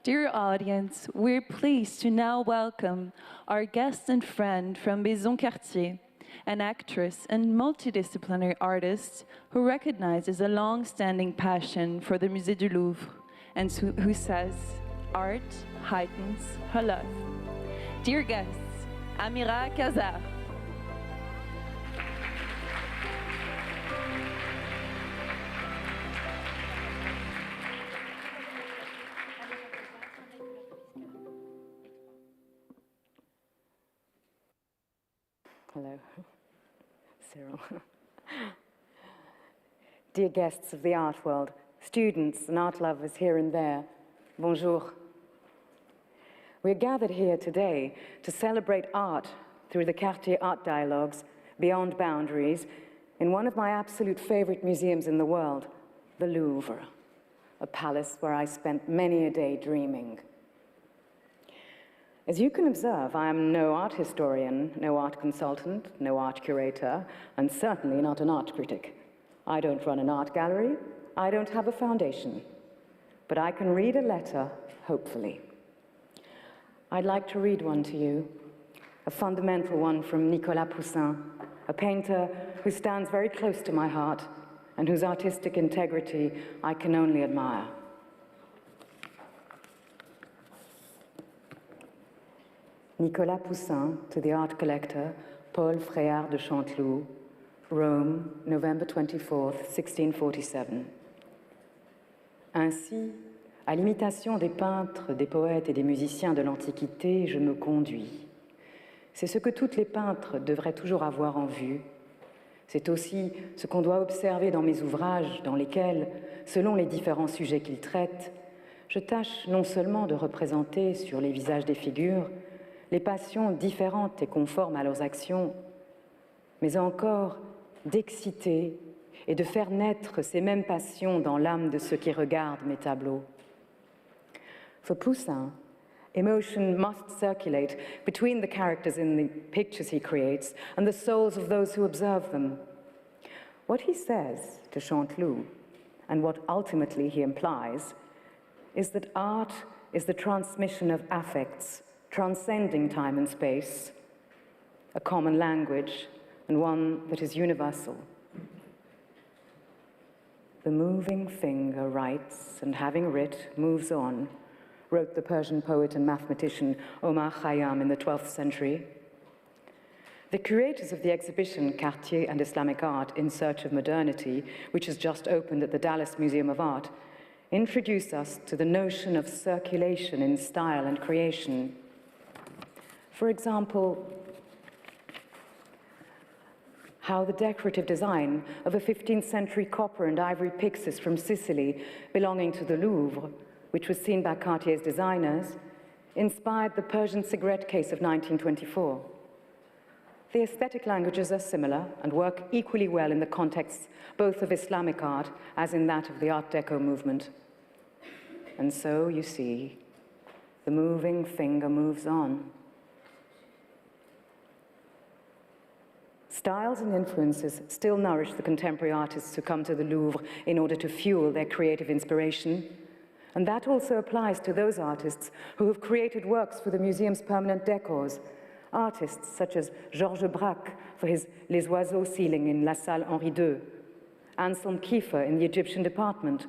Dear audience, we're pleased to now welcome our guest and friend from Maison Cartier, an actress and multidisciplinary artist who recognizes a long-standing passion for the Musée du Louvre and who says art heightens her love. Dear guests, Amira Kazar. Hello, Cyril. Dear guests of the art world, students and art lovers here and there, bonjour. We're gathered here today to celebrate art through the Cartier Art Dialogues, Beyond Boundaries, in one of my absolute favorite museums in the world, the Louvre, a palace where I spent many a day dreaming. As you can observe, I am no art historian, no art consultant, no art curator, and certainly not an art critic. I don't run an art gallery, I don't have a foundation, but I can read a letter, hopefully. I'd like to read one to you, a fundamental one from Nicolas Poussin, a painter who stands very close to my heart and whose artistic integrity I can only admire. Nicolas Poussin to the art collector Paul Fréard de Chanteloup, Rome, November 24th, 1647. Ainsi, à l'imitation des peintres, des poètes et des musiciens de l'Antiquité, je me conduis. C'est ce que toutes les peintres devraient toujours avoir en vue. C'est aussi ce qu'on doit observer dans mes ouvrages, dans lesquels, selon les différents sujets qu'ils traitent, je tâche non seulement de représenter sur les visages des figures les passions différentes et conformes à leurs actions, mais encore d'exciter et de faire naître ces mêmes passions dans l'âme de ceux qui regardent mes tableaux. For Poussin, emotion must circulate between the characters in the pictures he creates and the souls of those who observe them. What he says to Chanteloup, and what ultimately he implies, is that art is the transmission of affects transcending time and space, a common language, and one that is universal. The moving finger writes, and having writ, moves on, wrote the Persian poet and mathematician Omar Khayyam in the 12th century. The curators of the exhibition Cartier and Islamic Art in Search of Modernity, which has just opened at the Dallas Museum of Art, introduce us to the notion of circulation in style and creation. For example, how the decorative design of a 15th century copper and ivory pyxis from Sicily belonging to the Louvre, which was seen by Cartier's designers, inspired the Persian cigarette case of 1924. The aesthetic languages are similar and work equally well in the contexts both of Islamic art as in that of the Art Deco movement. And so, you see, the moving finger moves on. Styles and influences still nourish the contemporary artists who come to the Louvre in order to fuel their creative inspiration. And that also applies to those artists who have created works for the museum's permanent decors. Artists such as Georges Braque for his Les Oiseaux ceiling in La Salle Henri II, Anselm Kiefer in the Egyptian department,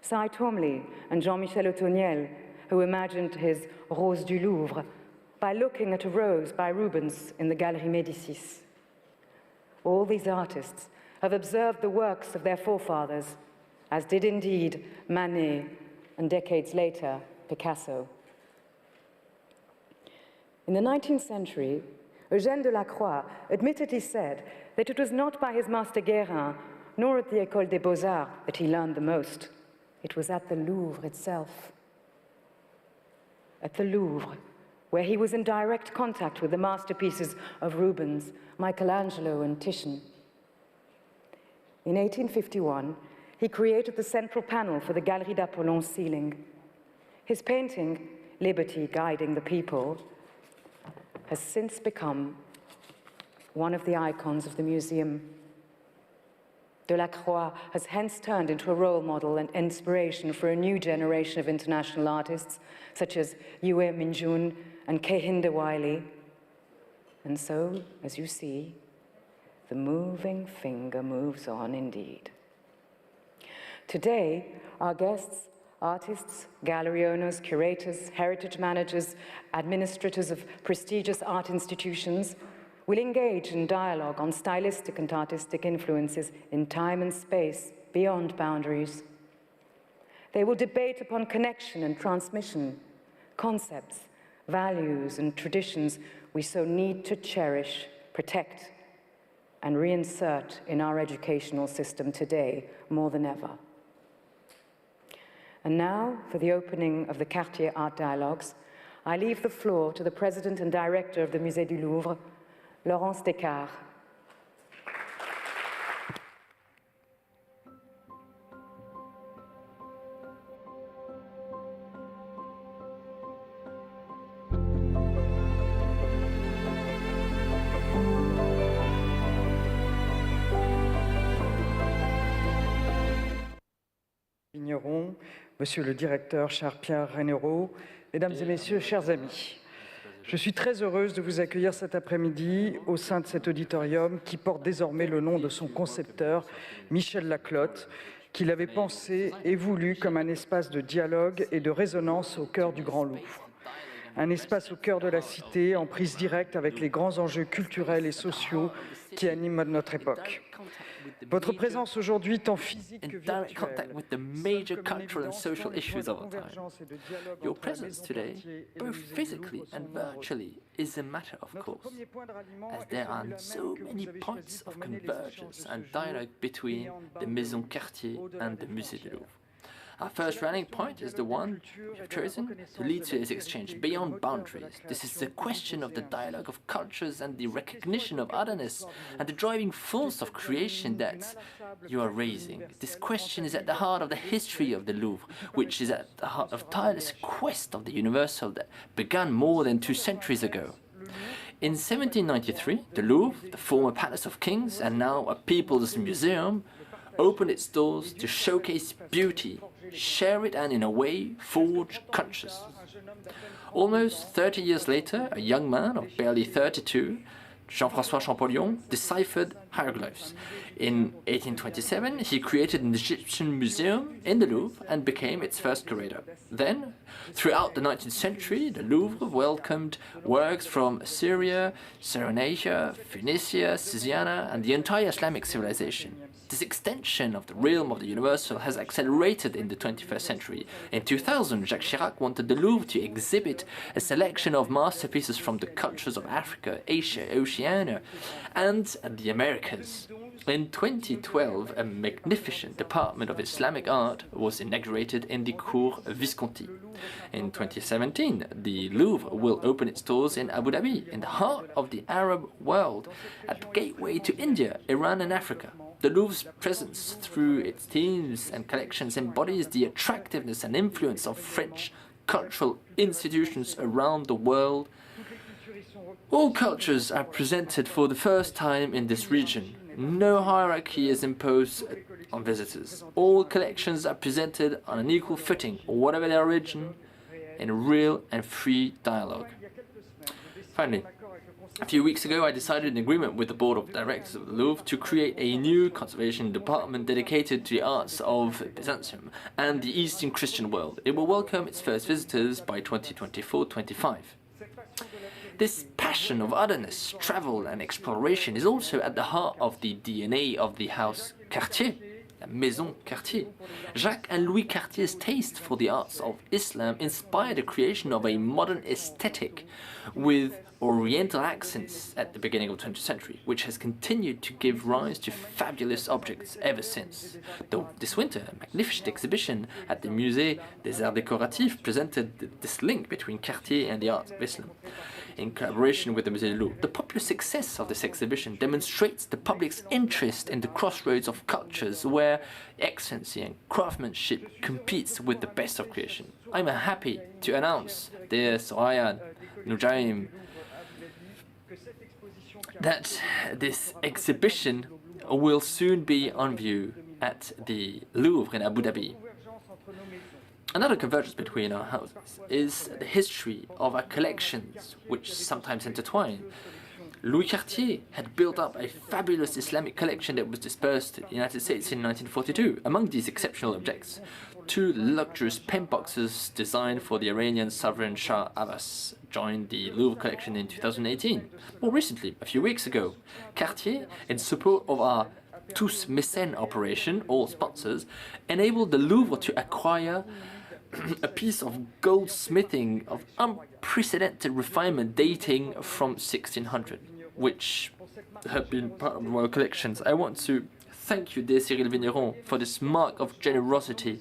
Cy Twombly and Jean-Michel Otoniel, who imagined his Rose du Louvre by looking at a rose by Rubens in the Galerie Médicis. All these artists have observed the works of their forefathers, as did indeed Manet and decades later, Picasso. In the 19th century, Eugène Delacroix admittedly said that it was not by his master Guérin, nor at the École des Beaux-Arts that he learned the most. It was at the Louvre itself. At the Louvre, where he was in direct contact with the masterpieces of Rubens, Michelangelo, and Titian. In 1851, he created the central panel for the Galerie d'Apollon's ceiling. His painting, Liberty Guiding the People, has since become one of the icons of the museum. Delacroix has hence turned into a role model and inspiration for a new generation of international artists, such as Yue Minjun and Kehinde Wiley. And so, as you see, the moving finger moves on indeed. Today, our guests, artists, gallery owners, curators, heritage managers, administrators of prestigious art institutions, will engage in dialogue on stylistic and artistic influences in time and space beyond boundaries. They will debate upon connection and transmission, concepts, values, and traditions we so need to cherish, protect, and reinsert in our educational system today more than ever. And now, for the opening of the Cartier Art Dialogues, I leave the floor to the President and Director of the Musée du Louvre, Laurence Descartes. Vigneron, Monsieur le Directeur, cher Pierre Rénéraud, Mesdames et Messieurs, chers amis. Je suis très heureuse de vous accueillir cet après-midi au sein de cet auditorium qui porte désormais le nom de son concepteur, Michel Laclotte, qui l'avait pensé et voulu comme un espace de dialogue et de résonance au cœur du Grand Louvre. Un espace au cœur de la cité, en prise directe avec les grands enjeux culturels et sociaux qui animent notre époque. Votre présence aujourd'hui, tant physique que direct contact with the major cultural and social issues of our time. Your presence today, both physically and virtually, is a matter of course, as there are so many points of convergence and dialogue between the Maison Cartier and the Musée du Louvre. Our first rallying point is the one we have chosen to lead to this exchange beyond boundaries. This is the question of the dialogue of cultures and the recognition of otherness and the driving force of creation that you are raising. This question is at the heart of the history of the Louvre, which is at the heart of tireless quest of the universal that began more than 2 centuries ago. In 1793, the Louvre, the former Palace of Kings and now a People's Museum, opened its doors to showcase beauty, share it, and in a way, forge conscience. Almost 30 years later, a young man of barely 32, Jean-François Champollion, deciphered hieroglyphs. In 1827, he created an Egyptian museum in the Louvre and became its first curator. Then, throughout the 19th century, the Louvre welcomed works from Assyria, Syronasia, Phoenicia, Siciliana, and the entire Islamic civilization. This extension of the realm of the universal has accelerated in the 21st century. In 2000, Jacques Chirac wanted the Louvre to exhibit a selection of masterpieces from the cultures of Africa, Asia, Oceania, and the Americas. In 2012, a magnificent department of Islamic art was inaugurated in the Cour Visconti. In 2017, the Louvre will open its doors in Abu Dhabi, in the heart of the Arab world, at the gateway to India, Iran, and Africa. The Louvre's presence through its themes and collections embodies the attractiveness and influence of French cultural institutions around the world. All cultures are presented for the first time in this region. No hierarchy is imposed on visitors. All collections are presented on an equal footing, whatever their origin, in real and free dialogue. Finally, a few weeks ago, I decided in agreement with the board of directors of the Louvre to create a new conservation department dedicated to the arts of Byzantium and the Eastern Christian world. It will welcome its first visitors by 2024-25. This passion of otherness, travel and exploration is also at the heart of the DNA of the house Cartier, la Maison Cartier. Jacques and Louis Cartier's taste for the arts of Islam inspired the creation of a modern aesthetic with Oriental accents at the beginning of the 20th century, which has continued to give rise to fabulous objects ever since. Though this winter, a magnificent exhibition at the Musée des Arts Décoratifs presented this link between Cartier and the art of Islam. In collaboration with the Musée du Louvre, the popular success of this exhibition demonstrates the public's interest in the crossroads of cultures where excellency and craftsmanship competes with the best of creation. I'm happy to announce, dear Soraya, Nujaim, that this exhibition will soon be on view at the Louvre in Abu Dhabi. Another convergence between our houses is the history of our collections, which sometimes intertwine. Louis Cartier had built up a fabulous Islamic collection that was dispersed in the United States in 1942. Among these exceptional objects, 2 luxurious pen boxes designed for the Iranian sovereign Shah Abbas joined the Louvre collection in 2018. More recently, a few weeks ago, Cartier, in support of our Tous Mécènes operation, all sponsors, enabled the Louvre to acquire a piece of goldsmithing of unprecedented refinement dating from 1600, which have been part of our collections. I want to thank you, dear Cyril Vigneron, for this mark of generosity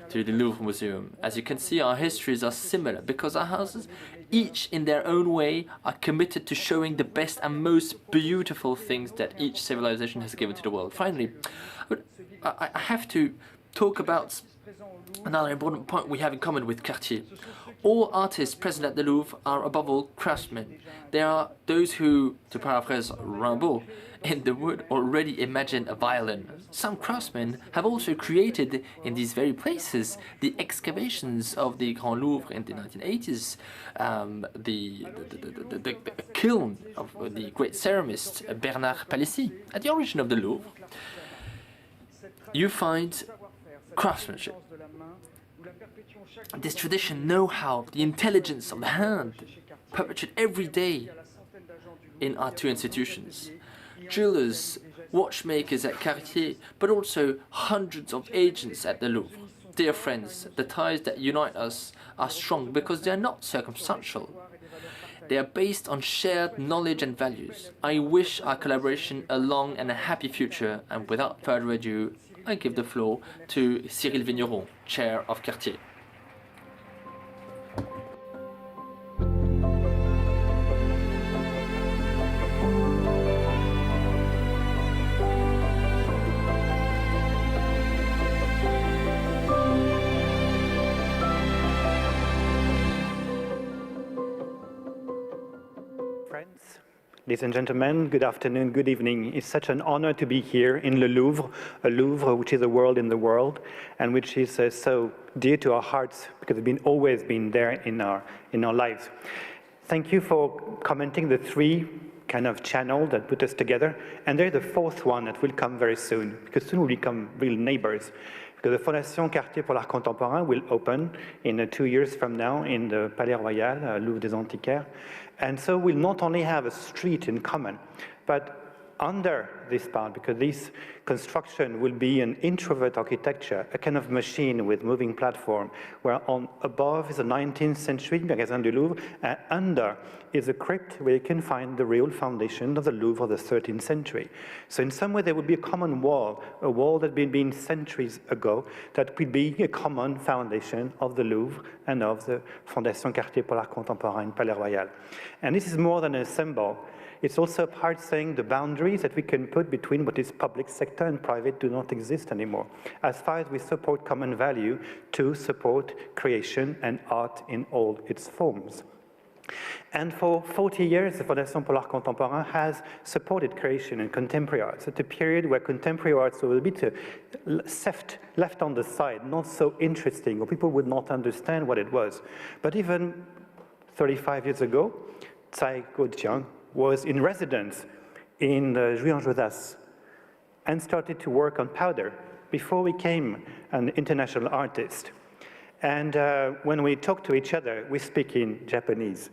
to the Louvre Museum. As you can see, our histories are similar because our houses, each in their own way, are committed to showing the best and most beautiful things that each civilization has given to the world. Finally, I have to talk about another important point we have in common with Cartier. All artists present at the Louvre are above all craftsmen. They are those who, to paraphrase Rimbaud, in the wood already imagine a violin. Some craftsmen have also created in these very places the excavations of the Grand Louvre in the 1980s, the kiln of the great ceramist Bernard Palissy. At the origin of the Louvre, you find craftsmanship. This tradition, know-how, the intelligence of the hand, perpetuated every day in our 2 institutions. Jewelers, watchmakers at Cartier, but also hundreds of agents at the Louvre. Dear friends, the ties that unite us are strong because they are not circumstantial. They are based on shared knowledge and values. I wish our collaboration a long and a happy future, and without further ado, I give the floor to Cyril Vigneron, Chair of Cartier. Friends, ladies and gentlemen, good afternoon, good evening. It's such an honor to be here in Le Louvre, a Louvre which is a world in the world, and which is so dear to our hearts because it's always been there in our lives. Thank you for commenting the 3 kind of channels that put us together, and there's a 4th one that will come very soon, because soon we'll become real neighbors. Because the Fondation Cartier pour l'Art Contemporain will open in 2 years from now in the Palais Royal, Louvre des Antiquaires. And so we'll not only have a street in common, but under this part, because this construction will be an introvert architecture, a kind of machine with moving platform, where above is a 19th century Magasin du Louvre, and under is a crypt where you can find the real foundation of the Louvre of the 13th century. So in some way there would be a common wall, a wall that had been centuries ago, that would be a common foundation of the Louvre and of the Fondation Cartier pour l'Art Contemporain, Palais Royal. And this is more than a symbol. It's also a part saying the boundaries that we can put between what is public sector and private do not exist anymore, as far as we support common value to support creation and art in all its forms. And for 40 years, the Fondation pour l'Art Contemporain has supported creation and contemporary arts at a period where contemporary arts were a bit left on the side, not so interesting, or people would not understand what it was. But even 35 years ago, Tsai Guoqiang was in residence in Juillan-Josas and started to work on powder before we became an international artist. And when we talk to each other, we speak in Japanese.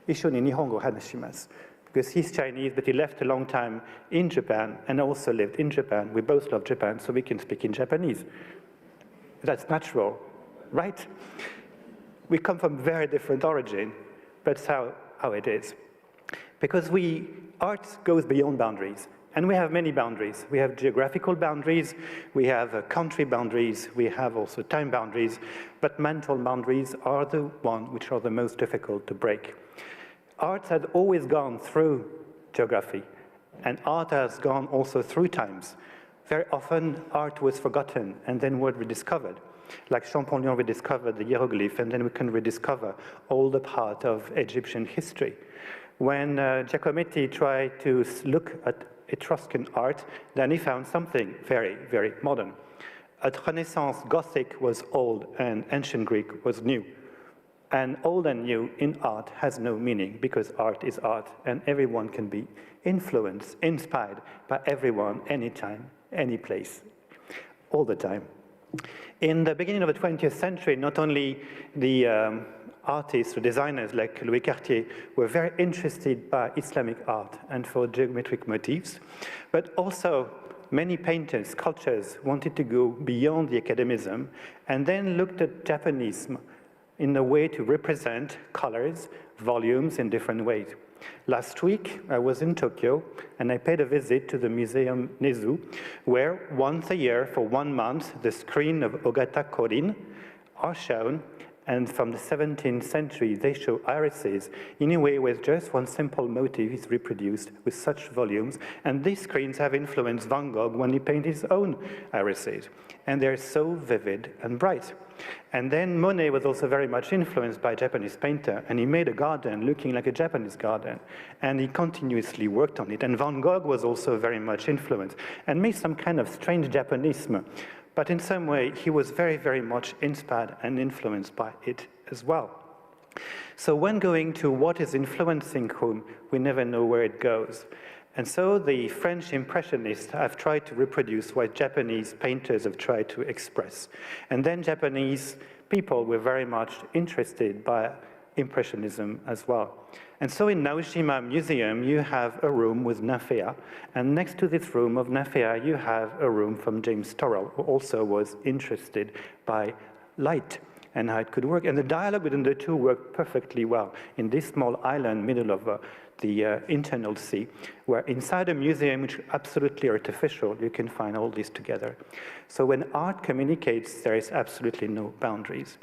Isho ni Nihongo hanashimasu. Because he's Chinese, but he left a long time in Japan and also lived in Japan. We both love Japan, so we can speak in Japanese. That's natural, right? We come from very different origin, but that's how it is. Because art goes beyond boundaries, and we have many boundaries. We have geographical boundaries, we have country boundaries, we have also time boundaries, but mental boundaries are the ones which are the most difficult to break. Art has always gone through geography, and art has gone also through times. Very often, art was forgotten and then was rediscovered. Like Champollion rediscovered the hieroglyph, and then we can rediscover all the part of Egyptian history. When Giacometti tried to look at Etruscan art, then he found something very, very modern. At Renaissance, Gothic was old and ancient Greek was new. And old and new in art has no meaning because art is art and everyone can be influenced, inspired by everyone, anytime, any place, all the time. In the beginning of the 20th century, not only the artists or designers like Louis Cartier were very interested by Islamic art and for geometric motifs, but also many painters, sculptors wanted to go beyond the academism and then looked at Japanism in a way to represent colors, volumes in different ways. Last week, I was in Tokyo and I paid a visit to the Museum Nezu, where once a year for 1 month, the screen of Ogata Korin are shown, and from the 17th century, they show irises in a way where just one simple motif is reproduced with such volumes, and these screens have influenced Van Gogh when he painted his own irises, and they're so vivid and bright. And then Monet was also very much influenced by a Japanese painter, and he made a garden looking like a Japanese garden, and he continuously worked on it. And Van Gogh was also very much influenced, and made some kind of strange Japanism. But in some way, he was very, very much inspired and influenced by it as well. So when going to what is influencing whom, we never know where it goes. And so the French Impressionists have tried to reproduce what Japanese painters have tried to express. And then Japanese people were very much interested by Impressionism as well. And so in Naoshima Museum, you have a room with Nafea, and next to this room of Nafea, you have a room from James Turrell, who also was interested by light and how it could work. And the dialogue between the two worked perfectly well in this small island, middle of the internal sea, where inside a museum, which is absolutely artificial, you can find all this together. So when art communicates, there is absolutely no boundaries.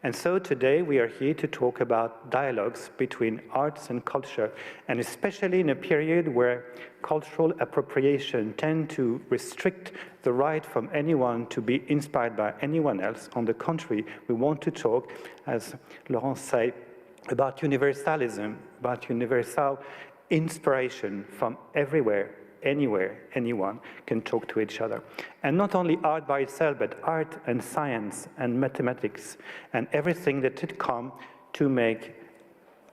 And so today we are here to talk about dialogues between arts and culture, and especially in a period where cultural appropriation tend to restrict the right from anyone to be inspired by anyone else. On the contrary, we want to talk, as Laurence said, about universalism, about universal inspiration from everywhere, anywhere, anyone can talk to each other. And not only art by itself, but art and science and mathematics and everything that could come to make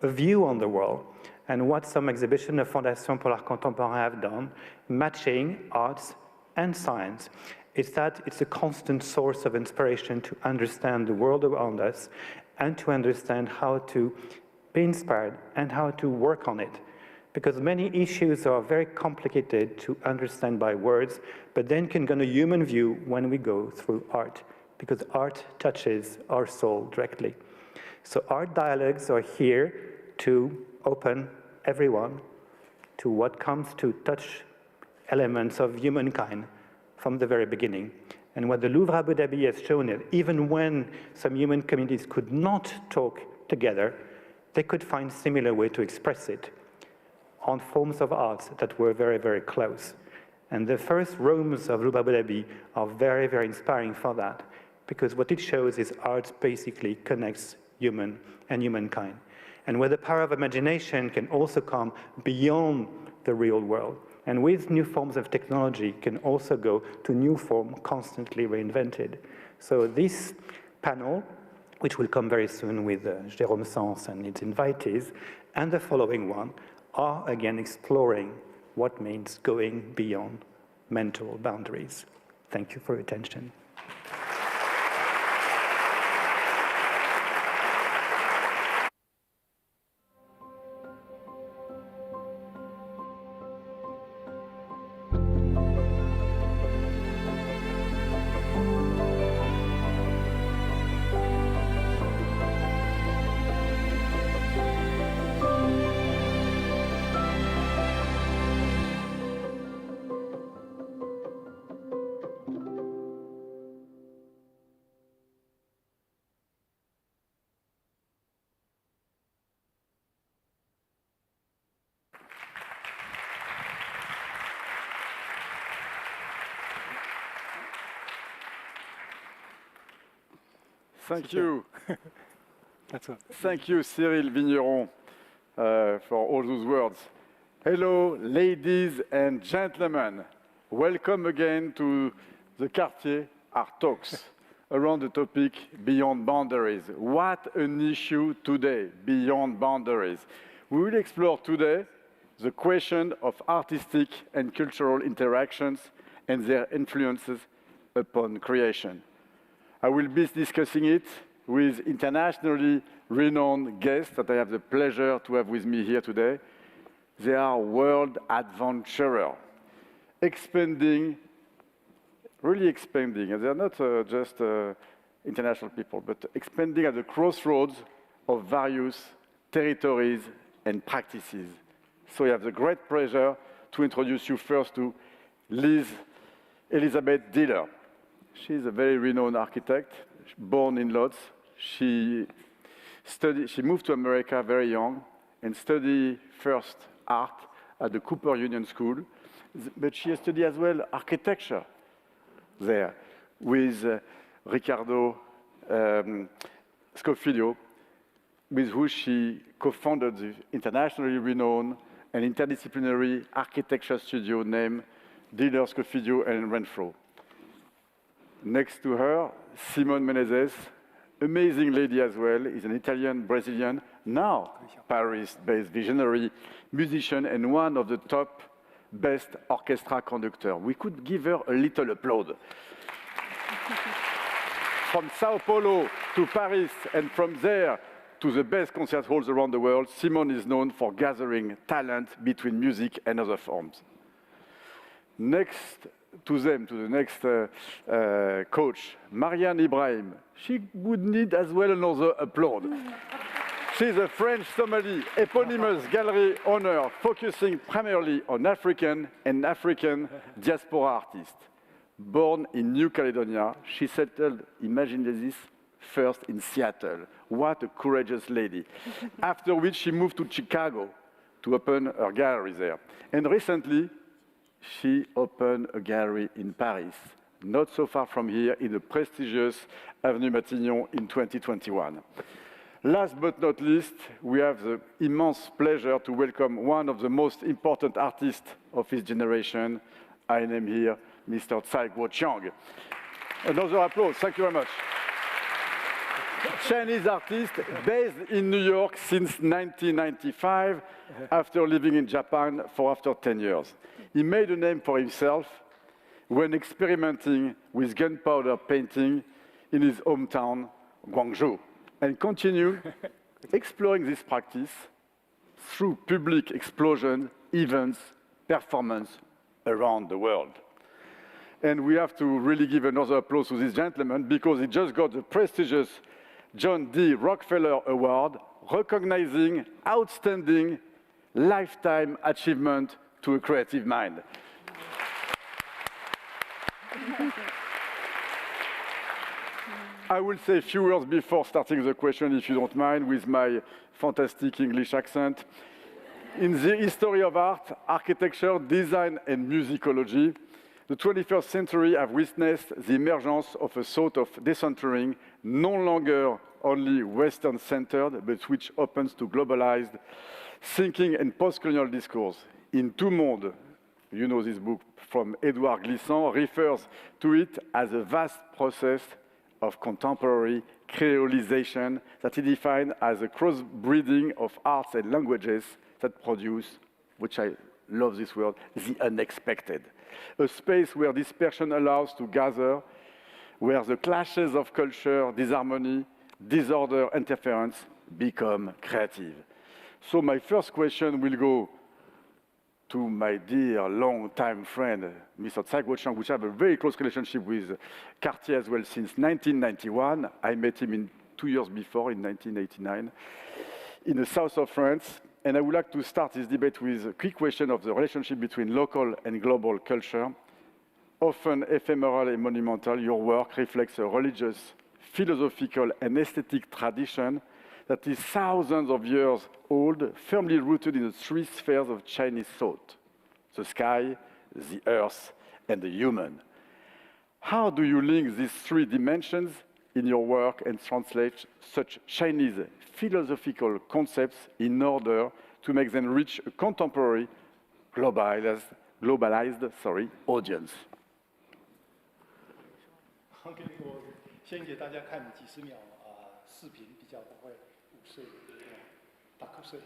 a view on the world. And what some exhibitions of Fondation pour l'Art Contemporain have done, matching arts and science, is that it's a constant source of inspiration to understand the world around us and to understand how to be inspired and how to work on it. Because many issues are very complicated to understand by words, but then can go on a human view when we go through art, because art touches our soul directly. So art dialogues are here to open everyone to what comes to touch elements of humankind from the very beginning. And what the Louvre Abu Dhabi has shown is, even when some human communities could not talk together, they could find similar way to express it on forms of art that were very, very close. And the first rooms of Louvre Abu Dhabi are very, very inspiring for that, because what it shows is art basically connects human and humankind. And where the power of imagination can also come beyond the real world. And with new forms of technology can also go to new form, constantly reinvented. So this panel, which will come very soon with Jérôme Sens and its invitees, and the following one, are again exploring what means going beyond mental boundaries. Thank you for your attention. Thank you. Thank you, Cyril Vigneron, for all those words. Hello, ladies and gentlemen. Welcome again to the Cartier Art Talks around the topic Beyond Boundaries. What an issue today, beyond boundaries. We will explore today the question of artistic and cultural interactions and their influences upon creation. I will be discussing it with internationally renowned guests that I have the pleasure to have with me here today. They are world adventurers, really expanding. And they are not just international people, but expanding at the crossroads of various territories and practices. So I have the great pleasure to introduce you first to Liz Elizabeth Diller. She is a very renowned architect, born in Lodz. She moved to America very young and studied first art at the Cooper Union School, but she studied as well architecture there with Riccardo Scofidio, with whom she co-founded the internationally renowned and interdisciplinary architecture studio named Diller, Scofidio and Renfro. Next to her, Simone Menezes, amazing lady as well, is an Italian-Brazilian, now Paris-based visionary musician and one of the top best orchestra conductor. We could give her a little applaud. From Sao Paulo to Paris and from there to the best concert halls around the world, Simone is known for gathering talent between music and other forms. Next to them, to the next coach, Marianne Ibrahim. She would need as well another applaud. She's a French-Somali eponymous gallery owner focusing primarily on African and African diaspora artists. Born in New Caledonia, she settled, imagine this, first in Seattle. What a courageous lady. After which she moved to Chicago to open her gallery there. And recently, she opened a gallery in Paris, not so far from here, in the prestigious Avenue Matignon in 2021. Last but not least, we have the immense pleasure to welcome one of the most important artists of his generation. I name here Mr. Tsai Guo-Qiang. Another applause, thank you very much. Chinese artist based in New York since 1995, after living in Japan for after 10 years. He made a name for himself when experimenting with gunpowder painting in his hometown, Guangzhou, and continued exploring this practice through public explosion, events, performance around the world. And we have to really give another applause to this gentleman because he just got the prestigious John D. Rockefeller Award, recognizing outstanding lifetime achievement to a creative mind. I will say a few words before starting the question, if you don't mind, with my fantastic English accent. In the history of art, architecture, design, and musicology, the 21st century have witnessed the emergence of a sort of decentering, no longer only Western-centered, but which opens to globalized thinking and post-colonial discourse. In Tout Monde, you know this book from Edouard Glissant, refers to it as a vast process of contemporary creolization that he defined as a crossbreeding of arts and languages that produce, which I love this word, the unexpected. A space where dispersion allows to gather, where the clashes of culture, disharmony, disorder, interference become creative. So my first question will go to my dear long-time friend, Mr. Tsai Guo-Qiang, which I have a very close relationship with Cartier as well since 1991. I met him 2 years before, in 1989, in the south of France. And I would like to start this debate with a quick question of the relationship between local and global culture. Often ephemeral and monumental, your work reflects a religious, philosophical, and aesthetic tradition that is thousands of years old, firmly rooted in the three spheres of Chinese thought: the sky, the earth, and the human. How do you link these three dimensions in your work and translate such Chinese philosophical concepts in order to make them reach a contemporary globalized audience. OK， 我先给大家看几十秒视频，比较不会午睡打瞌睡。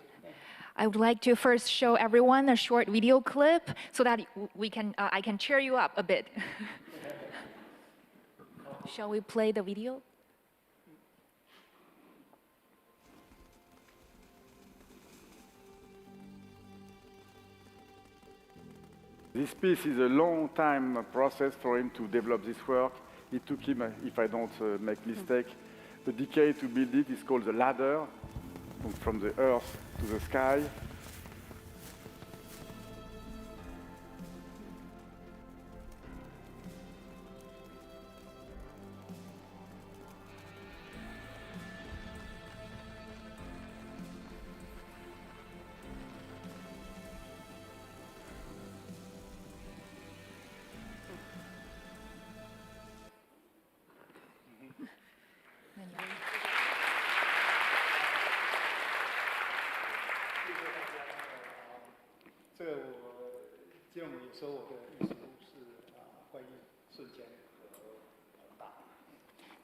I would like to first show everyone a short video clip so that I can cheer you up a bit. Shall we play the video? This piece is a long time process for him to develop this work. It took him, if I don't make mistake, a decade to build it. It's called the ladder, from the earth to the sky.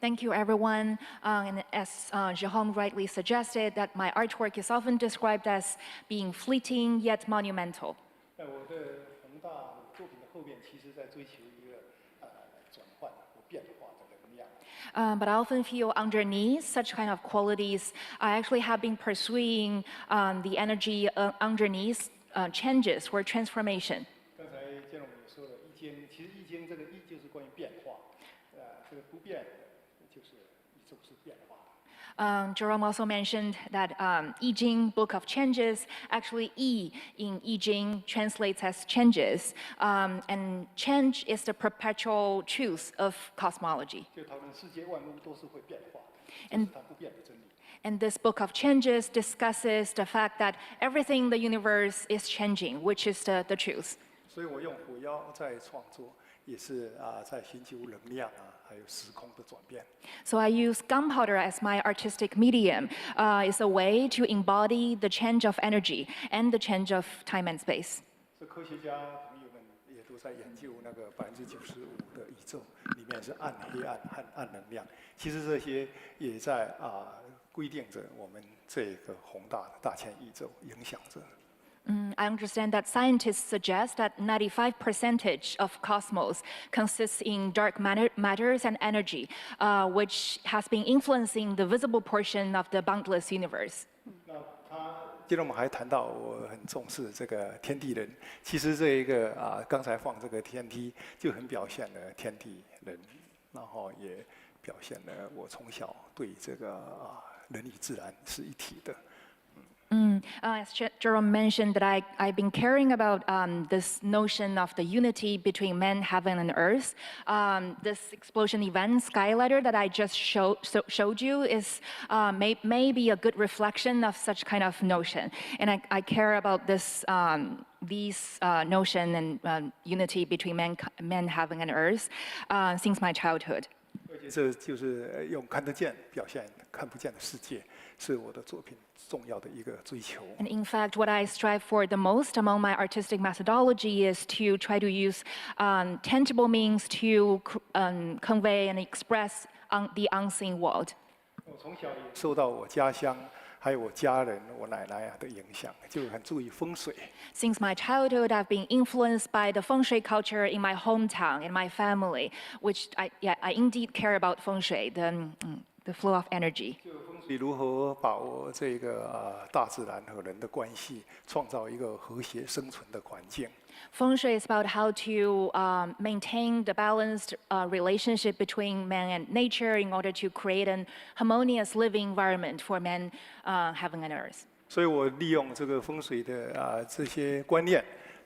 Thank you, everyone. And as Jérôme rightly suggested, that my artwork is often described as being fleeting yet monumental. 但我的宏大作品的后面，其实在追求一个转换和变化的能量。But I often feel underneath such kind of qualities, I actually have been pursuing the energy underneath changes or transformation. 刚才建龙也说了，易经其实易经这个易就是关于变化，这个不变就是宇宙是变化的。Jerome also mentioned that I Ching, Book of Changes, actually Yi in I Ching translates as changes, and change is the perpetual truth of cosmology. 就讨论世界万物都是会变化的，这 And 是它不变的真理。And this book of changes discusses the fact that everything in the universe is changing, which is the truth. 所以我用火药在创作，也是在寻求能量还有时空的转变。So I use gunpowder as my artistic medium. It's a way to embody the change of energy and the change of time and space. 所以科学家朋友们也都在研究那个95%的宇宙里面是暗黑暗和暗能量。其实这些也在规定着我们这个宏大的大千宇宙，影响着。I understand that scientists suggest that 95% of cosmos consists in dark matters and energy, which has been influencing the visible portion of the boundless universe. 那接着我们还谈到，我很重视这个天地人。其实这一个刚才放这个天梯，就很表现了天地人，然后也表现了我从小对这个人与自然是一体的。As Jerome mentioned, that I've been caring about this notion of the unity between man, heaven, and earth. This explosion event, Skylighter, that I just showed you is maybe a good reflection of such kind of notion. And I care about this notion and unity between man, heaven, and earth since my childhood. 这就是用看得见表现看不见的世界，是我的作品重要的一个追求。And in fact, what I strive for the most among my artistic methodology is to try to use tangible means to convey and express the unseen world. 我从小也受到我家乡还有我家人、我奶奶的影响，就很注意风水。Since my childhood, I've been influenced by the feng shui culture in my hometown, in my family, which I indeed care about feng shui, the flow of energy. 就风水如何把握这个大自然和人的关系，创造一个和谐生存的环境。Feng shui is about how to maintain the balanced relationship between man and nature in order to create an harmonious living environment for man, heaven, and earth. 所以我利用这个风水的这些观念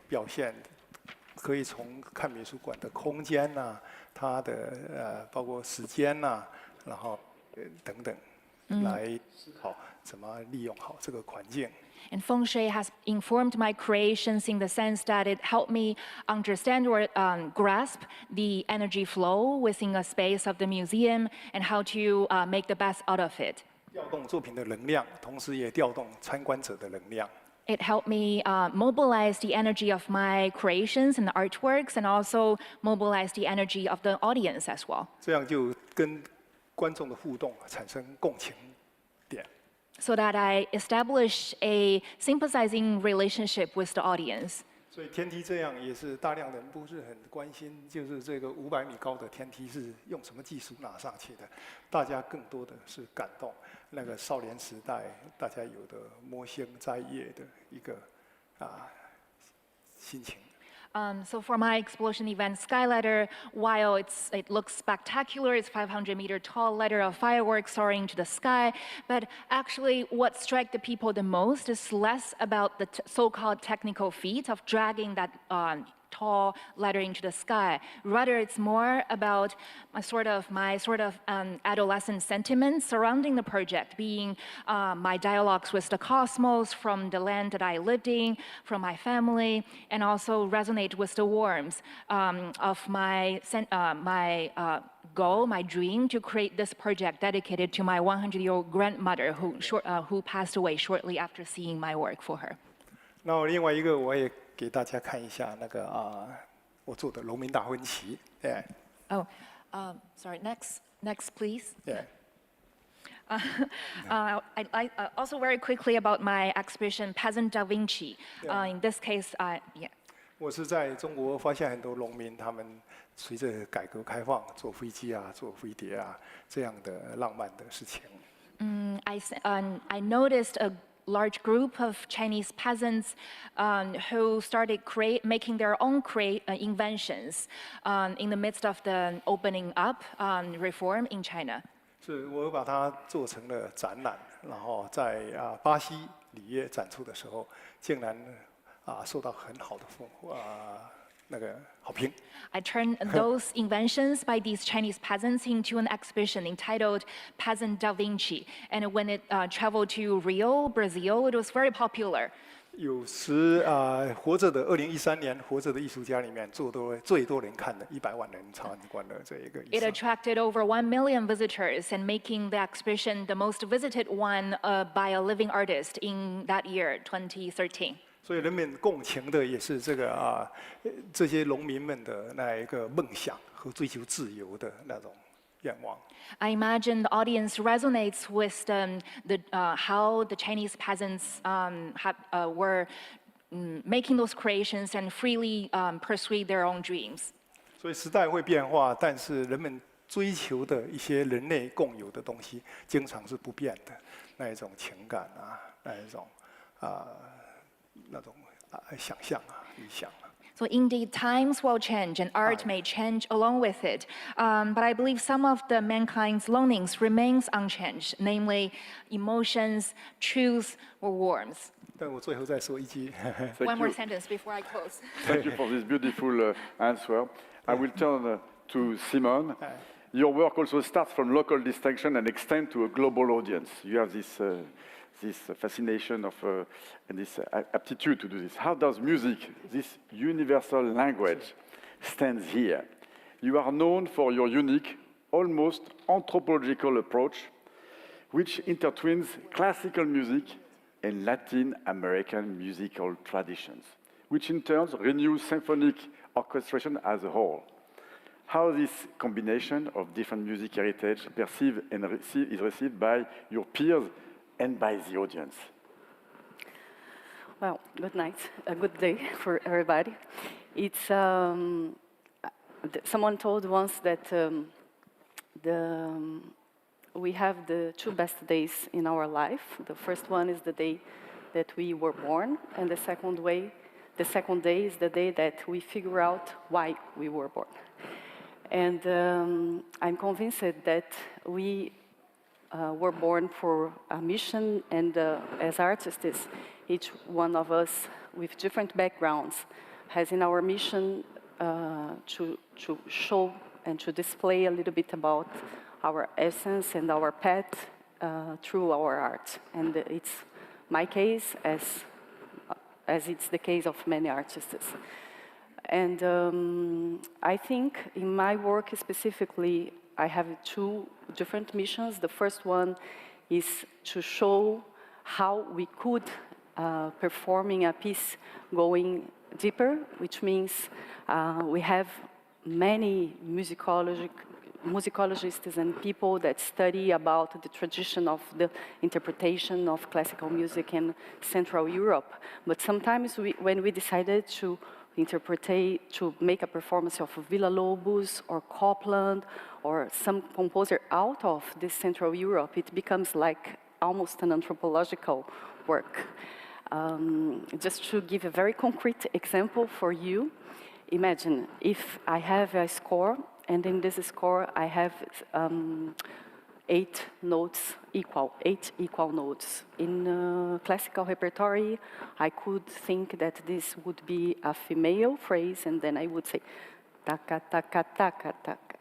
表现，可以从看美术馆的空间呐，它的包括时间呐，然后等等，来思考怎么利用好这个环境。And feng shui has informed my creations in the sense that it helped me understand or grasp the energy flow within a space of the museum and how to make the best out of it. 调动作品的能量，同时也调动参观者的能量。It helped me mobilize the energy of my creations and artworks, and also mobilize the energy of the audience as well. 这样就跟观众的互动产生共情点。 So that I establish a sympathizing relationship with the audience. 所以天梯这样也是大量人不是很关心，就是这个500米高的天梯是用什么技术拿上去的，大家更多的是感动那个少年时代大家有的摸星摘叶的一个心情。 So for my explosion event Skyladder, while it looks spectacular, it's 500-meter tall ladder of fireworks soaring to the sky, but actually what struck the people the most is less about the so-called technical feat of dragging that tall ladder into the sky. Rather, it's more about my sort of adolescent sentiments surrounding the project, being my dialogues with the cosmos from the land that I lived in, from my family, and also resonate with the warmth of my goal, my dream to create this project dedicated to my 100-year-old grandmother who passed away shortly after seeing my work for her. 那另外一个我也 给大家看一下那个我做的农民大婚旗。Yeah. Oh, sorry. Next, please. Yeah. I also very quickly about my exhibition Peasant Da Vinci. In this case, yeah. 我是在中国发现很多农民，他们随着改革开放做飞机啊、做飞碟啊这样的浪漫的事情。I noticed a large group of Chinese peasants who started making their own inventions in the midst of the opening up reform in China. 是我把它做成了展览，然后在巴西里约展出的时候，竟然受到很好的好评。 I turned those inventions by these Chinese peasants into an exhibition entitled Peasant Da Vinci. And when it traveled to Rio, Brazil, it was very popular. 有活着的2013年活着的艺术家里面最多人看的100万人参观了这一个。It attracted over 1 million visitors and making the exhibition the most visited one by a living artist in that year, 2013. 所以人们共情的也是这些农民们的那一个梦想和追求自由的那种愿望。 I imagine the audience resonates with how the Chinese peasants were making those creations and freely pursue their own dreams. 所以时代会变化，但是人们追求的一些人类共有的东西，经常是不变的，那一种情感那一种想象理想。 So indeed, times will change and art may change along with it. But I believe some of the mankind's longings remains unchanged, namely emotions, truth, or warmth. 但我最后再说一句。One more sentence before I close. Thank you for this beautiful answer. I will turn to Simon. Your work also starts from local distinction and extends to a global audience. You have this fascination and this aptitude to do this. How does music, this universal language, stand here? You are known for your unique, almost anthropological approach, which intertwines classical music and Latin American musical traditions, which in turn renews symphonic orchestration as a whole. How this combination of different music heritage perceived and is received by your peers and by the audience? Well, good night, a good day for everybody. It's someone told once that we have the two best days in our life. The first one is the day that we were born, and the second day is the day that we figure out why we were born. And I'm convinced that we were born for a mission, and as artists, each one of us with different backgrounds has in our mission to show and to display a little bit about our essence and our path through our art. And it's my case as it's the case of many artists. And I think in my work specifically, I have two different missions. The first one is to show how we could performing a piece going deeper, which means we have many musicologists and people that study about the tradition of the interpretation of classical music in Central Europe. But sometimes when we decided to make a performance of Villa-Lobos or Copland or some composer out of this Central Europe, it becomes like almost an anthropological work. Just to give a very concrete example for you, imagine if I have a score, and in this score I have 8 equal notes. In classical repertory, I could think that this would be a female phrase, and then I would say taka taka taka taka.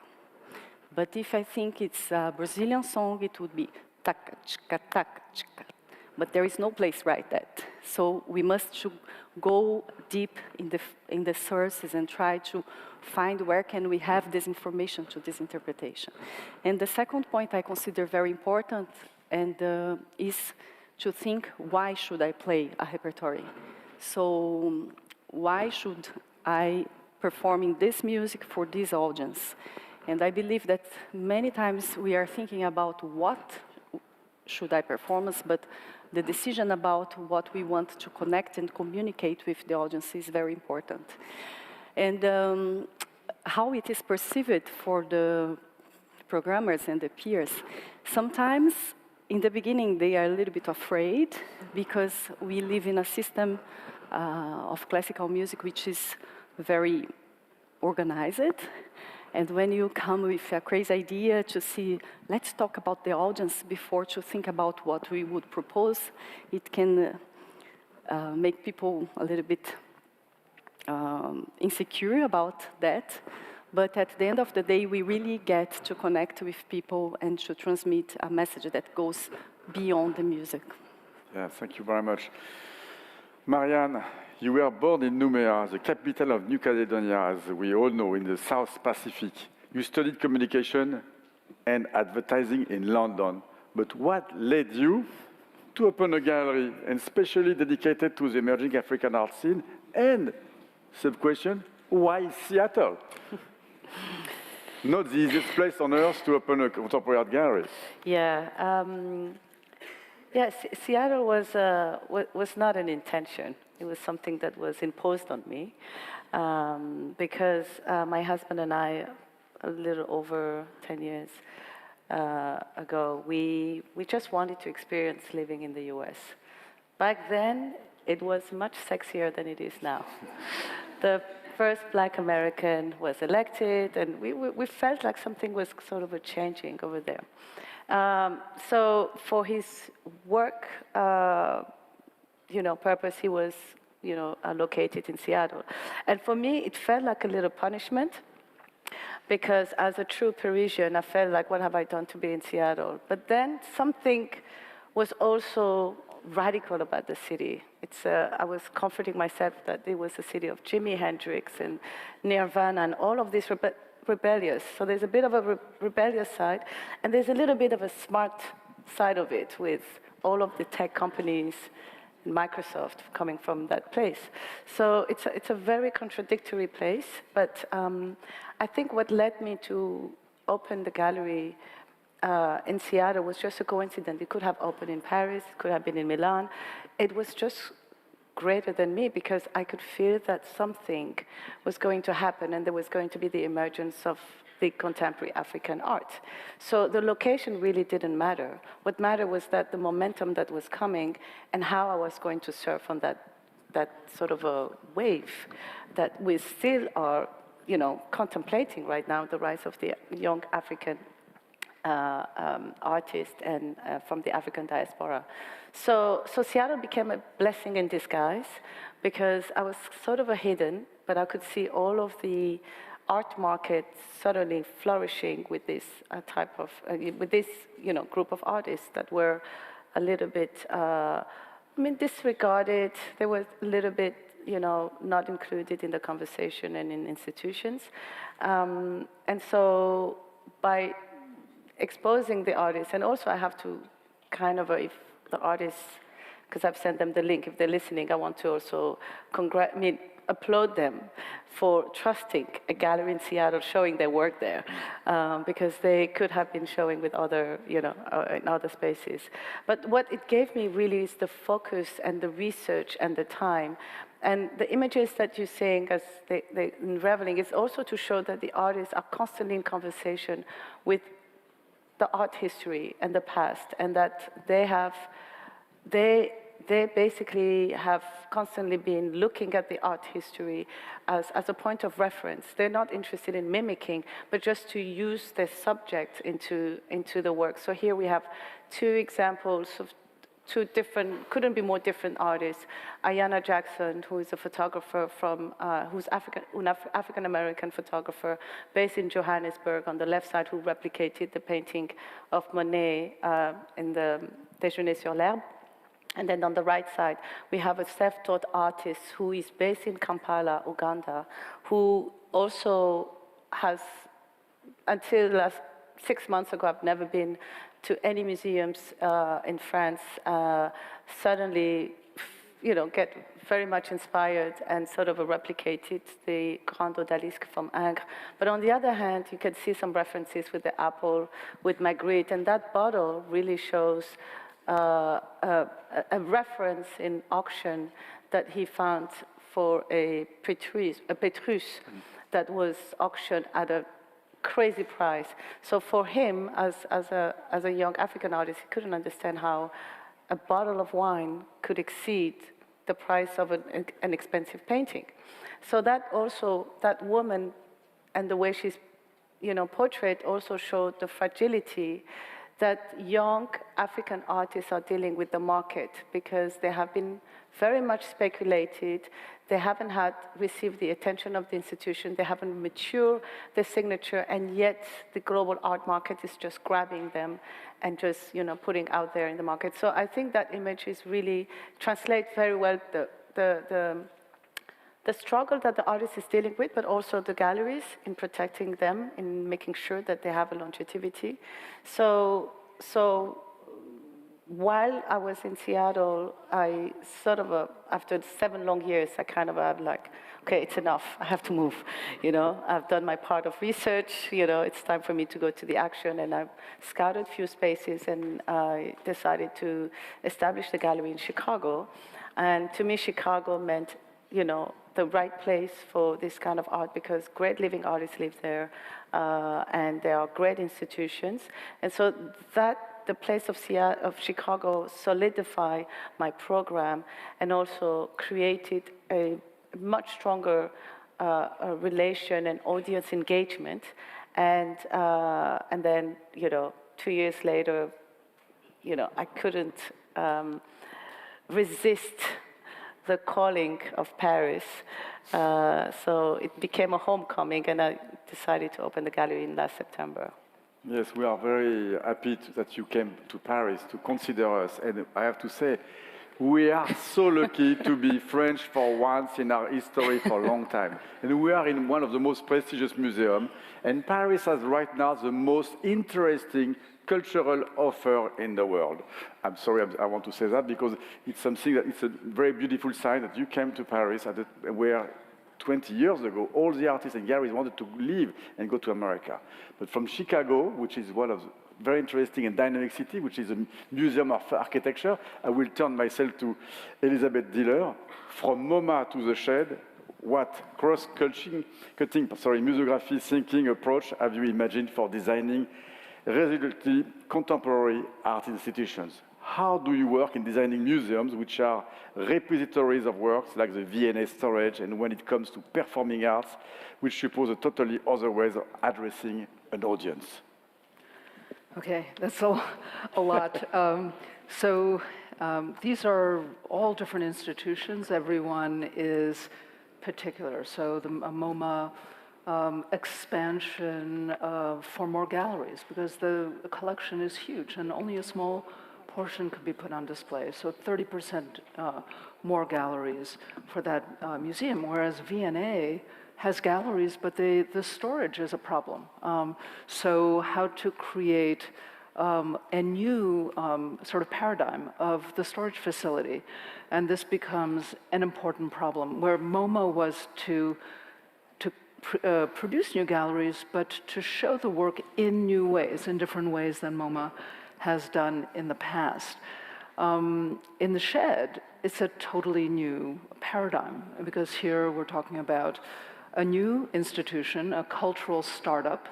But if I think it's a Brazilian song, it would be taka chika taka chika. But there is no place like that. So we must go deep in the sources and try to find where can we have this information to this interpretation. And the second point I consider very important and is to think, why should I play a repertory? So why should I performing this music for this audience? And I believe that many times we are thinking about what should I perform, but the decision about what we want to connect and communicate with the audience is very important. And how it is perceived for the programmers and the peers. Sometimes, in the beginning, they are a little bit afraid because we live in a system of classical music which is very organized. And when you come with a crazy idea to see, let's talk about the audience before to think about what we would propose, it can make people a little bit insecure about that. But at the end of the day, we really get to connect with people and to transmit a message that goes beyond the music. Yeah, thank you very much. Marianne, you were born in Nouméa, the capital of New Caledonia, as we all know, in the South Pacific. You studied communication and advertising in London. But what led you to open a gallery, and especially dedicated to the emerging African art scene? And, sub-question, why Seattle? Not the easiest place on earth to open a contemporary art gallery. Yeah, Seattle was not an intention. It was something that was imposed on me because my husband and I, a little over 10 years ago, we just wanted to experience living in the US. Back then, it was much sexier than it is now. The first Black American was elected, and we felt like something was sort of changing over there. So for his work, purpose, he was, located in Seattle. And for me, it felt like a little punishment because as a true Parisian, I felt like, what have I done to be in Seattle? But then something was also radical about the city. I was comforting myself that it was a city of Jimi Hendrix and Nirvana and all of this rebellious. So there's a bit of a rebellious side, and there's a little bit of a smart side of it with all of the tech companies, Microsoft coming from that place. So it's a very contradictory place, but I think what led me to open the gallery in Seattle was just a coincidence. It could have opened in Paris, it could have been in Milan. It was just greater than me because I could feel that something was going to happen and there was going to be the emergence of the contemporary African art. So the location really didn't matter. What mattered was that the momentum that was coming and how I was going to surf on that sort of a wave that we still are, contemplating right now, the rise of the young African artists and from the African diaspora. So Seattle became a blessing in disguise because I was sort of a hidden, but I could see all of the art market suddenly flourishing with this group of artists that were a little bit, disregarded. They were a little bit, not included in the conversation and in institutions. And so by exposing the artists, and also I have to if the artists because I've sent them the link. If they're listening, I want to also applaud them for trusting a gallery in Seattle, showing their work there, because they could have been showing with other, in other spaces. But what it gave me really is the focus and the research and the time. And the images that you're seeing as they unraveling is also to show that the artists are constantly in conversation with the art history and the past, and that they basically have constantly been looking at the art history as a point of reference. They're not interested in mimicking, but just to use the subject into the work. So here we have two examples of two different, couldn't be more different artists. Ayanna Jackson, who is a photographer who's African-American photographer based in Johannesburg on the left side, who replicated the painting of Monet in the Déjeuner sur l'herbe. And then on the right side, we have a self-taught artist who is based in Kampala, Uganda, who also has, until 6 months ago, I've never been to any museums in France, suddenly, get very much inspired and sort of replicated the Grand Odalisque from Ingres. But on the other hand, you can see some references with the apple, with Magritte, and that bottle really shows a reference in auction that he found for a Petrus that was auctioned at a crazy price. So for him, as a young African artist, he couldn't understand how a bottle of wine could exceed the price of an expensive painting. So that woman and the way she's, portrayed also showed the fragility that young African artists are dealing with the market, because they have been very much speculated. They haven't received the attention of the institution. They haven't matured their signature, and yet the global art market is just grabbing them and just, putting out there in the market. So I think that image is really translates very well the struggle that the artist is dealing with, but also the galleries in protecting them, in making sure that they have a longevity. So while I was in Seattle, I sort of, after 7 long years, I kind of had like, okay, it's enough, I have to move, I've done my part of research, it's time for me to go to the action, and I've scouted a few spaces, and I decided to establish the gallery in Chicago. And to me, Chicago meant, the right place for this kind of art, because great living artists live there, and there are great institutions. And so the place of Chicago solidified my program, and also created a much stronger relation and audience engagement. And then, 2 years later, I couldn't resist the calling of Paris. So it became a homecoming, and I decided to open the gallery in last September. Yes, we are very happy that you came to Paris to consider us. And I have to say, we are so lucky to be French for once in our history for a long time. And we are in one of the most prestigious museums. And Paris has right now the most interesting cultural offer in the world. I'm sorry, I want to say that because it's something that it's a very beautiful sign that you came to Paris where 20 years ago, all the artists and galleries wanted to leave and go to America. But from Chicago, which is one of the very interesting and dynamic city, which is a museum of architecture, I will turn myself to Elizabeth Diller. From MoMA to the Shed, what cross-cutting museography thinking approach have you imagined for designing resolutely contemporary art institutions? How do you work in designing museums which are repositories of works like the V&A storage, and when it comes to performing arts, which suppose a totally other ways of addressing an audience? Okay, that's a lot. These are all different institutions. Everyone is particular. So the MoMA expansion for more galleries, because the collection is huge and only a small portion could be put on display. So 30% more galleries for that museum, whereas V&A has galleries, but the storage is a problem. So how to create a new sort of paradigm of the storage facility. And this becomes an important problem, where MoMA was to produce new galleries, but to show the work in new ways, in different ways than MoMA has done in the past. In the Shed, it's a totally new paradigm, because here we're talking about a new institution, a cultural startup,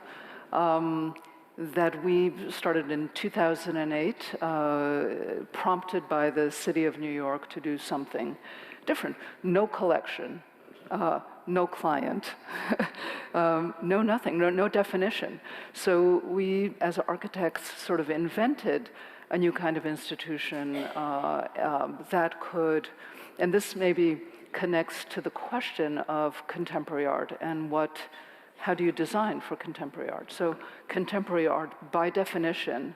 that we started in 2008, prompted by the city of New York to do something different. No collection, no client, no nothing, no definition. So we, as architects, sort of invented a new kind of institution that could, and this maybe connects to the question of contemporary art and how do you design for contemporary art? So contemporary art, by definition,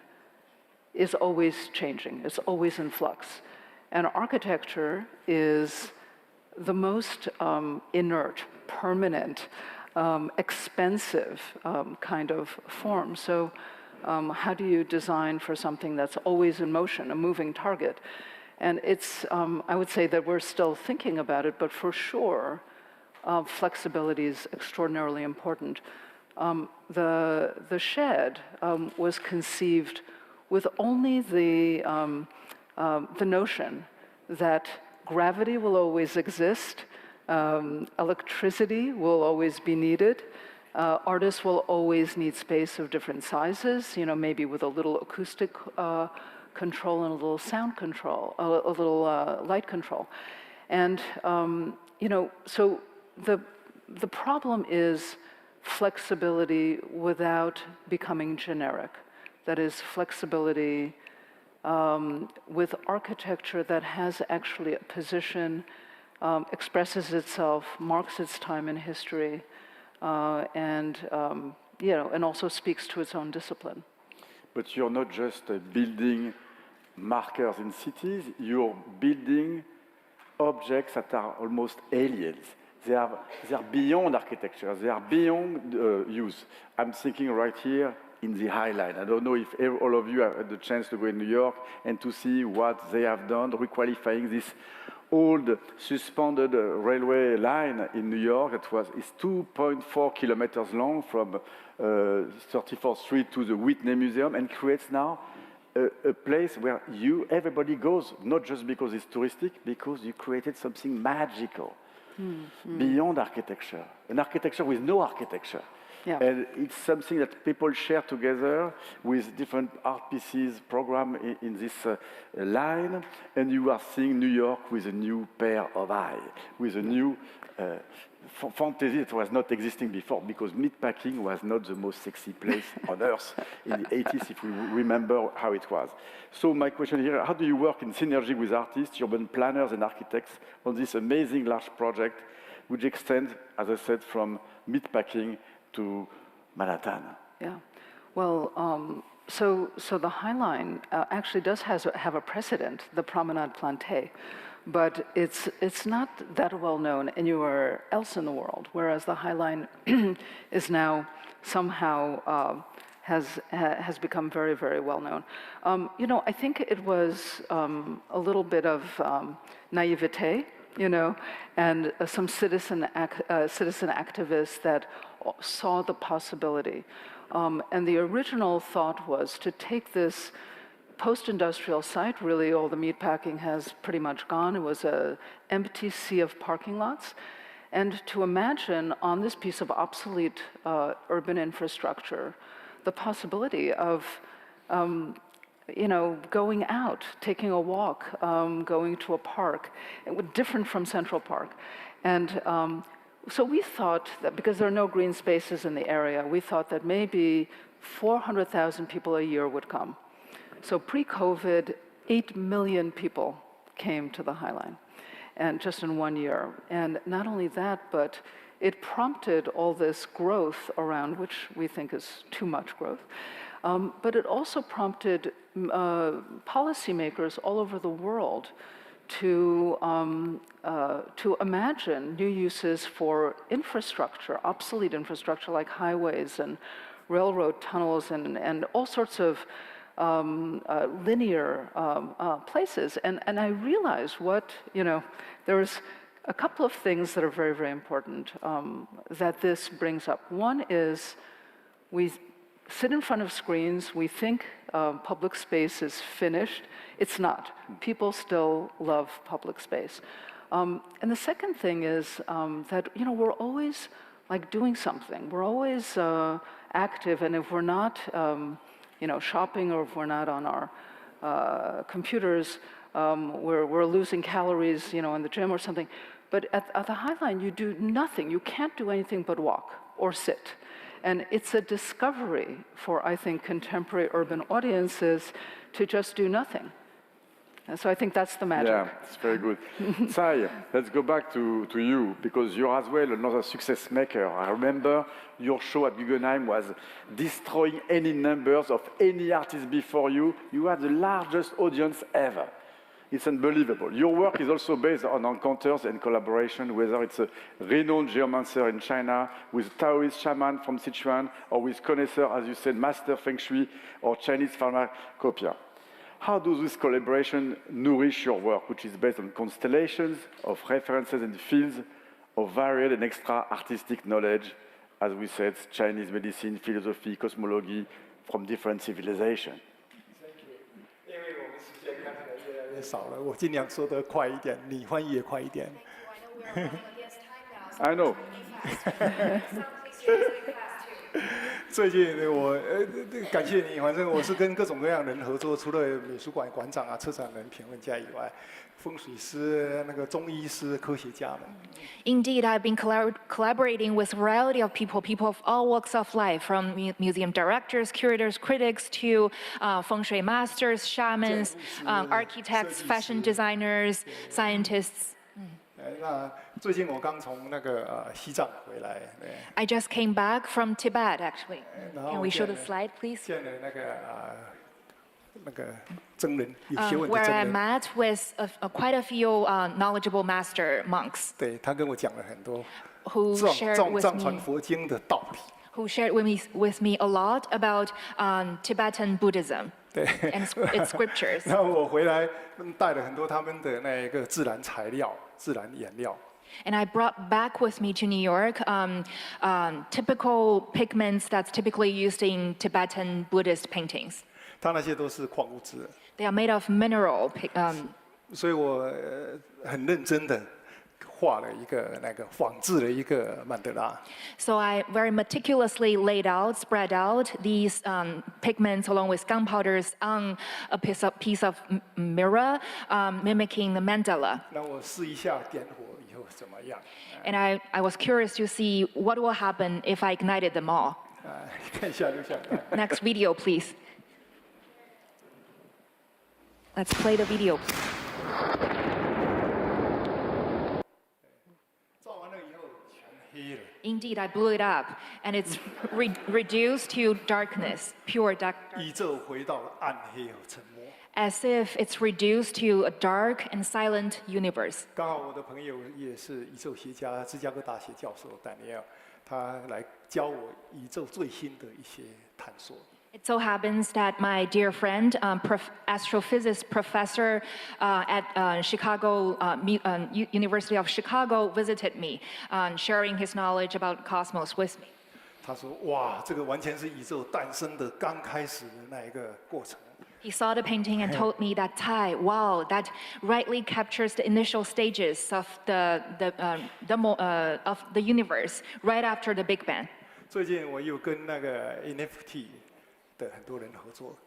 is always changing. It's always in flux. And architecture is the most inert, permanent, expensive kind of form. So how do you design for something that's always in motion, a moving target? And it's, I would say that we're still thinking about it, but for sure, flexibility is extraordinarily important. The Shed was conceived with only the notion that gravity will always exist, electricity will always be needed, artists will always need space of different sizes, maybe with a little acoustic control and a little sound control, a little light control. And, so the problem is flexibility without becoming generic. That is, flexibility with architecture that has actually a position, expresses itself, marks its time in history, and also speaks to its own discipline. But you're not just building markers in cities, you're building objects that are almost aliens. They are beyond architecture, they are beyond use. I'm thinking right here in the High Line. I don't know if all of you have had the chance to go in New York and to see what they have done, requalifying this old suspended railway line in New York. It's 2.4 kilometers long from 34th Street to the Whitney Museum, and creates now a place where everybody goes, not just because it's touristic, because you created something magical beyond architecture, an architecture with no architecture. Yeah. And it's something that people share together with different art pieces program in this line, and you are seeing New York with a new pair of eyes, with a new fantasy that was not existing before, because meatpacking was not the most sexy place on earth in the 80s, if we remember how it was. So my question here, how do you work in synergy with artists, urban planners and architects on this amazing large project, which extends, as I said, from meatpacking to Manhattan? Yeah, well, so the High Line actually does have a precedent, the Promenade Plantée, but it's not that well known anywhere else in the world, whereas the High Line is now somehow has become very, very well known. I think it was a little bit of naivete, and some citizen activists that saw the possibility. And the original thought was to take this post-industrial site, really all the meatpacking has pretty much gone. It was an empty sea of parking lots. And to imagine on this piece of obsolete urban infrastructure, the possibility of going out, taking a walk, going to a park, different from Central Park. And so we thought that because there are no green spaces in the area, we thought that maybe 400,000 people a year would come. So pre-COVID, 8 million people came to the High Line, and just in 1 year. And not only that, but it prompted all this growth around, which we think is too much growth. But it also prompted policymakers all over the world to imagine new uses for infrastructure, obsolete infrastructure like highways and railroad tunnels and all sorts of linear places. And I realized there's a couple of things that are very, very important that this brings up. One is we sit in front of screens, we think public space is finished. It's not. People still love public space. And the second thing is that we're always doing something. We're always active, and if we're not shopping, or if we're not on our computers, we're losing calories in the gym or something. But at the High Line, you do nothing. You can't do anything but walk or sit. And it's a discovery for, I think, contemporary urban audiences to just do nothing. And so I think that's the magic. Yeah, it's very good. Tsai, let's go back to you, because you're as well another success maker. I remember your show at Guggenheim was destroying any numbers of any artist before you. You had the largest audience ever. It's unbelievable. Your work is also based on encounters and collaboration, whether it's a renowned geomancer in China with Taoist shaman from Sichuan, or with connoisseur, as you said, master feng shui, or Chinese pharmacopoeia. How does this collaboration nourish your work, which is based on constellations of references and fields of varied and extra artistic knowledge, as we said, Chinese medicine, philosophy, cosmology, from different civilizations? 因为我们时间看起来越来越少了，我尽量说得快一点，你翻译也快一点。I know. 最近我感谢你，反正我是跟各种各样的人合作，除了美术馆馆长啊、策展人、评论家以外，风水师、中医师、科学家们。Indeed, I've been collaborating with a variety of people of all walks of life, from museum directors, curators, critics, to feng shui masters, shamans, architects, fashion designers, scientists. 那最近我刚从西藏回来。I just came back from Tibet, actually. Can we show the slide, please? 见了僧人，有学问的 where 僧 I 人。 met with quite a few knowledgeable master monks 对，他跟我讲了很多 who shared with 藏传 me 佛经的道理。 who shared with me a lot about Tibetan Buddhism 对 and its scriptures. 然后我回来带了很多他们的自然材料、自然颜料。 And I brought back with me to New York typical pigments that's typically used in Tibetan Buddhist paintings. 它那些都是矿物质。 They are made of mineral. 所以我很认真的画了一个仿制了一个曼德拉。 So I very meticulously spread out these pigments along with gunpowders on a piece of mirror, mimicking the mandala. 那我试一下点火以后怎么样？ And I was curious to see what will happen if I ignited them all. 看一下录像带。 Next video, please. Let's play the video. 照完了以后全黑了。 Indeed, I blew it up, and it's reduced to darkness, pure dark, 宇宙回到暗黑和沉默。 as if it's reduced to a dark and silent universe. 刚好我的朋友也是宇宙学家，芝加哥大学教授丹尼尔，他来教我宇宙最新的一些探索。 It so happens that my dear friend, astrophysics professor at University of Chicago, visited me, sharing his knowledge about cosmos with me. 他说：“哇，这个完全是宇宙诞生的刚开始的那一个过程。” He saw the painting and told me that, wow, that rightly captures the initial stages of of the universe right after the Big Bang. 最近我又跟NFT 的很多人合作。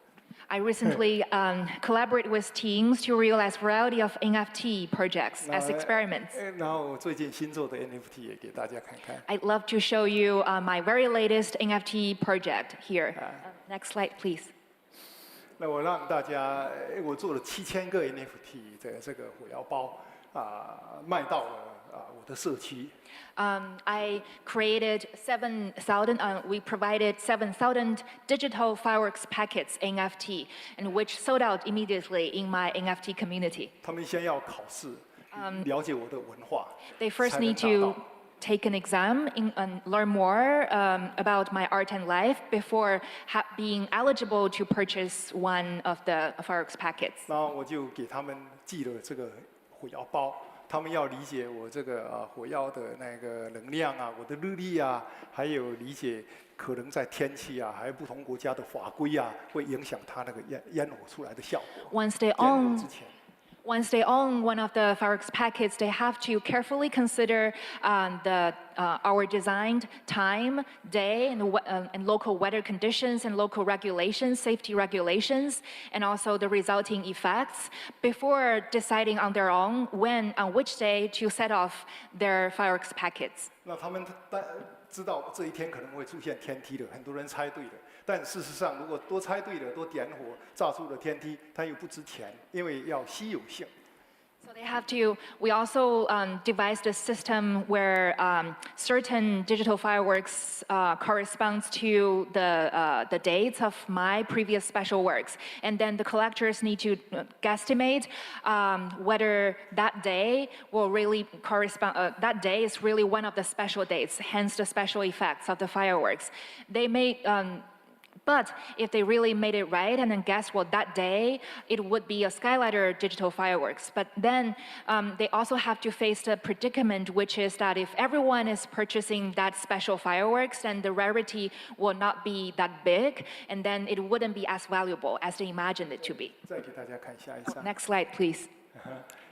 I recently collaborated with teams to realize a variety of NFT projects as experiments. 然后最近新做的 NFT 也给大家看看。 I'd love to show you my very latest NFT project here. Next slide, please. 那我让大家，我做了7000个 NFT 的这个火药包卖到了我的社区。 I created 7,000, we provided 7,000 digital fireworks packets NFT, and which sold out immediately in my NFT community. 他们先要考试，了解我的文化。 They first 才能 need 达到 to take an exam and learn more about my art and life before being eligible to purchase one of the fireworks packets. 然后我就给他们寄了这个火药包，他们要理解我这个火药的那个能量啊，我的日历啊，还有理解可能在天气啊，还有不同国家的法规啊，会影响它那个烟火出来的效果。 Once they own one of the fireworks packets, they have to carefully consider our designed time, day, and local weather conditions and local regulations, safety regulations, and also the resulting effects before deciding on their own on which day to set off their fireworks packets. 那他们知道这一天可能会出现天梯的，很多人猜对了。但事实上，如果都猜对了，都点火炸出了天梯，它又不值钱，因为要稀有性。 So they have to. We also devised a system where certain digital fireworks corresponds to the dates of my previous special works, and then the collectors need to guesstimate whether that day will really correspond. That day is really one of the special dates, hence the special effects of the fireworks. They may. But if they really made it right and then guessed, well, that day it would be a skylighter digital fireworks. But then they also have to face the predicament, which is that if everyone is purchasing that special fireworks, then the rarity will not be that big, and then it wouldn't be as valuable as they imagined it to be. 再给大家看下一张。 Next slide, please.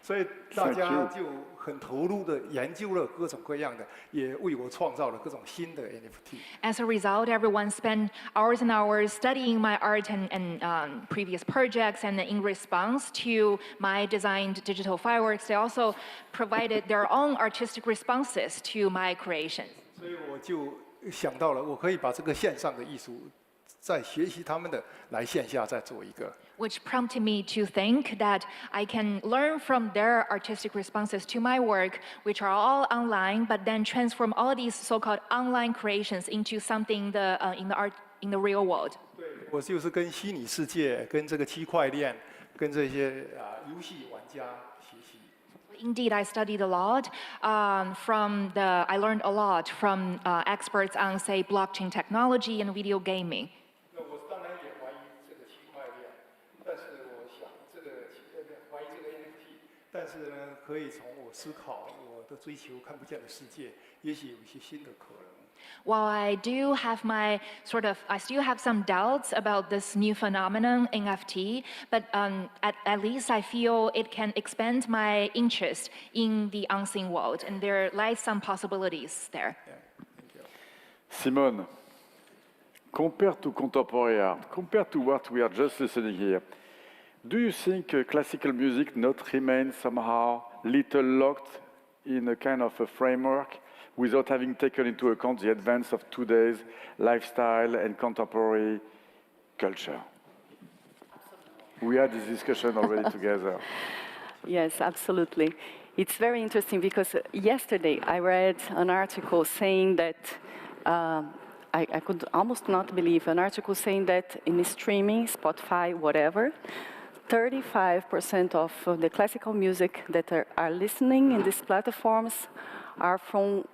所以大家就很投入的研究了各种各样的，也为我创造了各种新的 NFT。 As a result, everyone spent hours and hours studying my art and previous projects, and in response to my designed digital fireworks, they also provided their own artistic responses to my creations. 所以我就想到了，我可以把这个线上的艺术，再学习他们的，来线下再做一个。 Which prompted me to think that I can learn from their artistic responses to my work, which are all online, but then transform all these so-called online creations into something in the real world. 对，我就是跟虚拟世界、跟这个区块链、跟这些游戏玩家学习。 Indeed, I studied a lot I learned a lot from experts on, say, blockchain technology and video gaming. 那我当然也怀疑这个区块链，但是我想这个怀疑这个 NFT， 但是呢，可以从我思考我的追求看不见的世界，也许有一些新的可能。 While I do have I still have some doubts about this new phenomenon, NFT, but at least I feel it can expand my interest in the unseen world, and there lies some possibilities there. Simone, compared to contemporary art, compared to what we are just listening here, do you think classical music not remain somehow little locked in a kind of a framework without having taken into account the advance of today's lifestyle and contemporary culture? We had this discussion already together. Yes, absolutely. It's very interesting because yesterday I read an article saying that I could almost not believe an article saying that in streaming, Spotify, whatever, 35% of the classical music that are listening in these platforms are from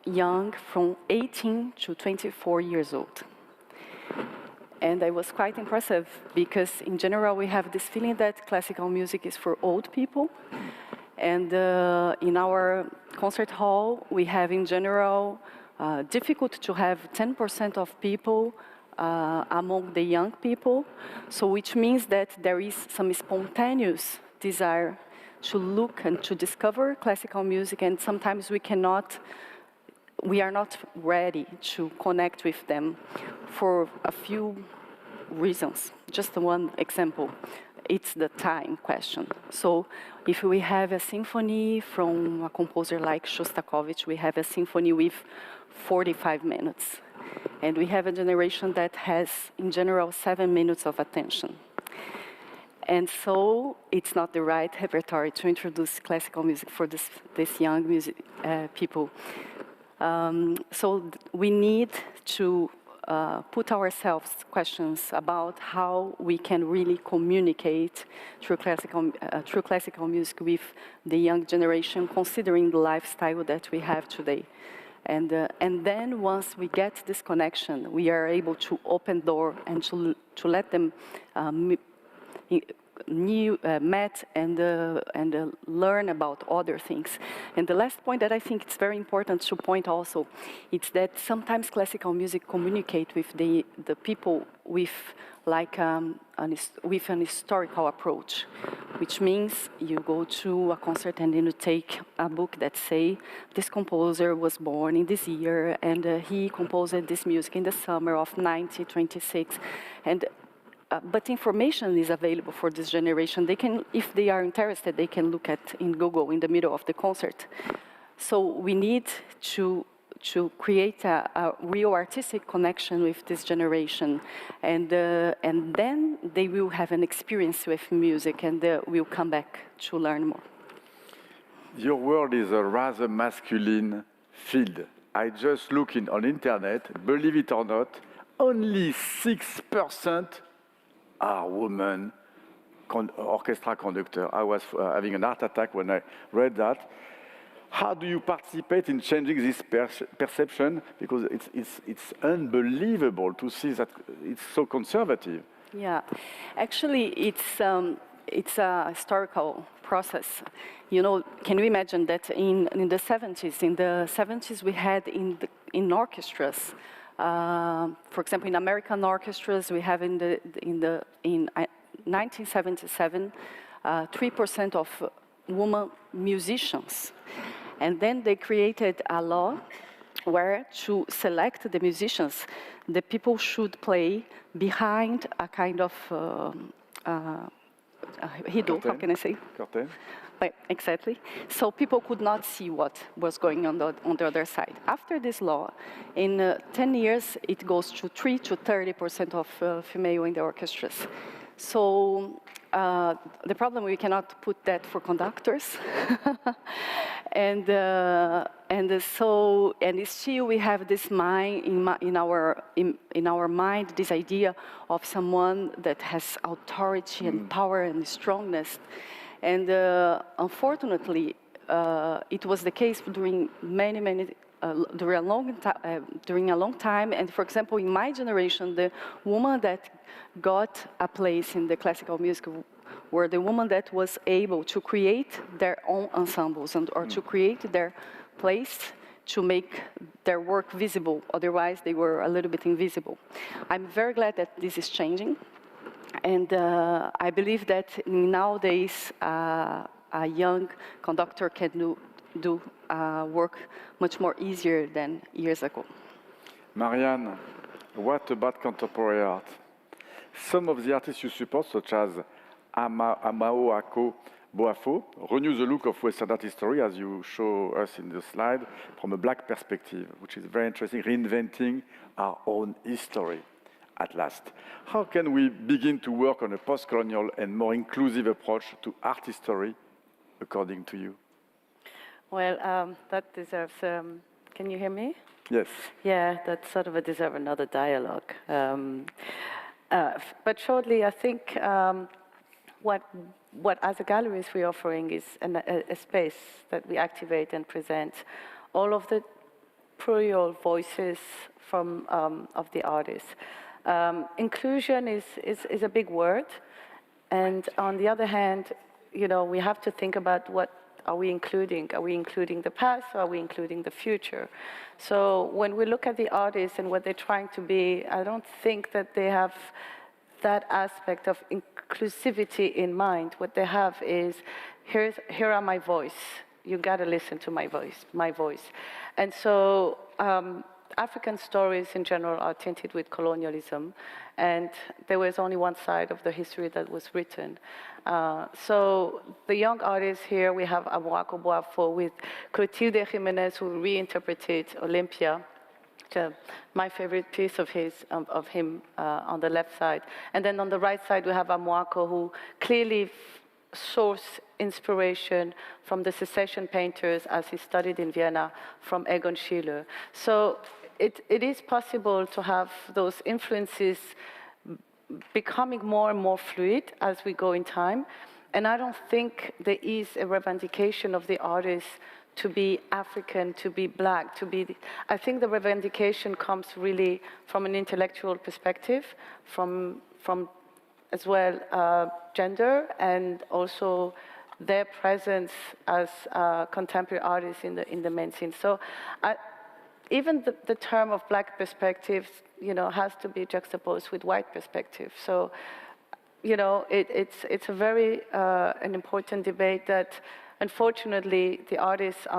18 to 24 years old. And it was quite impressive because in general we have this feeling that classical music is for old people. And in our concert hall, we have in general difficult to have 10% of people among the young people. So which means that there is some spontaneous desire to look and to discover classical music, and sometimes we are not ready to connect with them for a few reasons. Just one example, it's the time question. So if we have a symphony from a composer like Shostakovich, we have a symphony with 45 minutes. And we have a generation that has, in general, 7 minutes of attention. And so it's not the right repertoire to introduce classical music for this young people. So we need to put ourselves questions about how we can really communicate through classical music with the young generation, considering the lifestyle that we have today. And then once we get this connection, we are able to open door and to let them met and learn about other things. And the last point that I think it's very important to point also, it's that sometimes classical music communicate with the people with like with an historical approach, which means you go to a concert and then you take a book that say this composer was born in this year and he composed this music in the summer of 1926, and but information is available for this generation. They can, if they are interested, they can look at in Google in the middle of the concert. So we need to create a real artistic connection with this generation, and then they will have an experience with music and will come back to learn more. Your world is a rather masculine field. I just look on internet, believe it or not, only 6% are women orchestra conductor. I was having an heart attack when I read that. How do you participate in changing this perception? Because it's unbelievable to see that it's so conservative. Yeah, actually, it's a historical process. You know, can you imagine that in the 70s, we had in orchestras. For example, in American orchestras, we have in 1977, 3% of women musicians. And then they created a law where to select the musicians, the people should play behind a kind of rideau, how can I say? Curtain. Right, exactly. So people could not see what was going on the other side. After this law, in 10 years, it goes to 3 to 30% of female in the orchestras. So the problem, we cannot put that for conductors. and still we have this mind in our mind, this idea of someone that has authority and power and strongness. And unfortunately, it was the case during during a long time. And for example, in my generation, the woman that got a place in the classical music were the women that was able to create their own ensembles or to create their place to make their work visible. Otherwise, they were a little bit invisible. I'm very glad that this is changing. And I believe that nowadays, a young conductor can do work much more easier than years ago. Marianne, what about contemporary art? Some of the artists you support, such as Amao Ako Boafo, renew the look of Western art history, as you show us in the slide, from a black perspective, which is very interesting, reinventing our own history at last. How can we begin to work on a post-colonial and more inclusive approach to art history, according to you? Well, that deserves, can you hear me? Yes. Yeah, that sort of deserves another dialogue. But shortly, I think what as a galleries we're offering is a space that we activate and present all of the plural voices from of the artists. Inclusion is a big word, and on the other hand, you know, we have to think about what are we including? Are we including the past, or are we including the future? So when we look at the artists and what they're trying to be, I don't think that they have that aspect of inclusivity in mind. What they have is, here are my voice. You gotta listen to my voice. And so African stories in general are tinted with colonialism, and there was only one side of the history that was written. So the young artists here, we have Amao Boafo with Clotilde Jimenez, who reinterpreted Olympia, my favorite piece of him on the left side. And then on the right side, we have Amao, who clearly sourced inspiration from the secession painters as he studied in Vienna from Egon Schiele. So it is possible to have those influences becoming more and more fluid as we go in time. And I don't think there is a revendication of the artists to be African, to be black, to be... I think the revendication comes really from an intellectual perspective, from as well gender, and also their presence as contemporary artists in the main scene. So even the term of black perspectives, has to be juxtaposed with white perspective. So, it's a very an important debate that, unfortunately, the artists are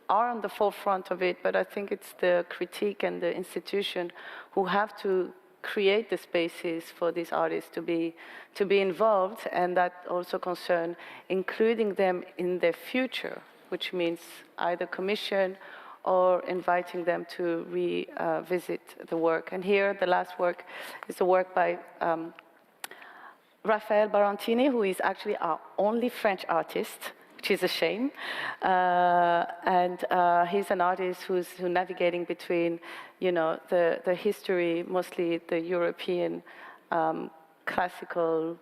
on the forefront of it, but I think it's the critique and the institution who have to create the spaces for these artists to be involved, and that also concern including them in their future, which means either commission or inviting them to revisit the work. And here, the last work is the work by Raphael Barantini, who is actually our only French artist, which is a shame. And he's an artist who's navigating between, the history, mostly the European classical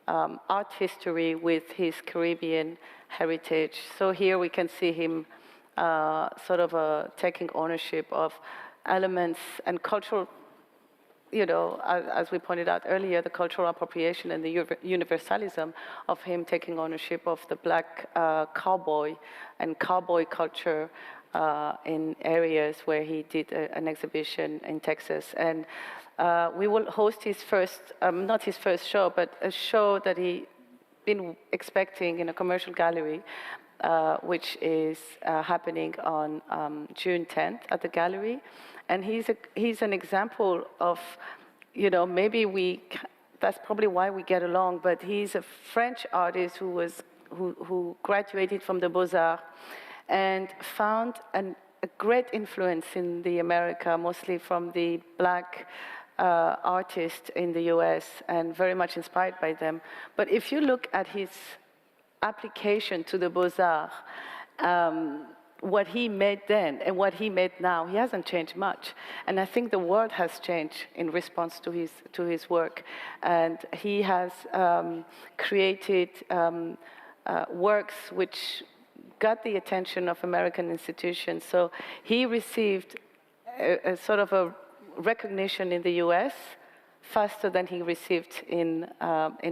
art history with his Caribbean heritage. So here we can see him sort of taking ownership of elements and cultural, as we pointed out earlier, the cultural appropriation and the universalism of him taking ownership of the black cowboy and cowboy culture in areas where he did an exhibition in Texas. And we will host his first, not his first show, but a show that he been expecting in a commercial gallery, which is happening on June 10th at the gallery. And he's an example of, maybe that's probably why we get along, but he's a French artist who graduated from the Beaux-Arts and found a great influence in the America, mostly from the black artists in the US, and very much inspired by them. But if you look at his application to the Beaux-Arts, what he made then and what he made now, he hasn't changed much. And I think the world has changed in response to his work. And he has created works which got the attention of American institutions. So he received a sort of a recognition in the US faster than he received in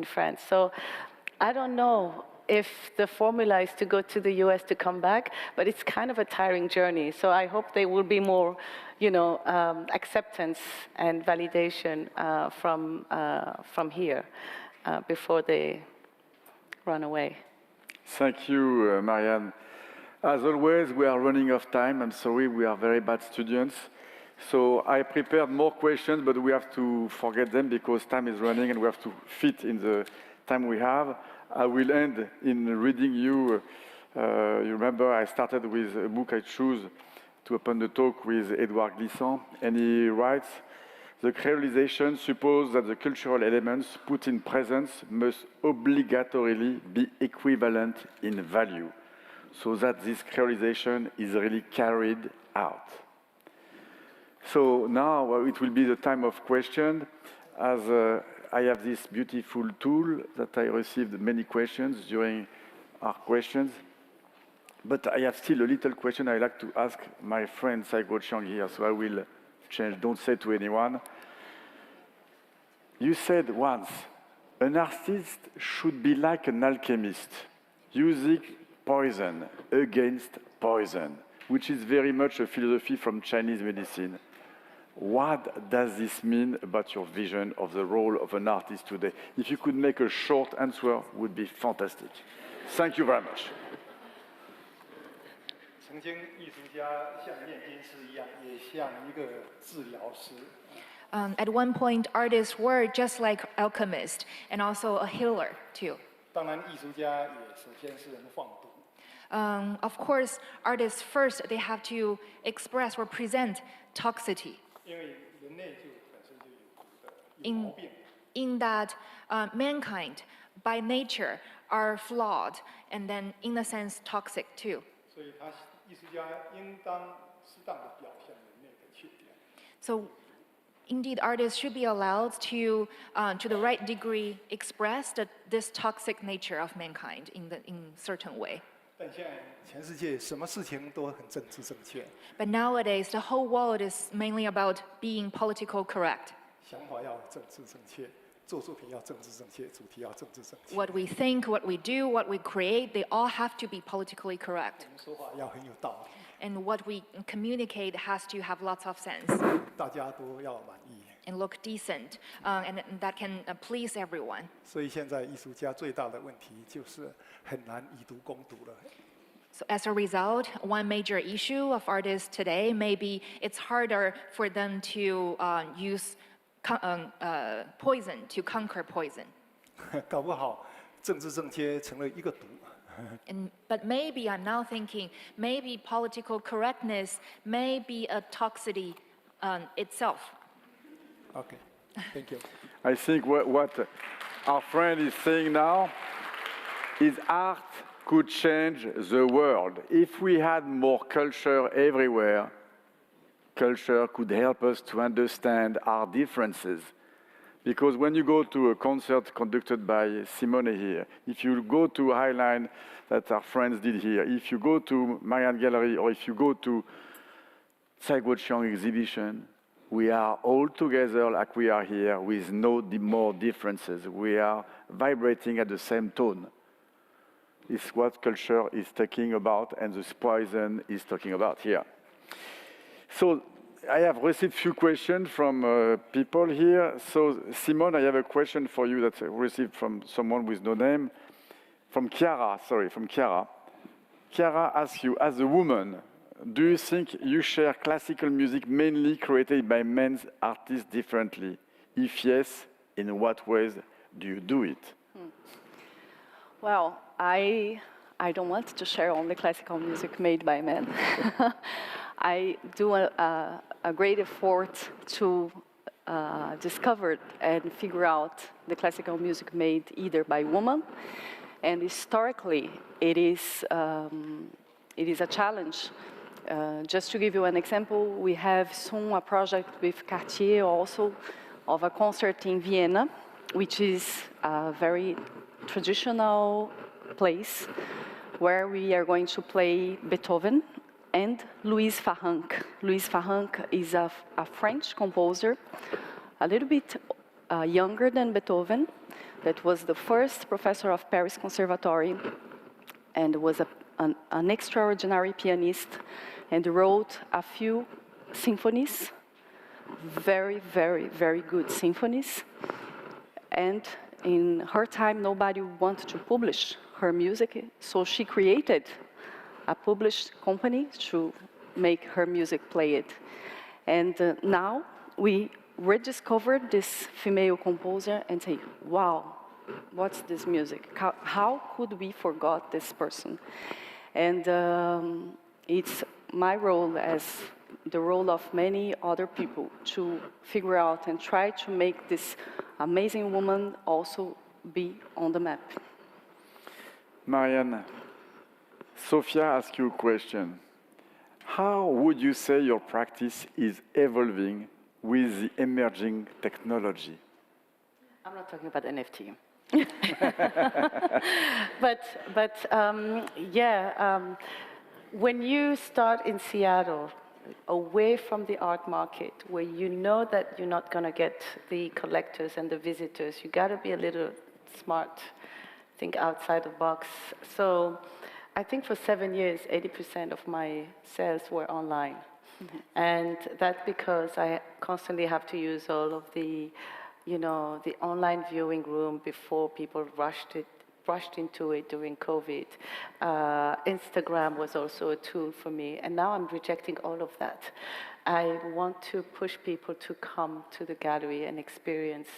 France. So I don't know if the formula is to go to the US to come back, but it's kind of a tiring journey. So I hope there will be more, acceptance and validation from here before they run away. Thank you, Marianne. As always, we are running out of time. I'm sorry, we are very bad students. So I prepared more questions, but we have to forget them because time is running and we have to fit in the time we have. I will end in reading you. You remember I started with a book I chose to open the talk with Edouard Glissant, and he writes, "The creolization supposes that the cultural elements put in presence must obligatorily be equivalent in value, so that this creolization is really carried out." So now it will be the time of question. As I have this beautiful tool that I received many questions during our questions, but I have still a little question I like to ask my friend Saigo Chiang here, so I will change, don't say to anyone. You said once, an artist should be like an alchemist, using poison against poison, which is very much a philosophy from Chinese medicine. What does this mean about your vision of the role of an artist today? If you could make a short answer, would be fantastic. Thank you very much. At one point, artists were just like alchemists and also a healer too. Of course, artists first, they have to express or present toxicity. In that mankind, by nature, are flawed and then, in a sense, toxic too. So, indeed, artists should be allowed to the right degree, express this toxic nature of mankind in certain way. But nowadays, the whole world is mainly about being politically correct. What we think, what we do, what we create, they all have to be politically correct. And what we communicate has to have lots of sense. And look decent, and that can please everyone. So as a result, one major issue of artists today may be it's harder for them to use poison to conquer poison. But maybe I'm now thinking, maybe political correctness may be a toxicity itself. Okay, thank you. I think what our friend is saying now is art could change the world. If we had more culture everywhere, culture could help us to understand our differences. Because when you go to a concert conducted by Simone here, if you go to Highline that our friends did here, if you go to Marianne Gallery, or if you go to Tsai Guo-Chiang exhibition, we are all together like we are here with no more differences. We are vibrating at the same tone. It's what culture is talking about and the poison is talking about here. So I have received few questions from people here. So Simone, I have a question for you that I received from someone with no name. From Chiara. Chiara asks you, as a woman, do you think you share classical music mainly created by men's artists differently? If yes, in what ways do you do it? Well, I don't want to share only classical music made by men. I do a great effort to discover and figure out the classical music made either by women, and historically it is a challenge. Just to give you an example, we have soon a project with Cartier also of a concert in Vienna, which is a very traditional place where we are going to play Beethoven and Louis Farrenc. Louis Farrenc is a French composer, a little bit younger than Beethoven, that was the first professor of Paris Conservatory and was an extraordinary pianist and wrote a few symphonies, very, very, very good symphonies. And in her time, nobody wanted to publish her music, so she created a published company to make her music play it. And now we rediscovered this female composer and say, wow, what's this music? How could we forget this person? And it's my role, as the role of many other people, to figure out and try to make this amazing woman also be on the map. Marianne, Sophia asked you a question. How would you say your practice is evolving with the emerging technology? I'm not talking about NFT. When you start in Seattle, away from the art market, where you know that you're not going to get the collectors and the visitors, you got to be a little smart, think outside the box. So I think for 7 years, 80% of my sales were online. Mm-hmm. And that's because I constantly have to use all of the, the online viewing room before people rushed into it during COVID. Instagram was also a tool for me, and now I'm rejecting all of that. I want to push people to come to the gallery and experience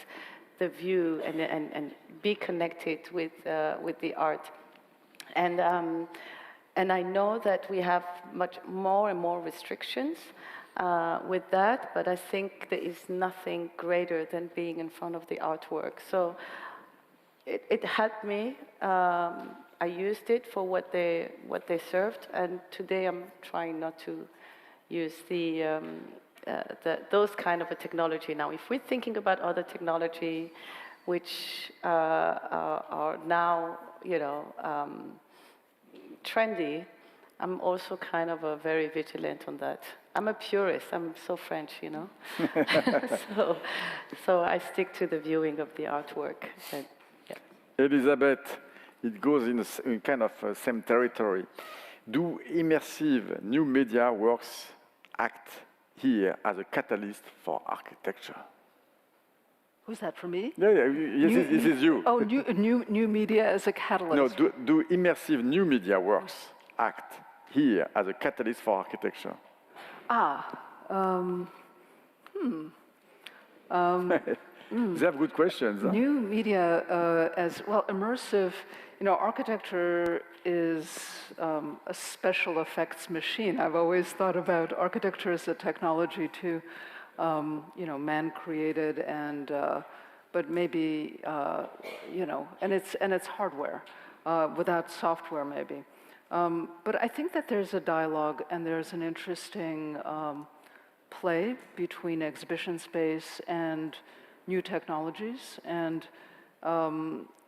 the view and be connected with the art. And I know that we have much more and more restrictions with that, but I think there is nothing greater than being in front of the artwork. So it helped me. I used it for what they served, and today I'm trying not to use those kind of a technology now. If we're thinking about other technology, which are now, trendy, I'm also kind of very vigilant on that. I'm a purist. I'm so French, you know. so I stick to the viewing of the artwork. And, yeah. Elizabeth, it goes in kind of same territory. Do immersive new media works act here as a catalyst for architecture? Who's that, for me? Yeah, yes, this is you. Oh, new media as a catalyst. No, do immersive new media works act here as a catalyst for architecture? They have good questions. New media as well, immersive. You know, architecture is a special effects machine. I've always thought about architecture as a technology too. You know, man created, and but maybe you know, and it's hardware without software maybe. But I think that there's a dialogue and there's an interesting play between exhibition space and new technologies, and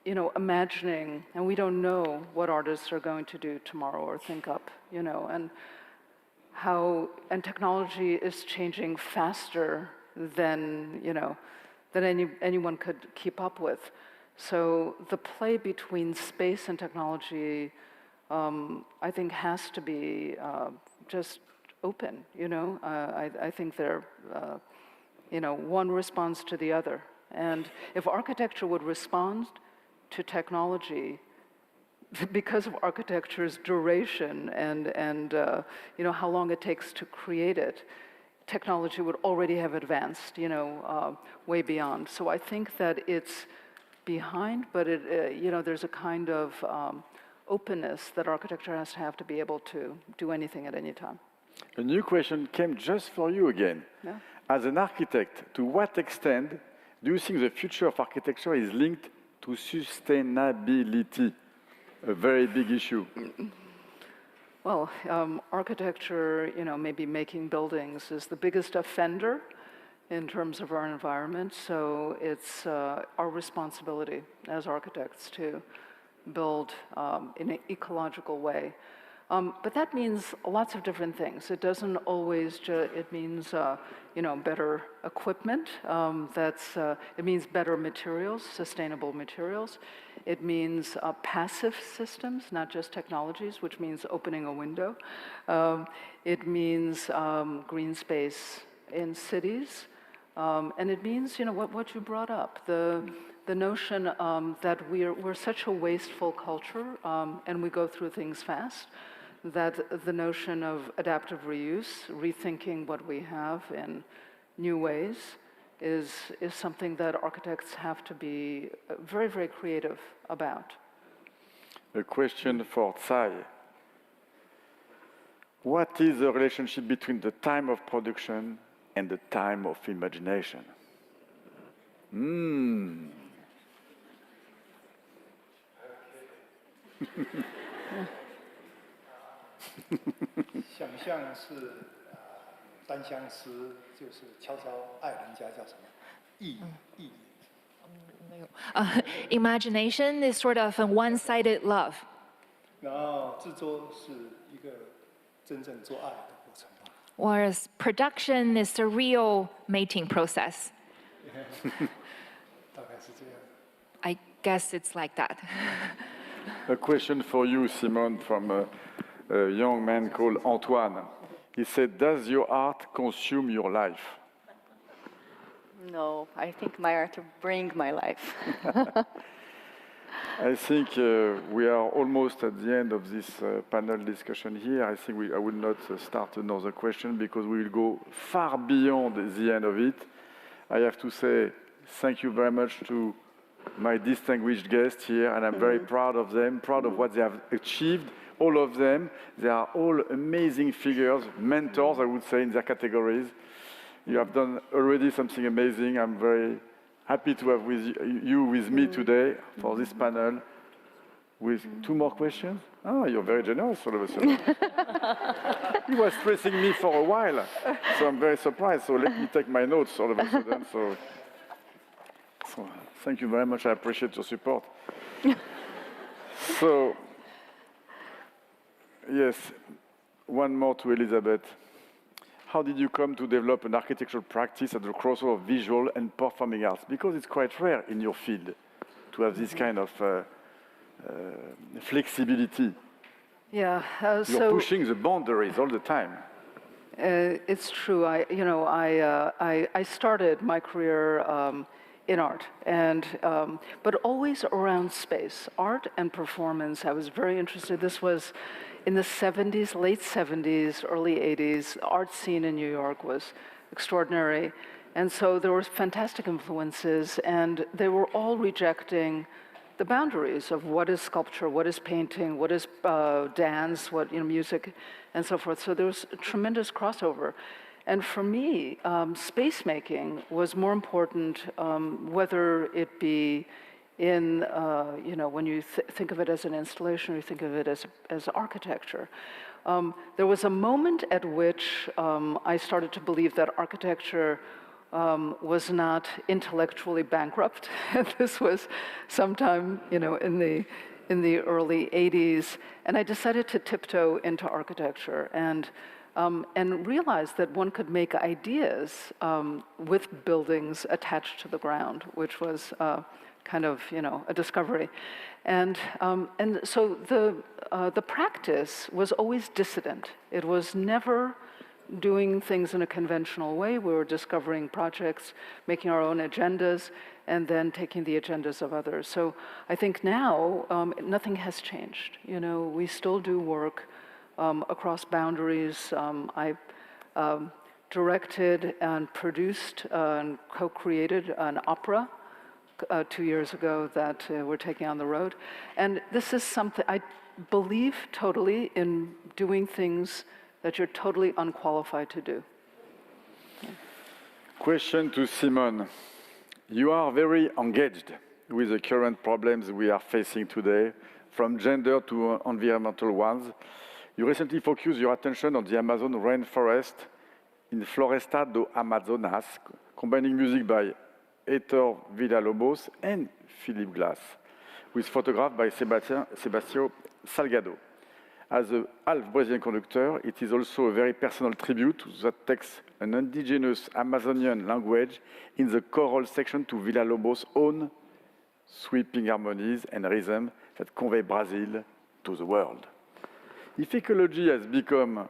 you know, imagining, and we don't know what artists are going to do tomorrow or think up, you know, and how, and technology is changing faster than, you know, than anyone could keep up with. So the play between space and technology, I think, has to be just open, you know. I think they're, you know, one responds to the other. And if architecture would respond to technology, because of architecture's duration and you know, how long it takes to create it, technology would already have advanced, you know, way beyond. So I think that it's behind, but it, you know, there's a kind of openness that architecture has to have to be able to do anything at any time. A new question came just for you again. Yeah. As an architect, to what extent do you think the future of architecture is linked to sustainability? A very big issue. Well, architecture, you know, maybe making buildings is the biggest offender in terms of our environment. So it's our responsibility as architects to build in an ecological way. But that means lots of different things. It doesn't always, it means, you know, better equipment. It means better materials, sustainable materials. It means passive systems, not just technologies, which means opening a window. It means green space in cities. And it means, you know, what you brought up, the notion that we're such a wasteful culture and we go through things fast, that the notion of adaptive reuse, rethinking what we have in new ways, is something that architects have to be very, very creative about. A question for Tsai. What is the relationship between the time of production and the time of imagination? 想象是单相思，就是悄悄爱人家叫什么？意。Imagination is sort of a one-sided love. 然后制作是一个真正做爱的过程。Whereas production is the real mating process. 大概是这样。 I guess it's like that. A question for you, Simone, from a young man called Antoine. He said, does your art consume your life? No, I think my art brings my life. I think we are almost at the end of this panel discussion here. I think I will not start another question because we will go far beyond the end of it. I have to say thank you very much to my distinguished guests here, and I'm very proud of them, proud of what they have achieved, all of them. They are all amazing figures, mentors, I would say, in their categories. You have done already something amazing. I'm very happy to have you with me today for this panel. With 2 more questions? Oh, you're very generous all of a sudden. He was stressing me for a while, so I'm very surprised. So let me take my notes all of a sudden. So thank you very much. I appreciate your support. So Yes, one more to Elizabeth. How did you come to develop an architectural practice at the crossroad of visual and performing arts? Because it's quite rare in your field to have this kind of flexibility. Yeah, You're pushing the boundaries all the time. It's true. I started my career in art, but always around space, art and performance. I was very interested. This was in the 70s, late 70s, early 80s. The art scene in New York was extraordinary, and so there were fantastic influences, and they were all rejecting the boundaries of what is sculpture, what is painting, what is dance, what music, and so forth. So there was a tremendous crossover. And for me, space making was more important, whether it be in, when you think of it as an installation or you think of it as architecture. There was a moment at which I started to believe that architecture was not intellectually bankrupt. This was sometime, in the early 80s, and I decided to tiptoe into architecture and realized that one could make ideas with buildings attached to the ground, which was kind of, a discovery. And so the practice was always dissident. It was never doing things in a conventional way. We were discovering projects, making our own agendas, and then taking the agendas of others. So I think now nothing has changed. We still do work across boundaries. I directed and produced and co-created an opera 2 years ago that we're taking on the road. And this is something, I believe totally in doing things that you're totally unqualified to do. Yeah. Question to Simone. You are very engaged with the current problems we are facing today, from gender to environmental ones. You recently focused your attention on the Amazon rainforest in Floresta do Amazonas, combining music by Heitor Villa-Lobos and Philip Glass, with photograph by Sebastião Salgado. As a half Brazilian conductor, it is also a very personal tribute that takes an indigenous Amazonian language in the choral section to Villa-Lobos' own sweeping harmonies and rhythm that convey Brazil to the world. If ecology has become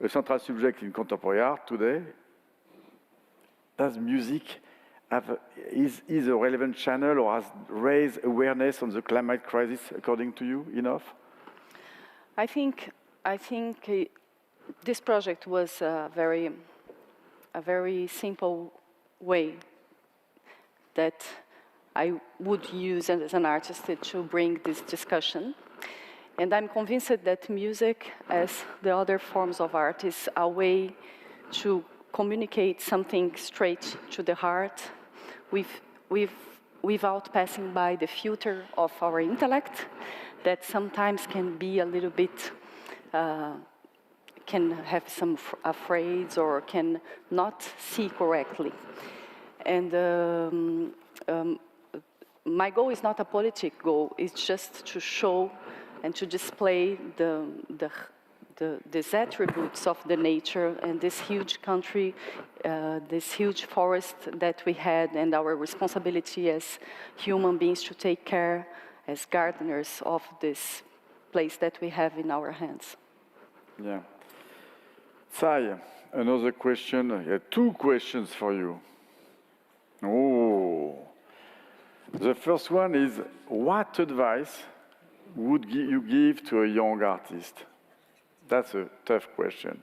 a central subject in contemporary art today, does music is a relevant channel or has raised awareness on the climate crisis, according to you, enough? I think this project was a very simple way that I would use as an artist to bring this discussion. And I'm convinced that music, as the other forms of art, is a way to communicate something straight to the heart without passing by the filter of our intellect, that sometimes can be a little bit, can have some phrase or can not see correctly. And my goal is not a politic goal, it's just to show and to display these attributes of the nature and this huge country, this huge forest that we had, and our responsibility as human beings to take care as gardeners of this place that we have in our hands. Yeah. Tsai, another question. I had two questions for you. Oh. The first one is, what advice would you give to a young artist? That's a tough question.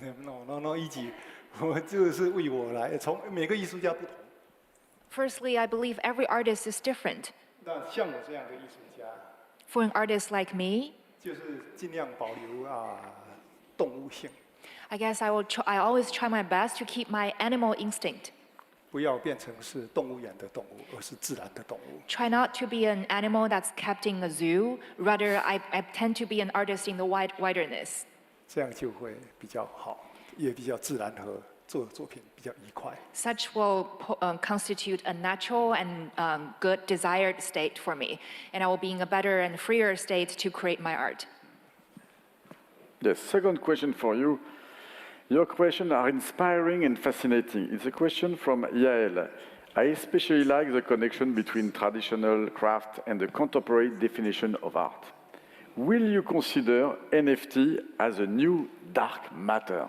No, easy. 这个是为我来，从每个艺术家不同。Firstly, I believe every artist is different. 那像我这样的艺术家， For an artist like me, 就是尽量保留动物性， I guess I always try my best to keep my animal instinct. 不要变成是动物园的动物，而是自然的动物。 Try not to be an animal that's kept in a zoo. Rather, I tend to be an artist in the wilderness. 这样就会比较好，也比较自然和做作品比较愉快。 Such will constitute a natural and good desired state for me, and I will be in a better and freer state to create my art. Yes, second question for you. Your questions are inspiring and fascinating. It's a question from Yael. I especially like the connection between traditional craft and the contemporary definition of art. Will you consider NFT as a new dark matter?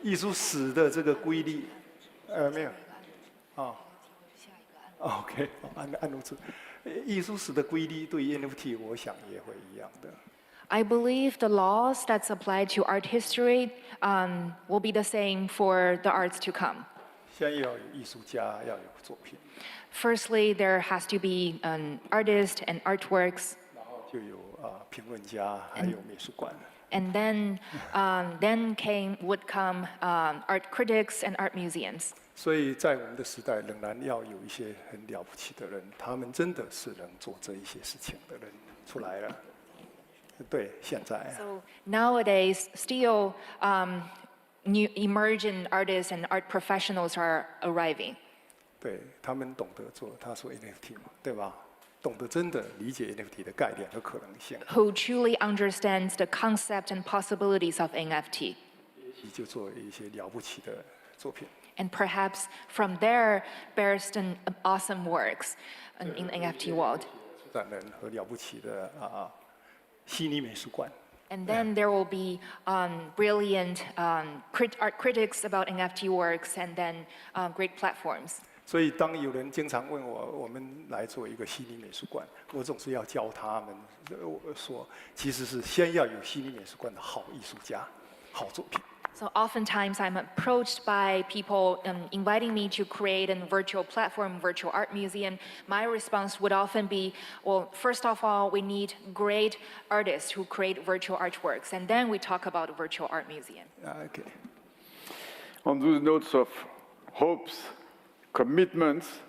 艺术史的这个规律，没有，OK， 按如此，艺术史的规律对 NFT 我想也会一样的。I believe the laws that's applied to art history will be the same for the arts to come. 先要有艺术家，要有作品。 Firstly, there has to be an artist and artworks. 然后就有评论家，还有美术馆。 And then would come art critics and art museums. 所以在我们的时代，仍然要有一些很了不起的人，他们真的是能做这一些事情的人出来了。对，现在。So nowadays, still new emerging artists and art professionals are arriving. 对他们懂得做，他说 NFT 嘛，对吧？懂得真的理解 NFT 的概念和可能性。Who truly understands the concept and possibilities of NFT. 就做一些了不起的作品。 And perhaps from there burst an awesome works in the NFT world. 策展人和了不起的悉尼美术馆。 And then there will be brilliant art critics about NFT works, and then great platforms. 所以当有人经常问我们来做一个悉尼美术馆，我总是要教他们说，其实是先要有悉尼美术馆的好艺术家、好作品。 So oftentimes I'm approached by people inviting me to create a virtual platform, virtual art museum. My response would often be, well, first of all, we need great artists who create virtual artworks, and then we talk about a virtual art museum. Okay. On those notes of hopes, commitments,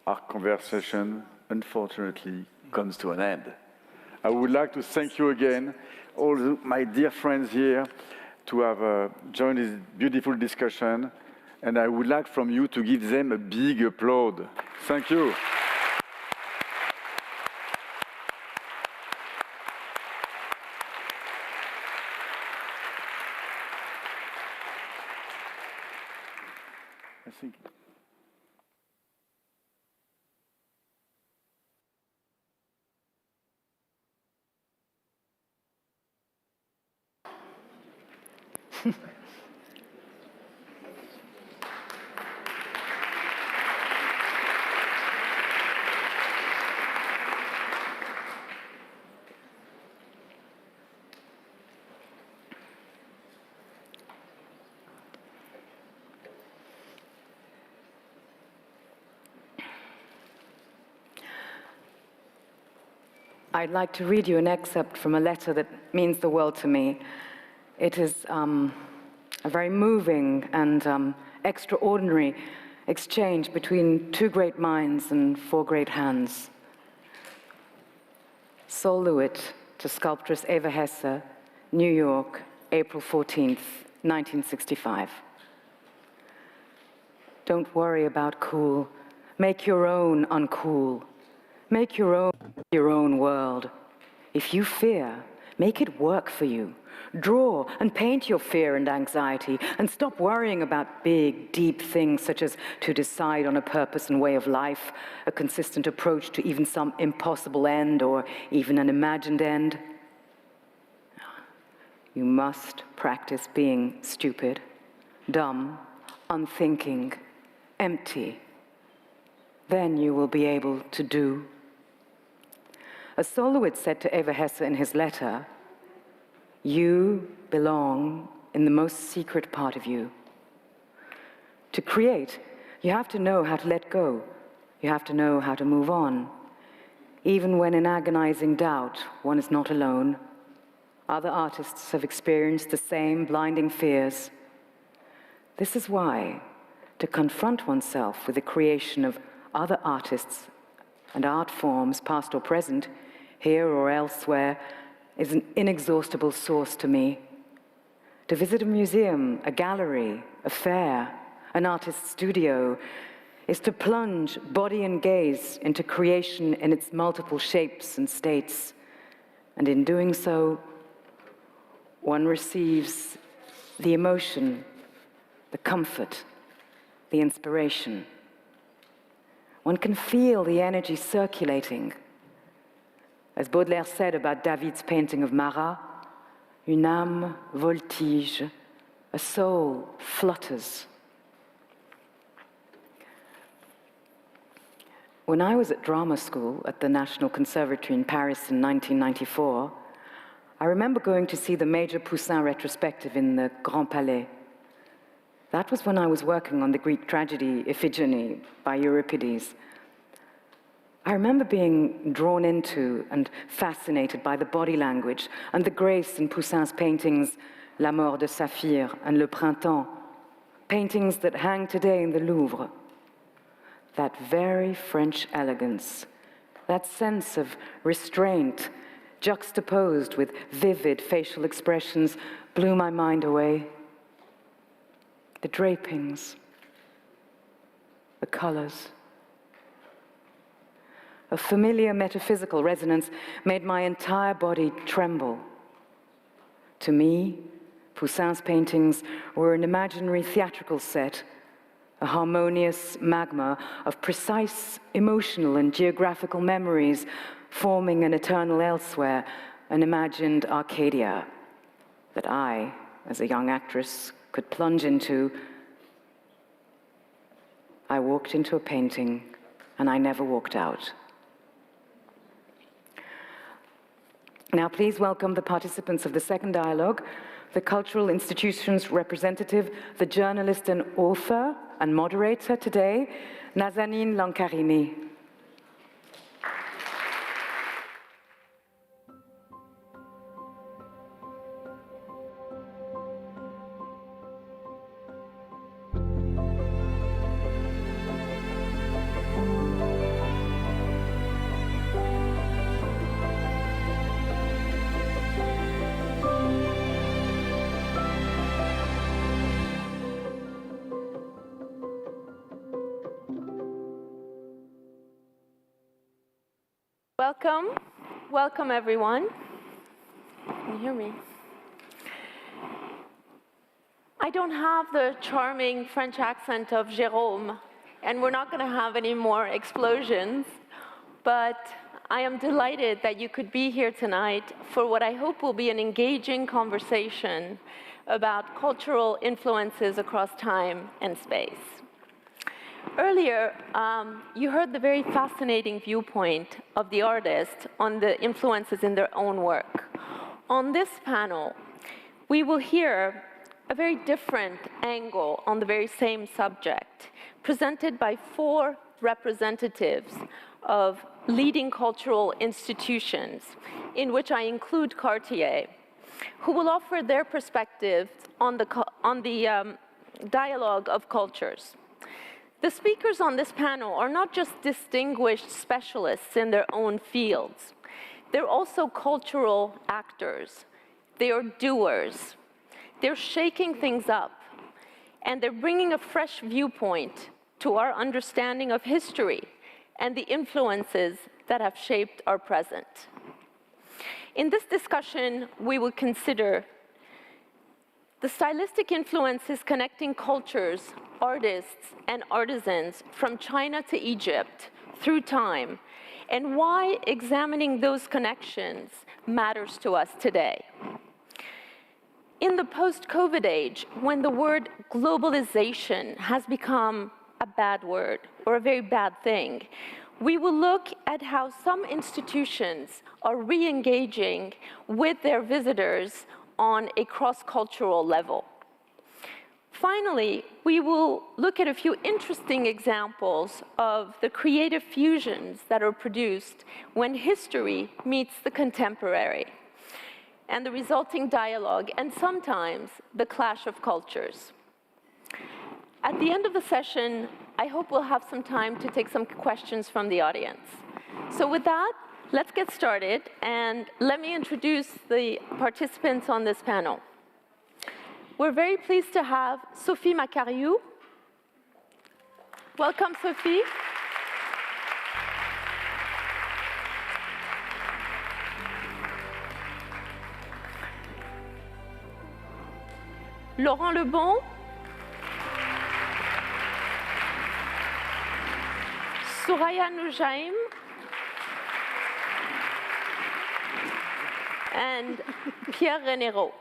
our conversation, unfortunately, comes to an end. I would like to thank you again, all my dear friends here, to have joined this beautiful discussion, and I would like from you to give them a big applause. Thank you. I think. I'd like to read you an excerpt from a letter that means the world to me. It is a very moving and extraordinary exchange between two great minds and four great hands. Sol LeWitt to sculptress Eva Hesse, New York, April 14th, 1965. Don't worry about cool. Make your own uncool. Make your own world. If you fear, make it work for you. Draw and paint your fear and anxiety, and stop worrying about big, deep things such as to decide on a purpose and way of life, a consistent approach to even some impossible end or even an imagined end. You must practice being stupid, dumb, unthinking, empty. Then you will be able to do. As Sol LeWitt said to Eva Hesse in his letter, you belong in the most secret part of you. To create, you have to know how to let go. You have to know how to move on. Even when in agonizing doubt, one is not alone. Other artists have experienced the same blinding fears. This is why, to confront oneself with the creation of other artists and art forms, past or present, here or elsewhere, is an inexhaustible source to me. To visit a museum, a gallery, a fair, an artist's studio, is to plunge body and gaze into creation in its multiple shapes and states. And in doing so, one receives the emotion, the comfort, the inspiration. One can feel the energy circulating. As Baudelaire said about David's painting of Marat, une âme voltige, a soul flutters. When I was at drama school at the National Conservatory in Paris in 1994, I remember going to see the Major Poussin retrospective in the Grand Palais. That was when I was working on the Greek tragedy Iphigenie by Euripides. I remember being drawn into and fascinated by the body language and the grace in Poussin's paintings La Mort de Saphir and Le Printemps, paintings that hang today in the Louvre. That very French elegance, that sense of restraint juxtaposed with vivid facial expressions blew my mind away. The drapings, the colors. A familiar metaphysical resonance made my entire body tremble. To me, Poussin's paintings were an imaginary theatrical set, a harmonious magma of precise emotional and geographical memories forming an eternal elsewhere, an imagined Arcadia that I, as a young actress, could plunge into. I walked into a painting and I never walked out. Now please welcome the participants of the second dialogue, the cultural institutions representative, the journalist and author and moderator today, Nazanin Lankarini. Welcome. Welcome, everyone. Can you hear me? I don't have the charming French accent of Jérôme, and we're not going to have any more explosions, but I am delighted that you could be here tonight for what I hope will be an engaging conversation about cultural influences across time and space. Earlier, you heard the very fascinating viewpoint of the artist on the influences in their own work. On this panel, we will hear a very different angle on the very same subject, presented by 4 representatives of leading cultural institutions, in which I include Cartier, who will offer their perspectives on the dialogue of cultures. The speakers on this panel are not just distinguished specialists in their own fields. They're also cultural actors. They are doers. They're shaking things up, and they're bringing a fresh viewpoint to our understanding of history and the influences that have shaped our present. In this discussion, we will consider the stylistic influences connecting cultures, artists, and artisans from China to Egypt through time, and why examining those connections matters to us today. In the post-COVID age, when the word globalization has become a bad word or a very bad thing, we will look at how some institutions are re-engaging with their visitors on a cross-cultural level. Finally, we will look at a few interesting examples of the creative fusions that are produced when history meets the contemporary, and the resulting dialogue, and sometimes the clash of cultures. At the end of the session, I hope we'll have some time to take some questions from the audience. So with that, let's get started, and let me introduce the participants on this panel. We're very pleased to have Sophie Macariou, Welcome, Sophie. Laurent Lebon. Soraya Noujaim. And Pierre Renero.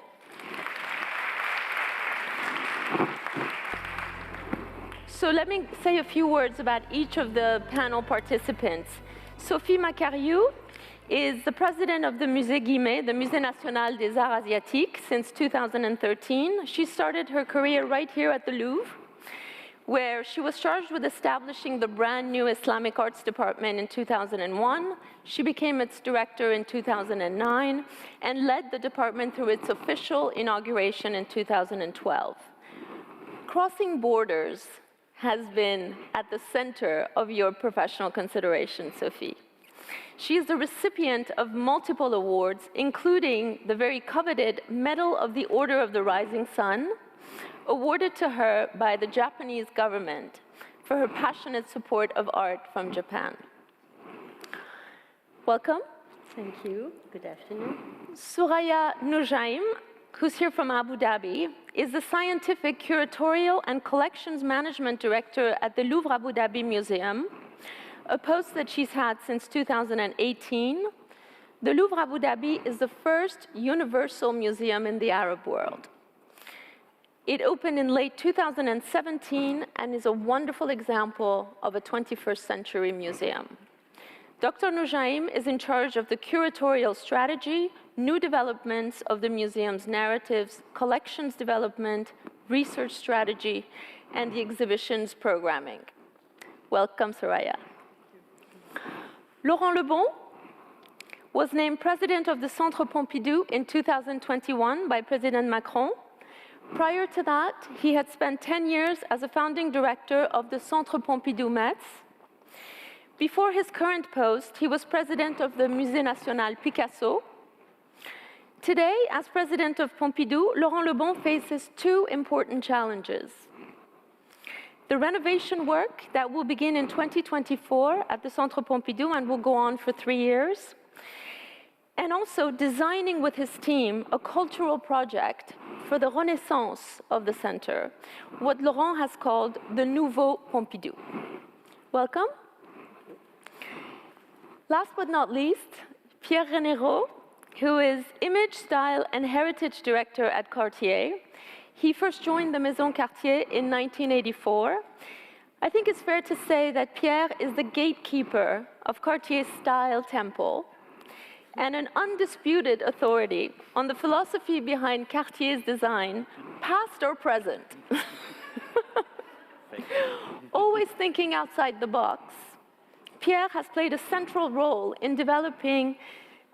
So let me say a few words about each of the panel participants. Sophie Macariou is the president of the Musée Guimet, the Musée National des Arts Asiatiques, since 2013. She started her career right here at the Louvre, where she was charged with establishing the brand new Islamic Arts Department in 2001. She became its director in 2009 and led the department through its official inauguration in 2012. Crossing borders has been at the center of your professional consideration, Sophie. She is the recipient of multiple awards, including the very coveted Medal of the Order of the Rising Sun, awarded to her by the Japanese government for her passionate support of art from Japan. Welcome. Thank you. Good afternoon. Soraya Noujaim, who's here from Abu Dhabi, is the Scientific, Curatorial, and Collections Management Director at the Louvre Abu Dhabi Museum, a post that she's had since 2018. The Louvre Abu Dhabi is the first universal museum in the Arab world. It opened in late 2017 and is a wonderful example of a 21st century museum. Dr. Noujaim is in charge of the curatorial strategy, new developments of the museum's narratives, collections development, research strategy, and the exhibition's programming. Welcome, Soraya. Laurent Lebon was named president of the Centre Pompidou in 2021 by President Macron. Prior to that, he had spent 10 years as a founding director of the Centre Pompidou Metz. Before his current post, he was president of the Musée National Picasso. Today, as president of Pompidou, Laurent Lebon faces two important challenges. The renovation work that will begin in 2024 at the Centre Pompidou and will go on for 3 years, and also designing with his team a cultural project for the renaissance of the center, what Laurent has called the Nouveau Pompidou. Welcome. Last but not least, Pierre Renero, who is Image, Style, and Heritage Director at Cartier. He first joined the Maison Cartier in 1984. I think it's fair to say that Pierre is the gatekeeper of Cartier's style temple and an undisputed authority on the philosophy behind Cartier's design, past or present. Always thinking outside the box, Pierre has played a central role in developing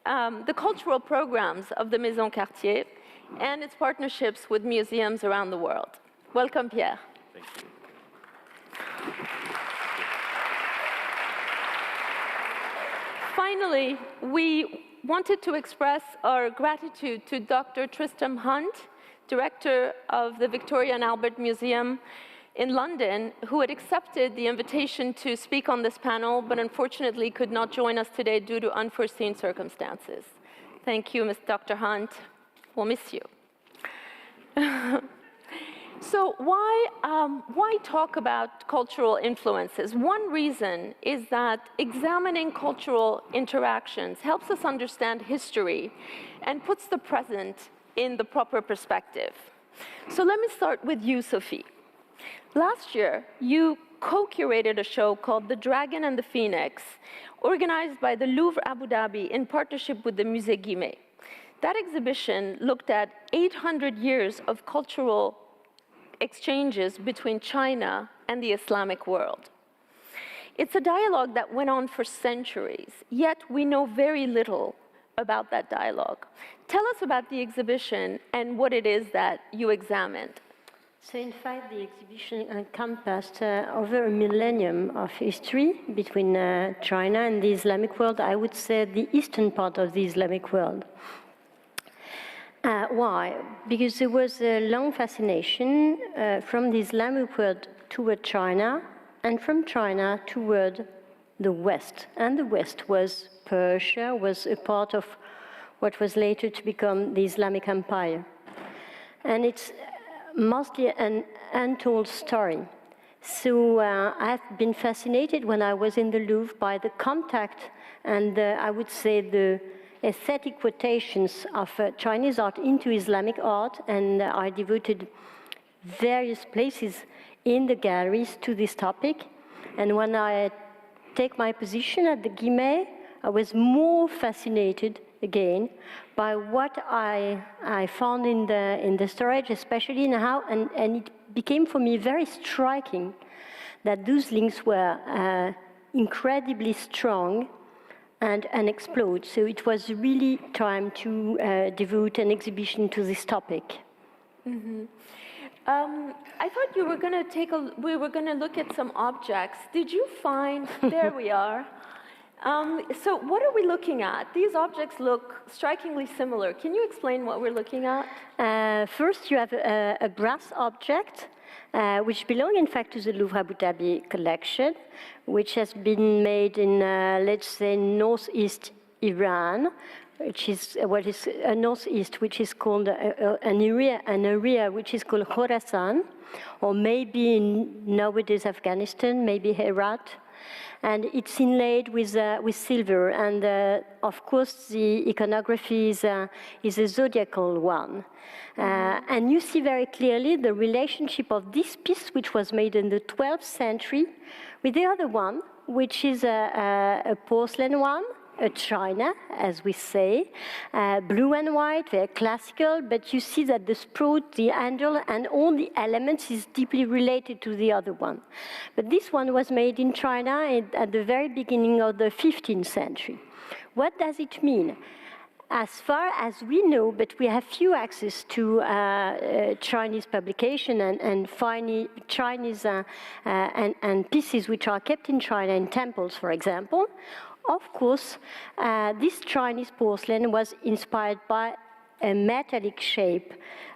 the cultural programs of the Maison Cartier and its partnerships with museums around the world. Welcome, Pierre. Thank you. Finally, we wanted to express our gratitude to Dr. Tristram Hunt, director of the Victoria and Albert Museum in London, who had accepted the invitation to speak on this panel, but unfortunately could not join us today due to unforeseen circumstances. Thank you, Dr. Hunt. We'll miss you. So why talk about cultural influences? One reason is that examining cultural interactions helps us understand history and puts the present in the proper perspective. So let me start with you, Sophie. Last year, you co-curated a show called The Dragon and the Phoenix, organized by the Louvre Abu Dhabi in partnership with the Musée Guimet. That exhibition looked at 800 years of cultural exchanges between China and the Islamic world. It's a dialogue that went on for centuries, yet we know very little about that dialogue. Tell us about the exhibition and what it is that you examined. So in fact, the exhibition encompassed over a millennium of history between China and the Islamic world, I would say the eastern part of the Islamic world. Why? Because there was a long fascination from the Islamic world toward China and from China toward the West. And the West was Persia, was a part of what was later to become the Islamic Empire. And it's mostly an untold story. So I've been fascinated when I was in the Louvre by the contact and I would say the aesthetic quotations of Chinese art into Islamic art, and I devoted various places in the galleries to this topic. And when I take my position at the Guimet, I was more fascinated again by what I found in the storage, especially in how, and it became for me very striking that those links were incredibly strong and unexplored. So it was really time to devote an exhibition to this topic. Mm-hmm. I thought you were going to we were going to look at some objects. Did you find, there we are. So what are we looking at? These objects look strikingly similar. Can you explain what we're looking at? First, you have a brass object, which belong, in fact, to the Louvre Abu Dhabi collection, which has been made in, let's say, northeast Iran, which is what is northeast, which is called an area which is called Khorasan, or maybe in nowadays Afghanistan, maybe Herat. And it's inlaid with silver, and of course the iconography is a zodiacal one. And you see very clearly the relationship of this piece, which was made in the 12th century, with the other one, which is a porcelain one, a china, as we say, blue and white, very classical, but you see that the sprout, the handle, and all the elements is deeply related to the other one. But this one was made in China at the very beginning of the 15th century. What does it mean? As far as we know, but we have few access to Chinese publication and Chinese and pieces which are kept in China in temples, for example. Of course, this Chinese porcelain was inspired by a metallic shape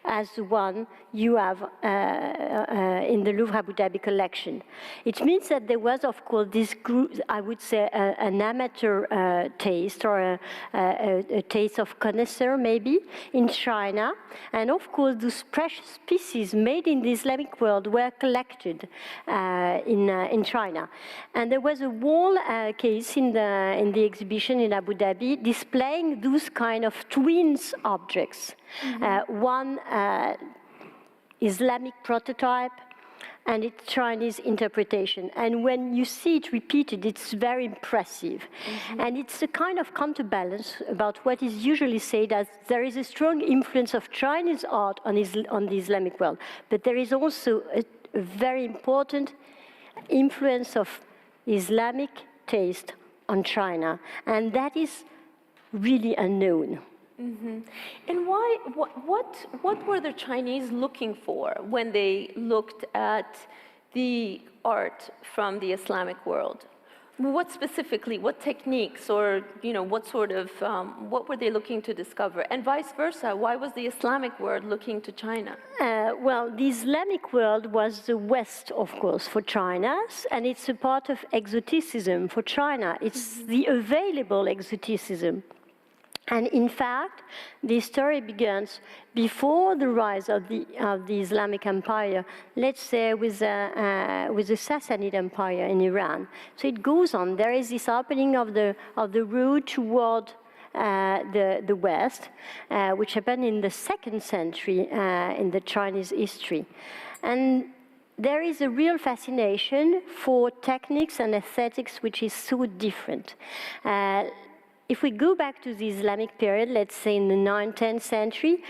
as the one you have in the Louvre Abu Dhabi collection. It means that there was, of course, this group, I would say, an amateur taste or a taste of connoisseur, maybe, in China. And of course, those precious pieces made in the Islamic world were collected in China. And there was a wall case in the exhibition in Abu Dhabi displaying those kind of twins objects. Mm-hmm. One Islamic prototype and its Chinese interpretation. And when you see it repeated, it's very impressive. Mm-hmm. And it's a kind of counterbalance about what is usually said as there is a strong influence of Chinese art on the Islamic world. But there is also a very important influence of Islamic taste on China. And that is really unknown. Mm-hmm. And what were the Chinese looking for when they looked at the art from the Islamic world? What specifically, what techniques, or what sort of, what were they looking to discover? And vice versa, why was the Islamic world looking to China? Well, the Islamic world was the West, of course, for China, and it's a part of exoticism for China. It's the available exoticism. And in fact, the story begins before the rise of the Islamic Empire, let's say with the Sassanid Empire in Iran. So it goes on. There is this opening of the road toward the West, which happened in the 2nd century in the Chinese history. And there is a real fascination for techniques and aesthetics which is so different. If we go back to the Islamic period, let's say in the 9th, 10th century,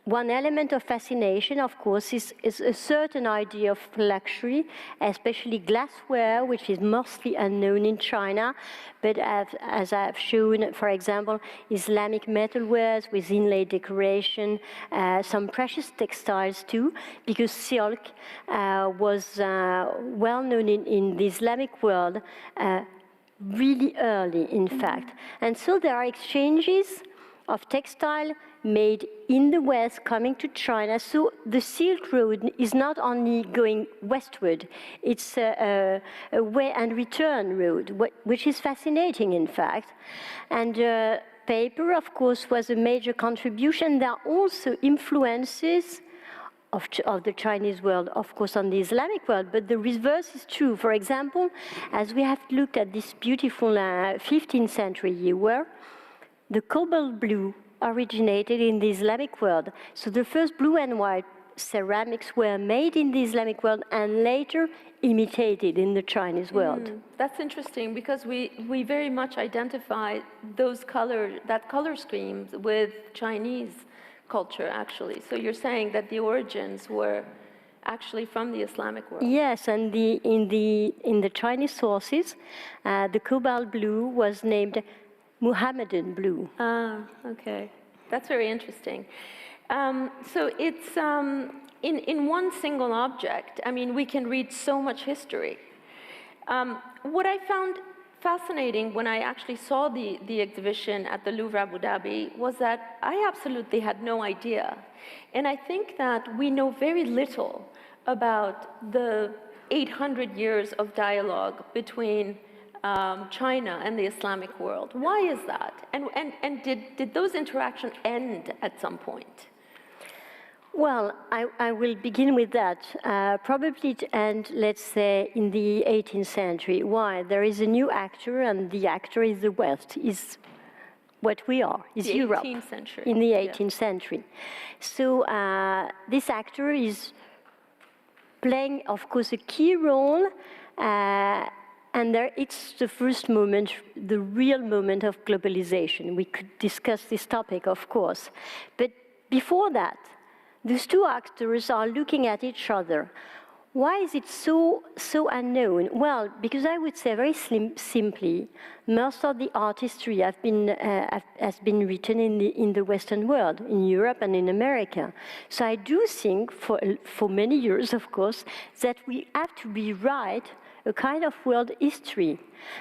one element of fascination, of course, is a certain idea of luxury, especially glassware, which is mostly unknown in China. But as I've shown, for example, Islamic metalwares with inlaid decoration, some precious textiles too, because silk was well known in the Islamic world really early, in fact. And so there are exchanges of textile made in the West coming to China. So the Silk Road is not only going westward, it's a way and return road, which is fascinating, in fact. And paper, of course, was a major contribution. There are also influences of the Chinese world, of course, on the Islamic world, but the reverse is true. For example, as we have looked at this beautiful 15th century ewer, the cobalt blue originated in the Islamic world. So the first blue and white ceramics were made in the Islamic world and later imitated in the Chinese world. That's interesting because we very much identify that color schemes with Chinese culture, actually. So you're saying that the origins were actually from the Islamic world. Yes, and in the Chinese sources, the cobalt blue was named Muhammadan blue. Ah, okay. That's very interesting. So it's in one single object. I mean, we can read so much history. What I found fascinating when I actually saw the exhibition at the Louvre Abu Dhabi was that I absolutely had no idea. And I think that we know very little about the 800 years of dialogue between China and the Islamic world. Why is that? And did those interactions end at some point? Well, I will begin with that. Probably it end, let's say, in the 18th century. Why? There is a new actor, and the actor is the West, is what we are, is Europe. The 18th century. In the 18th century. So this actor is playing, of course, a key role, and it's the first moment, the real moment of globalization. We could discuss this topic, of course. But before that, these two actors are looking at each other. Why is it so unknown? Well, because I would say very simply, most of the art history has been written in the Western world, in Europe and in America. So I do think, for many years, of course, that we have to rewrite a kind of world history,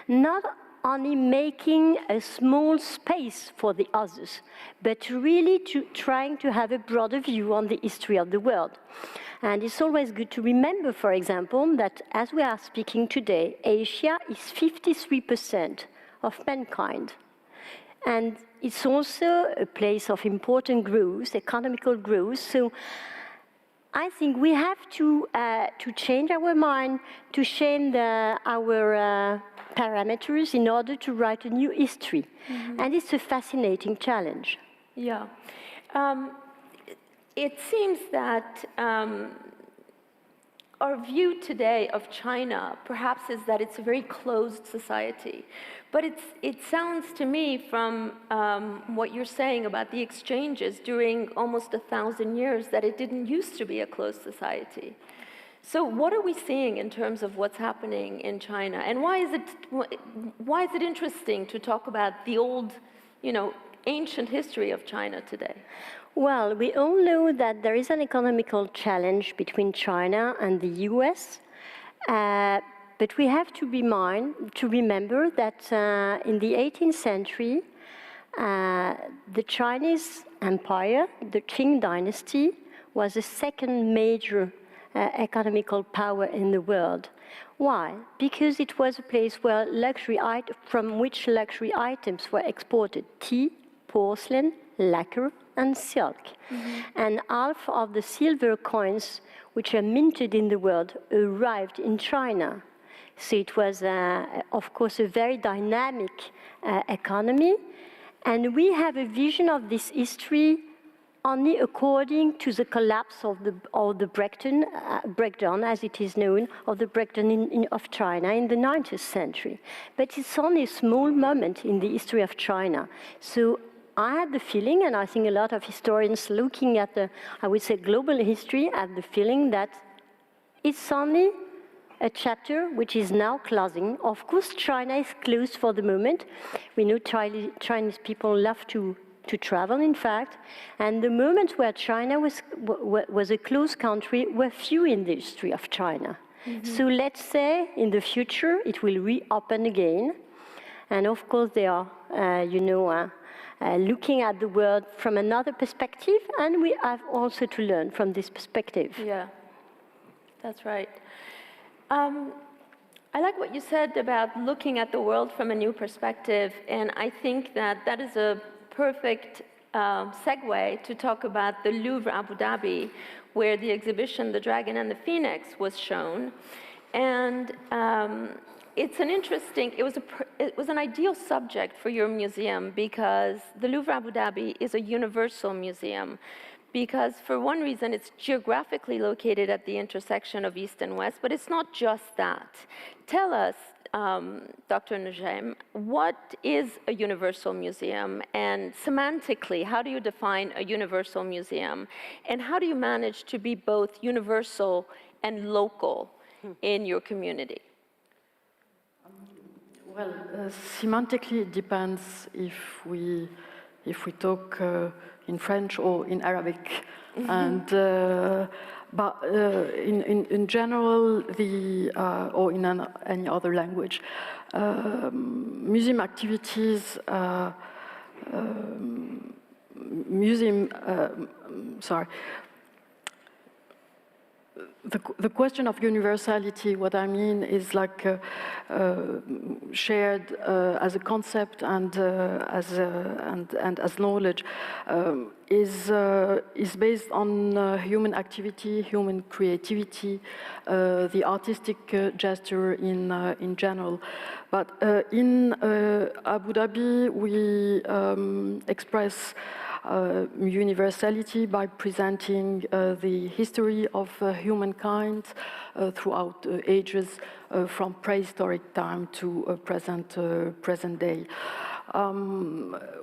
not only making a small space for the others, but really trying to have a broader view on the history of the world. And it's always good to remember, for example, that as we are speaking today, Asia is 53% of mankind. And it's also a place of important growth, economical growth. So I think we have to change our mind, to change our parameters in order to write a new history. And it's a fascinating challenge. Yeah. It seems that our view today of China perhaps is that it's a very closed society. But it sounds to me from what you're saying about the exchanges during almost 1,000 years that it didn't used to be a closed society. So what are we seeing in terms of what's happening in China? And why is it interesting to talk about the old, ancient history of China today? Well, we all know that there is an economical challenge between China and the US. But we have to remember that in the 18th century, the Chinese Empire, the Qing dynasty, was the second major economical power in the world. Why? Because it was a place where from which luxury items were exported: tea, porcelain, lacquer, and silk. And half of the silver coins which are minted in the world arrived in China. So it was, of course, a very dynamic economy. And we have a vision of this history only according to the collapse of the breakdown, as it is known, of the breakdown of China in the 19th century. But it's only a small moment in the history of China. So I had the feeling, and I think a lot of historians looking at I would say, global history, have the feeling that it's only a chapter which is now closing. Of course, China is closed for the moment. We know Chinese people love to travel, in fact, and the moments where China was a closed country were few in the history of China. So let's say in the future it will reopen again, And of course, they are, looking at the world from another perspective, and we have also to learn from this perspective. Yeah, that's right. I like what you said about looking at the world from a new perspective, and I think that that is a perfect segue to talk about the Louvre Abu Dhabi, where the exhibition The Dragon and the Phoenix was shown. And it's an interesting, it was an ideal subject for your museum, because the Louvre Abu Dhabi is a universal museum, because for one reason it's geographically located at the intersection of East and West, but it's not just that. Tell us, Dr. Nujaim, what is a universal museum, and semantically, how do you define a universal museum, and how do you manage to be both universal and local in your community? Well, semantically, it depends if we talk in French or in Arabic, and but in general, or in any other language, museum activities, The question of universality, what I mean is like shared as a concept and as knowledge, is based on human activity, human creativity, the artistic gesture in general. But in Abu Dhabi, we express universality by presenting the history of humankind throughout ages, from prehistoric time to present day.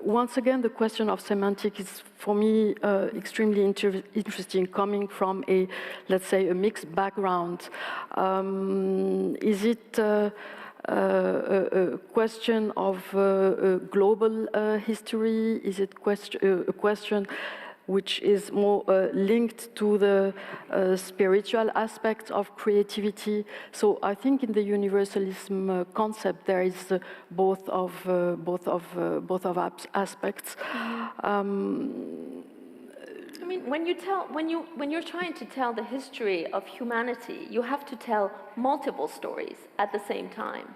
Once again, the question of semantic is, for me, extremely interesting, coming from let's say, a mixed background. Is it a question of global history? Is it a question which is more linked to the spiritual aspects of creativity? So I think in the universalism concept there is both of aspects. I mean, when you're trying to tell the history of humanity, you have to tell multiple stories at the same time,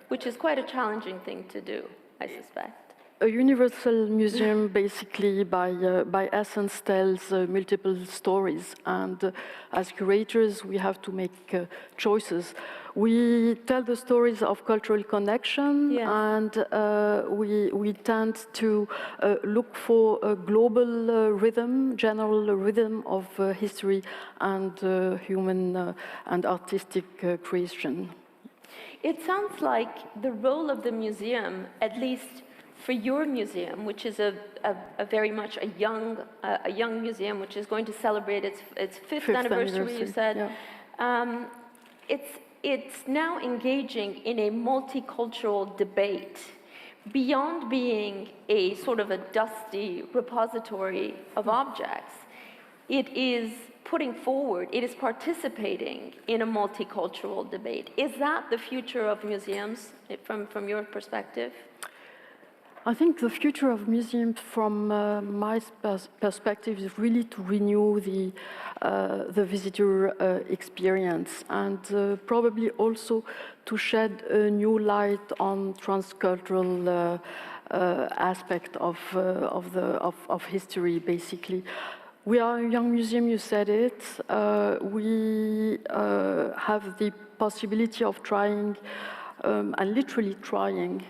which is quite a challenging thing to do, I suspect. A universal museum, basically, by essence, tells multiple stories, and as curators, we have to make choices. We tell the stories of cultural connection, yes, and we tend to look for a global rhythm, general rhythm of history and human and artistic creation. It sounds like the role of the museum, at least for your museum, which is a very much a young museum, which is going to celebrate its fifth anniversary, you said. Yeah. It's now engaging in a multicultural debate. Beyond being a sort of a dusty repository of objects, it is putting forward, it is participating in a multicultural debate. Is that the future of museums from your perspective? I think the future of museums, from my perspective, is really to renew the visitor experience, and probably also to shed a new light on transcultural aspect of history. Basically, we are a young museum. You said it. We have the possibility of trying. And literally trying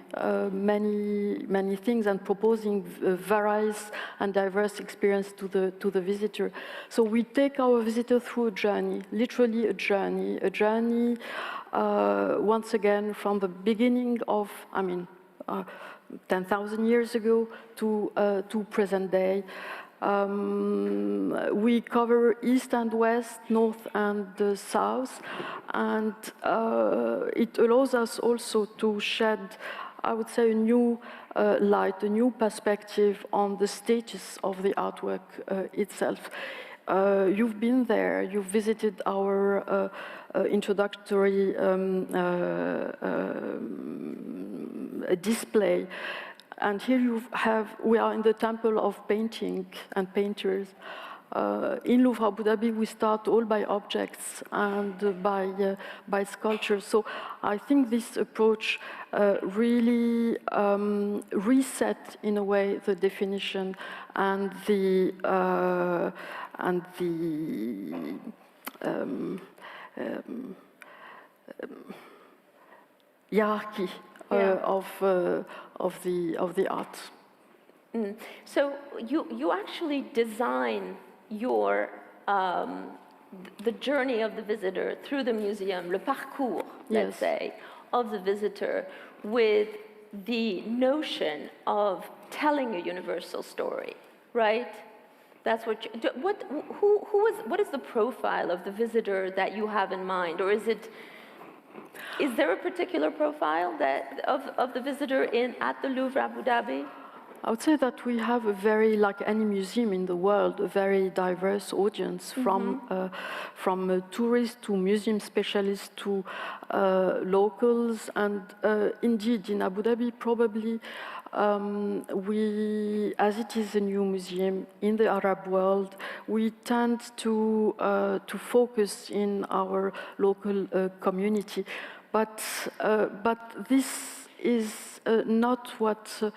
many things and proposing various and diverse experience to the visitor. So we take our visitor through a journey, literally a journey once again from the beginning of, 10,000 years ago to present day. We cover East and West, North and South, and it allows us also to shed, I would say, a new light, a new perspective on the status of the artwork itself. you've been there, you've visited our introductory display, and here we are in the Temple of Painting and Painters. In Louvre Abu Dhabi, we start all by objects and by sculpture. So I think this approach really reset, in a way, the definition and the hierarchy of the art. So you actually design your the journey of the visitor through the museum, le parcours, let's say, of the visitor, with the notion of telling a universal story, right? That's what. What is the profile of the visitor that you have in mind, or is there a particular profile of the visitor at the Louvre Abu Dhabi? I would say that we have a very, like any museum in the world, a very diverse audience, from tourists to museum specialists to locals. And indeed, in Abu Dhabi, probably as it is a new museum in the Arab world, we tend to focus in our local community. But this is not what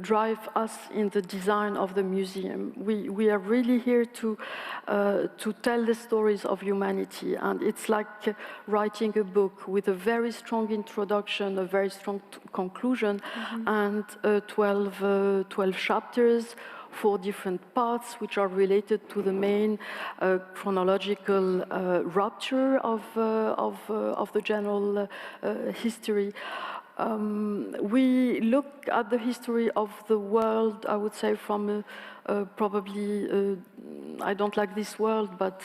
drives us in the design of the museum. We are really here to tell the stories of humanity, and it's like writing a book with a very strong introduction, a very strong conclusion, and 12 chapters, 4 different parts which are related to the main chronological rupture of the general history. We look at the history of the world, I would say, from probably, I don't like this word, but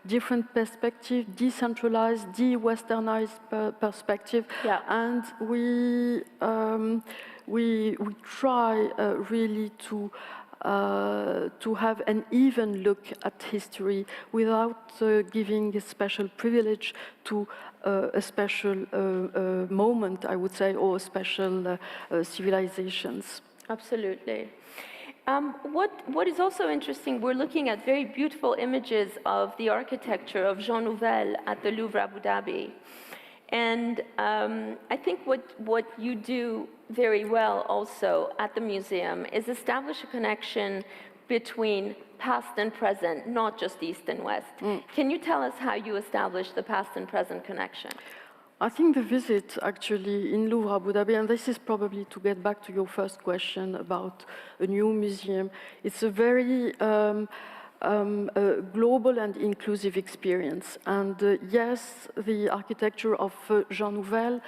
different perspective, decentralized, de-westernized perspective, and we try really to have an even look at history without giving a special privilege to a special moment, I would say, or special civilizations. Absolutely. What is also interesting, we're looking at very beautiful images of the architecture of Jean Nouvel at the Louvre Abu Dhabi. And I think what you do very well also at the museum is establish a connection between past and present, not just East and West. Can you tell us how you establish the past and present connection? I think the visit actually in Louvre Abu Dhabi, and this is probably to get back to your first question about a new museum, it's a very global and inclusive experience. And yes, the architecture of Jean Nouvel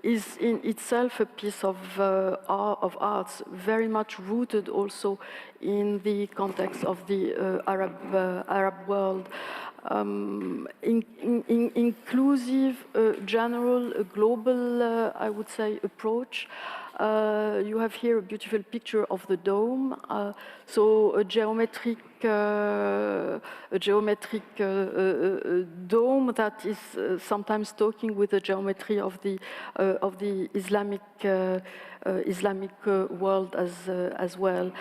is in itself a piece of arts, very much rooted also in the context of the Arab world. Inclusive, general, global, I would say, approach. You have here a beautiful picture of the dome. So a geometric dome that is sometimes talking with the geometry of the Islamic world as well.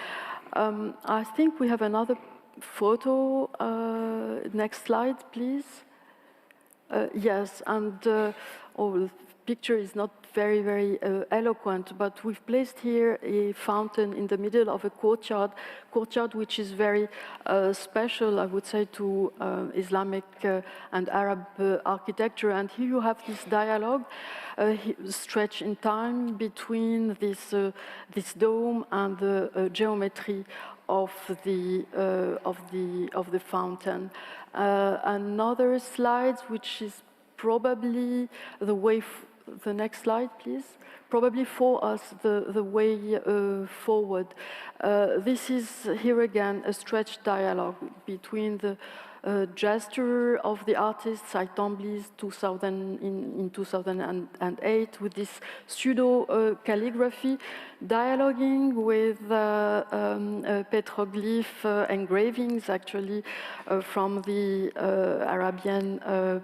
I think we have another photo. Next slide, please. Yes, and the picture is not very eloquent, but we've placed here a fountain in the middle of a courtyard which is very special, I would say, to Islamic and Arab architecture. And here you have this dialogue stretched in time between this dome and the geometry of the fountain. Another slide, which is probably the way. The next slide, please. Probably for us the way forward. This is here again a stretched dialogue between gesture of the artist, Saitamblis, in 2008, with this pseudo-calligraphy, dialoguing with petroglyph engravings, actually, from the Arabian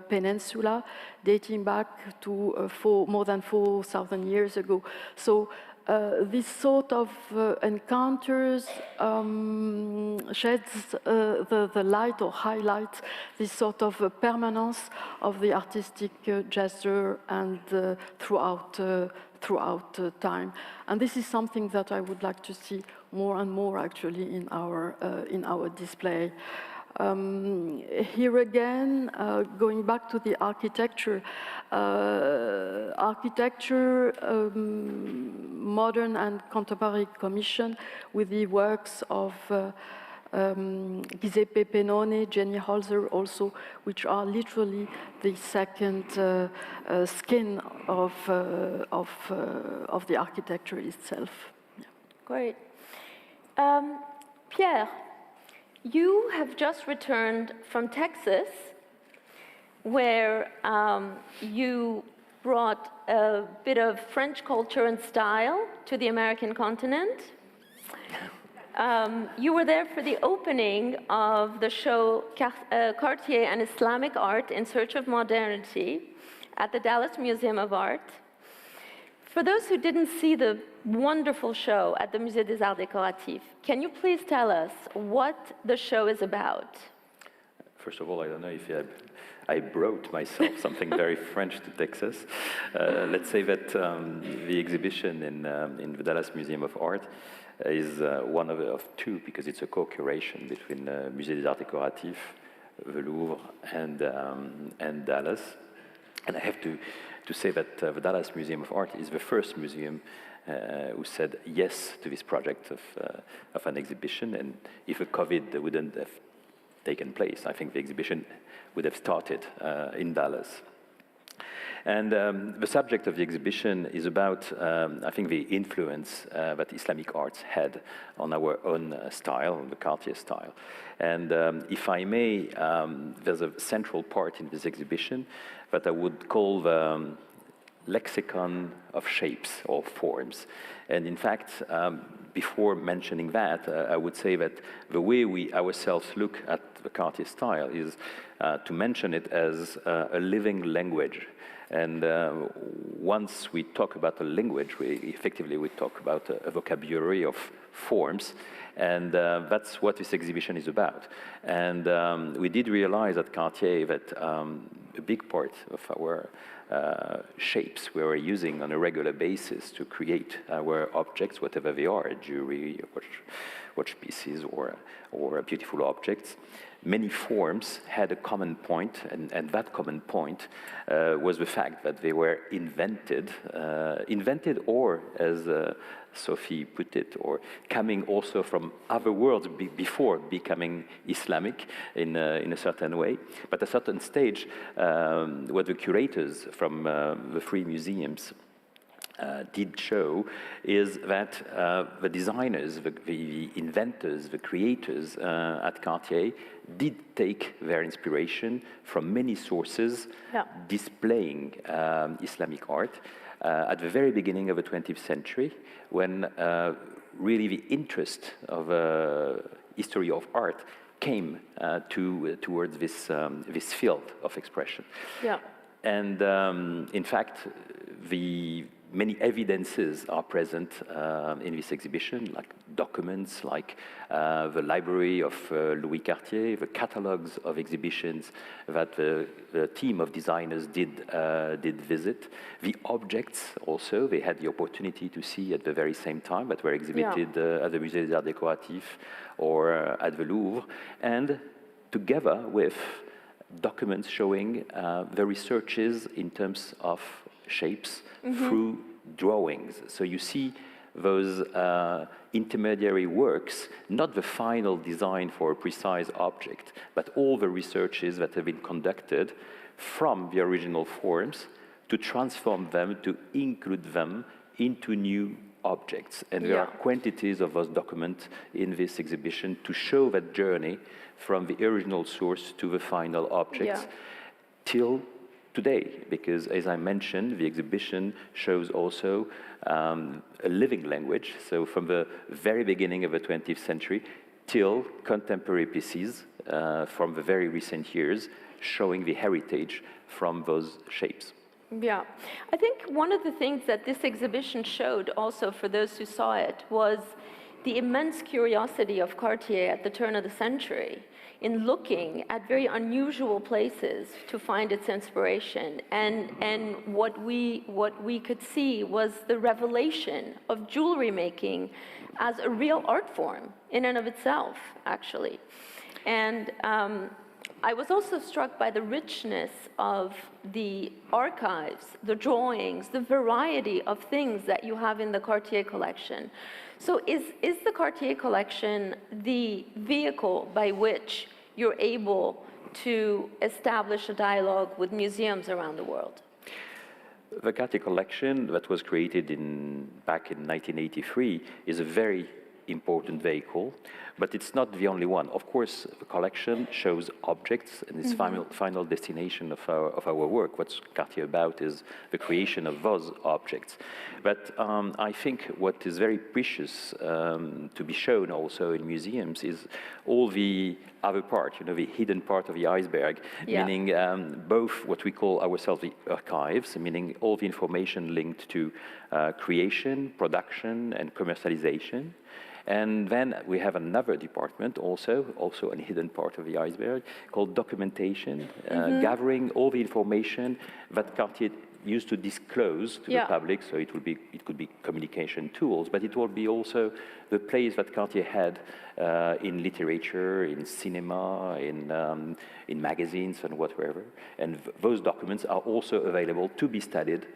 Peninsula, dating back to more than 4,000 years ago. So this sort of encounters sheds the light or highlights this sort of permanence of the artistic gesture and throughout time. And this is something that I would like to see more and more actually in our display. Here again, going back to the architecture, modern and contemporary commission with the works of Giuseppe Pennone, Jenny Holzer also, which are literally the second skin of the architecture itself. Yeah. Great. Pierre, you have just returned from Texas, where you brought a bit of French culture and style to the American continent. You were there for the opening of the show Cartier and Islamic Art in Search of Modernity at the Dallas Museum of Art. For those who didn't see the wonderful show at the Musée des Arts Décoratifs, can you please tell us what the show is about? First of all, I don't know if I brought myself something very French to Texas. Let's say that the exhibition in the Dallas Museum of Art is one of two, because it's a co-curation between Musée des Arts Décoratifs, the Louvre, and Dallas. And I have to say that the Dallas Museum of Art is the first museum who said yes to this project of an exhibition. And if a COVID wouldn't have taken place, I think the exhibition would have started in Dallas. And the subject of the exhibition is about, I think, the influence that Islamic arts had on our own style, the Cartier style. And if I may, there's a central part in this exhibition that I would call the lexicon of shapes or forms. And in fact, before mentioning that, I would say that the way we ourselves look at the Cartier style is to mention it as a living language. And once we talk about a language, we talk about a vocabulary of forms, and that's what this exhibition is about. And we did realize at Cartier that a big part of our shapes we were using on a regular basis to create our objects, whatever they are, jewelry, watch pieces, or beautiful objects. Many forms had a common point, and that common point was the fact that they were invented, or, as Sophie put it, or coming also from other worlds before becoming Islamic in a certain way. But at a certain stage, what the curators from the three museums did show is that the designers, the inventors, the creators at Cartier did take their inspiration from many sources displaying Islamic art at the very beginning of the 20th century, when really the interest of history of art came towards this field of expression. Yeah. And in fact, many evidences are present in this exhibition, like documents, like the library of Louis Cartier, the catalogs of exhibitions that the team of designers did visit. The objects also, they had the opportunity to see at the very same time, that were exhibited at the Musée des Arts Décoratifs or at the Louvre, and together with documents showing the researches in terms of shapes through drawings. So you see those intermediary works, not the final design for a precise object, but all the researches that have been conducted from the original forms to transform them, to include them into new objects. And there are quantities of those documents in this exhibition to show that journey from the original source to the final objects till today, because as I mentioned, the exhibition shows also a living language. So from the very beginning of the 20th century till contemporary pieces from the very recent years, showing the heritage from those shapes. Yeah, I think one of the things that this exhibition showed also for those who saw it was the immense curiosity of Cartier at the turn of the century in looking at very unusual places to find its inspiration. And what we could see was the revelation of jewelry making as a real art form in and of itself, actually. And I was also struck by the richness of the archives, the drawings, the variety of things that you have in the Cartier collection. So is the Cartier collection the vehicle by which you're able to establish a dialogue with museums around the world? The Cartier collection that was created back in 1983 is a very important vehicle, but it's not the only one. Of course, the collection shows objects and its final destination of our work. What's Cartier about is the creation of those objects. But I think what is very precious to be shown also in museums is all the other part, the hidden part of the iceberg, meaning both what we call ourselves the archives, meaning all the information linked to creation, production, and commercialization. And then we have another department also a hidden part of the iceberg called documentation, gathering all the information that Cartier used to disclose to the public. So it could be communication tools, but it will be also the place that Cartier had in literature, in cinema, in magazines and whatever. And those documents are also available to be studied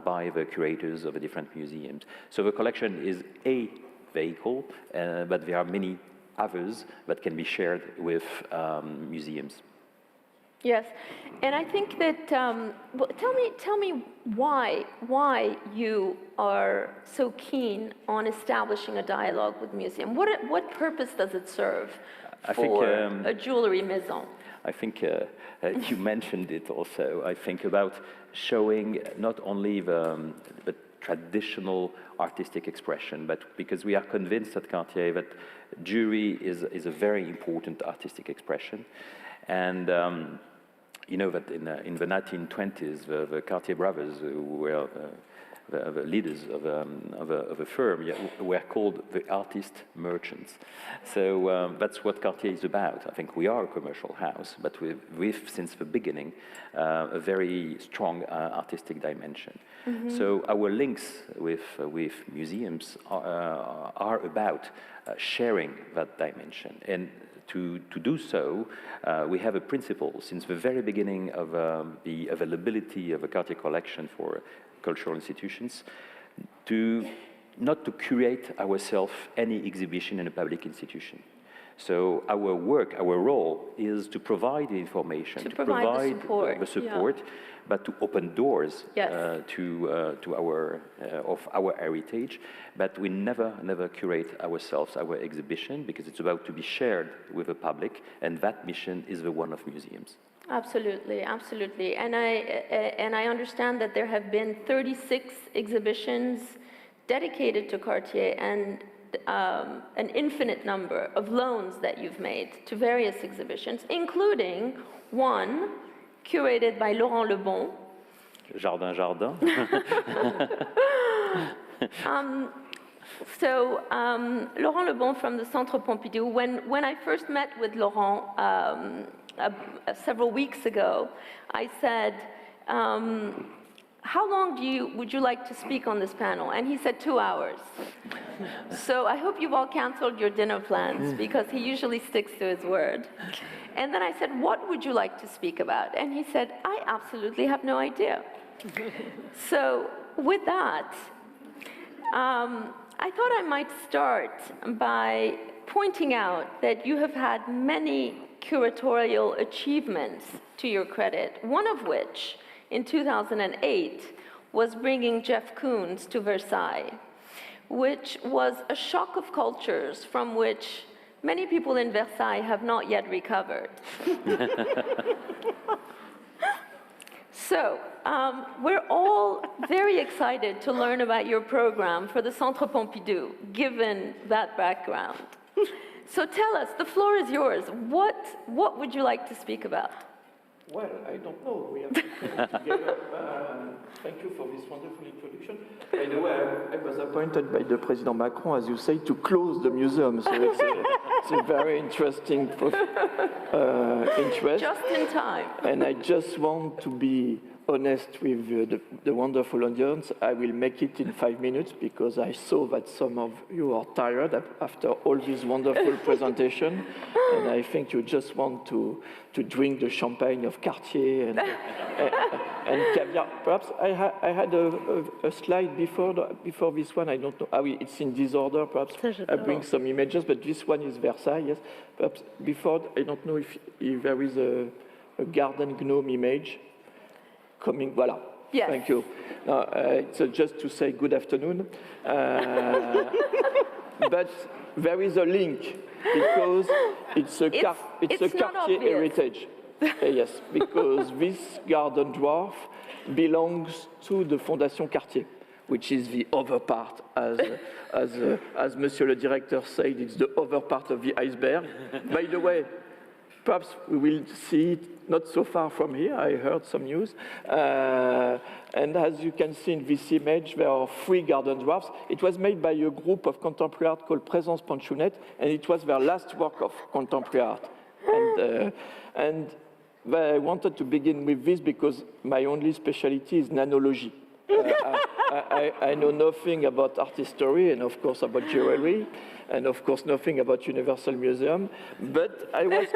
by the curators of the different museums. So the collection is a vehicle, but there are many others that can be shared with museums. Yes, and I think that, tell me why you are so keen on establishing a dialogue with museums. What purpose does it serve for a jewelry maison? I think you mentioned it also. I think about showing not only the traditional artistic expression, but because we are convinced at Cartier that jewelry is a very important artistic expression. And you know that in the 1920s, the Cartier brothers, who were the leaders of a firm, were called the artist merchants. So that's what Cartier is about. I think we are a commercial house, but we've since the beginning, a very strong artistic dimension. So our links with museums are about sharing that dimension. And to do so, we have a principle since the very beginning of the availability of a Cartier collection for cultural institutions, not to curate ourselves any exhibition in a public institution. So our work, our role is to provide the information, to provide the support, but to open doors to our heritage. But we never curate ourselves, our exhibition, because it's about to be shared with the public, and that mission is the one of museums. Absolutely, absolutely. And I understand that there have been 36 exhibitions dedicated to Cartier and an infinite number of loans that you've made to various exhibitions, including one curated by Laurent Lebon. Jardin. So Laurent Lebon from the Centre Pompidou, when I first met with Laurent several weeks ago, I said, how long would you like to speak on this panel? And he said 2 hours. So I hope you've all canceled your dinner plans, because he usually sticks to his word. And then I said, what would you like to speak about? And he said, I absolutely have no idea. So with that, I thought I might start by pointing out that you have had many curatorial achievements to your credit, one of which, in 2008, was bringing Jeff Koons to Versailles, which was a shock of cultures from which many people in Versailles have not yet recovered. So, we're all very excited to learn about your program for the Centre Pompidou, given that background. So tell us, the floor is yours. What would you like to speak about? Well, I don't know. We have to come together. Thank you for this wonderful introduction. By the way, I was appointed by the President Macron, as you say, to close the museum. So it's a very interesting interest. Just in time. And I just want to be honest with the wonderful audience. I will make it in 5 minutes because I saw that some of you are tired after all this wonderful presentation. And I think you just want to drink the champagne of Cartier and caviar. Perhaps I had a slide before this one. I don't know. It's in disorder. Perhaps I bring some images, but this one is Versailles. Yes. Perhaps before, I don't know if there is a garden gnome image coming. Voilà. Yes. Thank you. It's just to say good afternoon. But there is a link because it's a Cartier heritage. Yes, because this garden dwarf belongs to the Fondation Cartier, which is the other part, as Monsieur le Directeur said, it's the other part of the iceberg. By the way, perhaps we will see it not so far from here. I heard some news. And as you can see in this image, there are 3 garden dwarfs. It was made by a group of contemporary art called Présence Panchounet, and it was their last work of contemporary art. And I wanted to begin with this because my only specialty is nanology. I know nothing about art history and, of course, about jewelry, and, of course, nothing about Universal Museum. But I was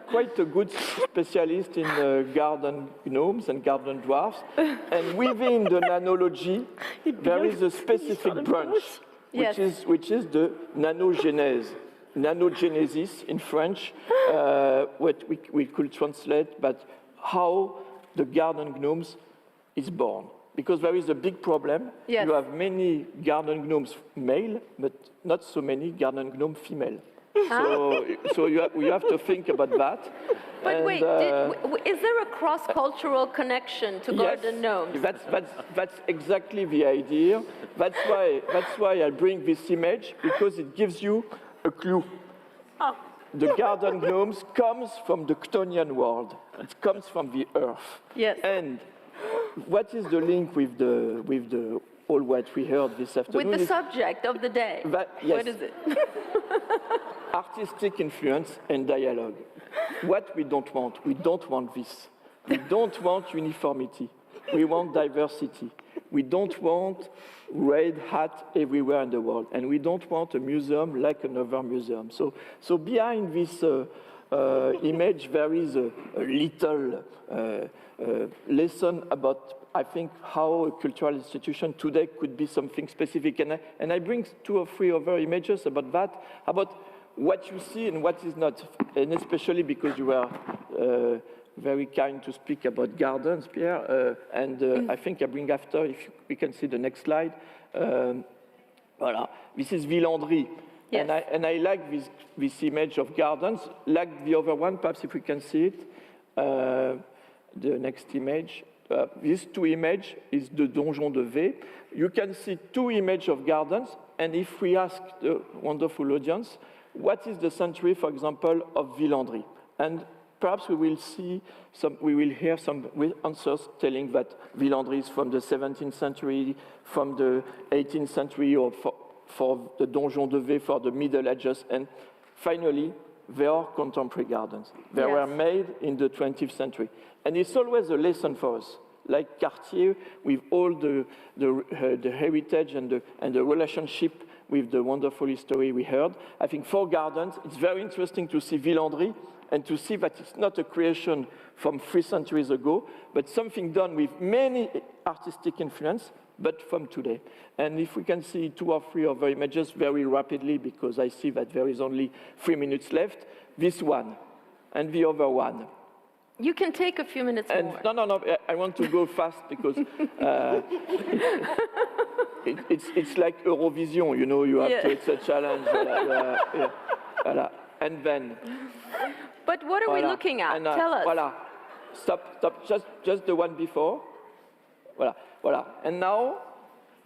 quite a good specialist in garden gnomes and garden dwarfs. And within the nanology, there is a specific branch, which is the nanogenèse. Nanogenesis in French, what we could translate, but how the garden gnomes is born. Because there is a big problem. Yes. You have many garden gnomes male, but not so many garden gnome female. So you have to think about that. But and, wait, is there a cross-cultural connection to garden gnomes? That's exactly the idea. That's why I bring this image, because it gives you a clue. The garden gnomes comes from the Chtonian world. It comes from the earth. Yes. And what is the link with the all what we heard this afternoon? With the subject of the day. Yes. What is it? Artistic influence and dialogue. What we don't want this. We don't want uniformity. We want diversity. We don't want red hat everywhere in the world. And we don't want a museum like another museum. So behind this image, there is a little lesson about, I think, how a cultural institution today could be something specific. And I bring 2 or 3 other images about that, about what you see and what is not. And especially because you were very kind to speak about gardens, Pierre. I think I bring after, if we can see the next slide. Voilà. This is Villandry. Yes. And I like this image of gardens, like the other one, perhaps if we can see it. The next image. These 2 images is the Donjon de V. You can see 2 images of gardens, and if we ask the wonderful audience, what is the century, for example, of Villandry? And perhaps we will hear some answers telling that Villandry is from the 17th century, from the 18th century, or for the Donjon de V for the Middle Ages. And finally, they are contemporary gardens. They were made in the 20th century. And it's always a lesson for us, like Cartier, with all the heritage and the relationship with the wonderful history we heard. I think for gardens, it's very interesting to see Villandry and to see that it's not a creation from 3 centuries ago, but something done with many artistic influence, but from today. And if we can see 2 or 3 other images very rapidly, because I see that there is only 3 minutes left, this one and the other one. You can take a few minutes more. No, I want to go fast because it's like Eurovision, you know, you have to, it's a challenge. And then. But what are we looking at? Tell us. Voilà. Stop, just the one before. Voilà. And now,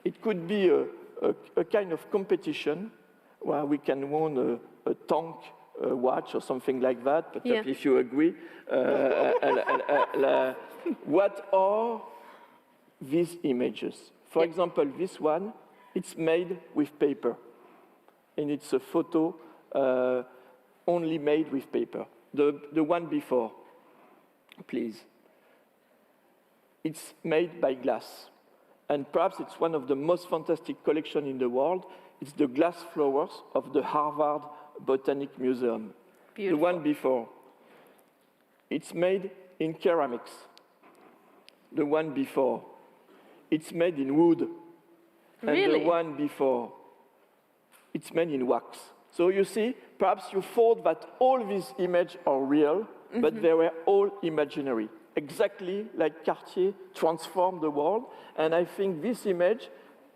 it could be a kind of competition where we can win a tank watch or something like that, but if you agree. What are these images? For example, this one, it's made with paper. And it's a photo only made with paper. The one before, please. It's made by glass. And perhaps it's one of the most fantastic collections in the world. It's the glass flowers of the Harvard Botanic Museum. Beautiful. The one before. It's made in ceramics. The one before. It's made in wood. Really? And the one before. It's made in wax. So you see, perhaps you thought that all these images are real, but they were all imaginary. Exactly like Cartier transformed the world. And I think these images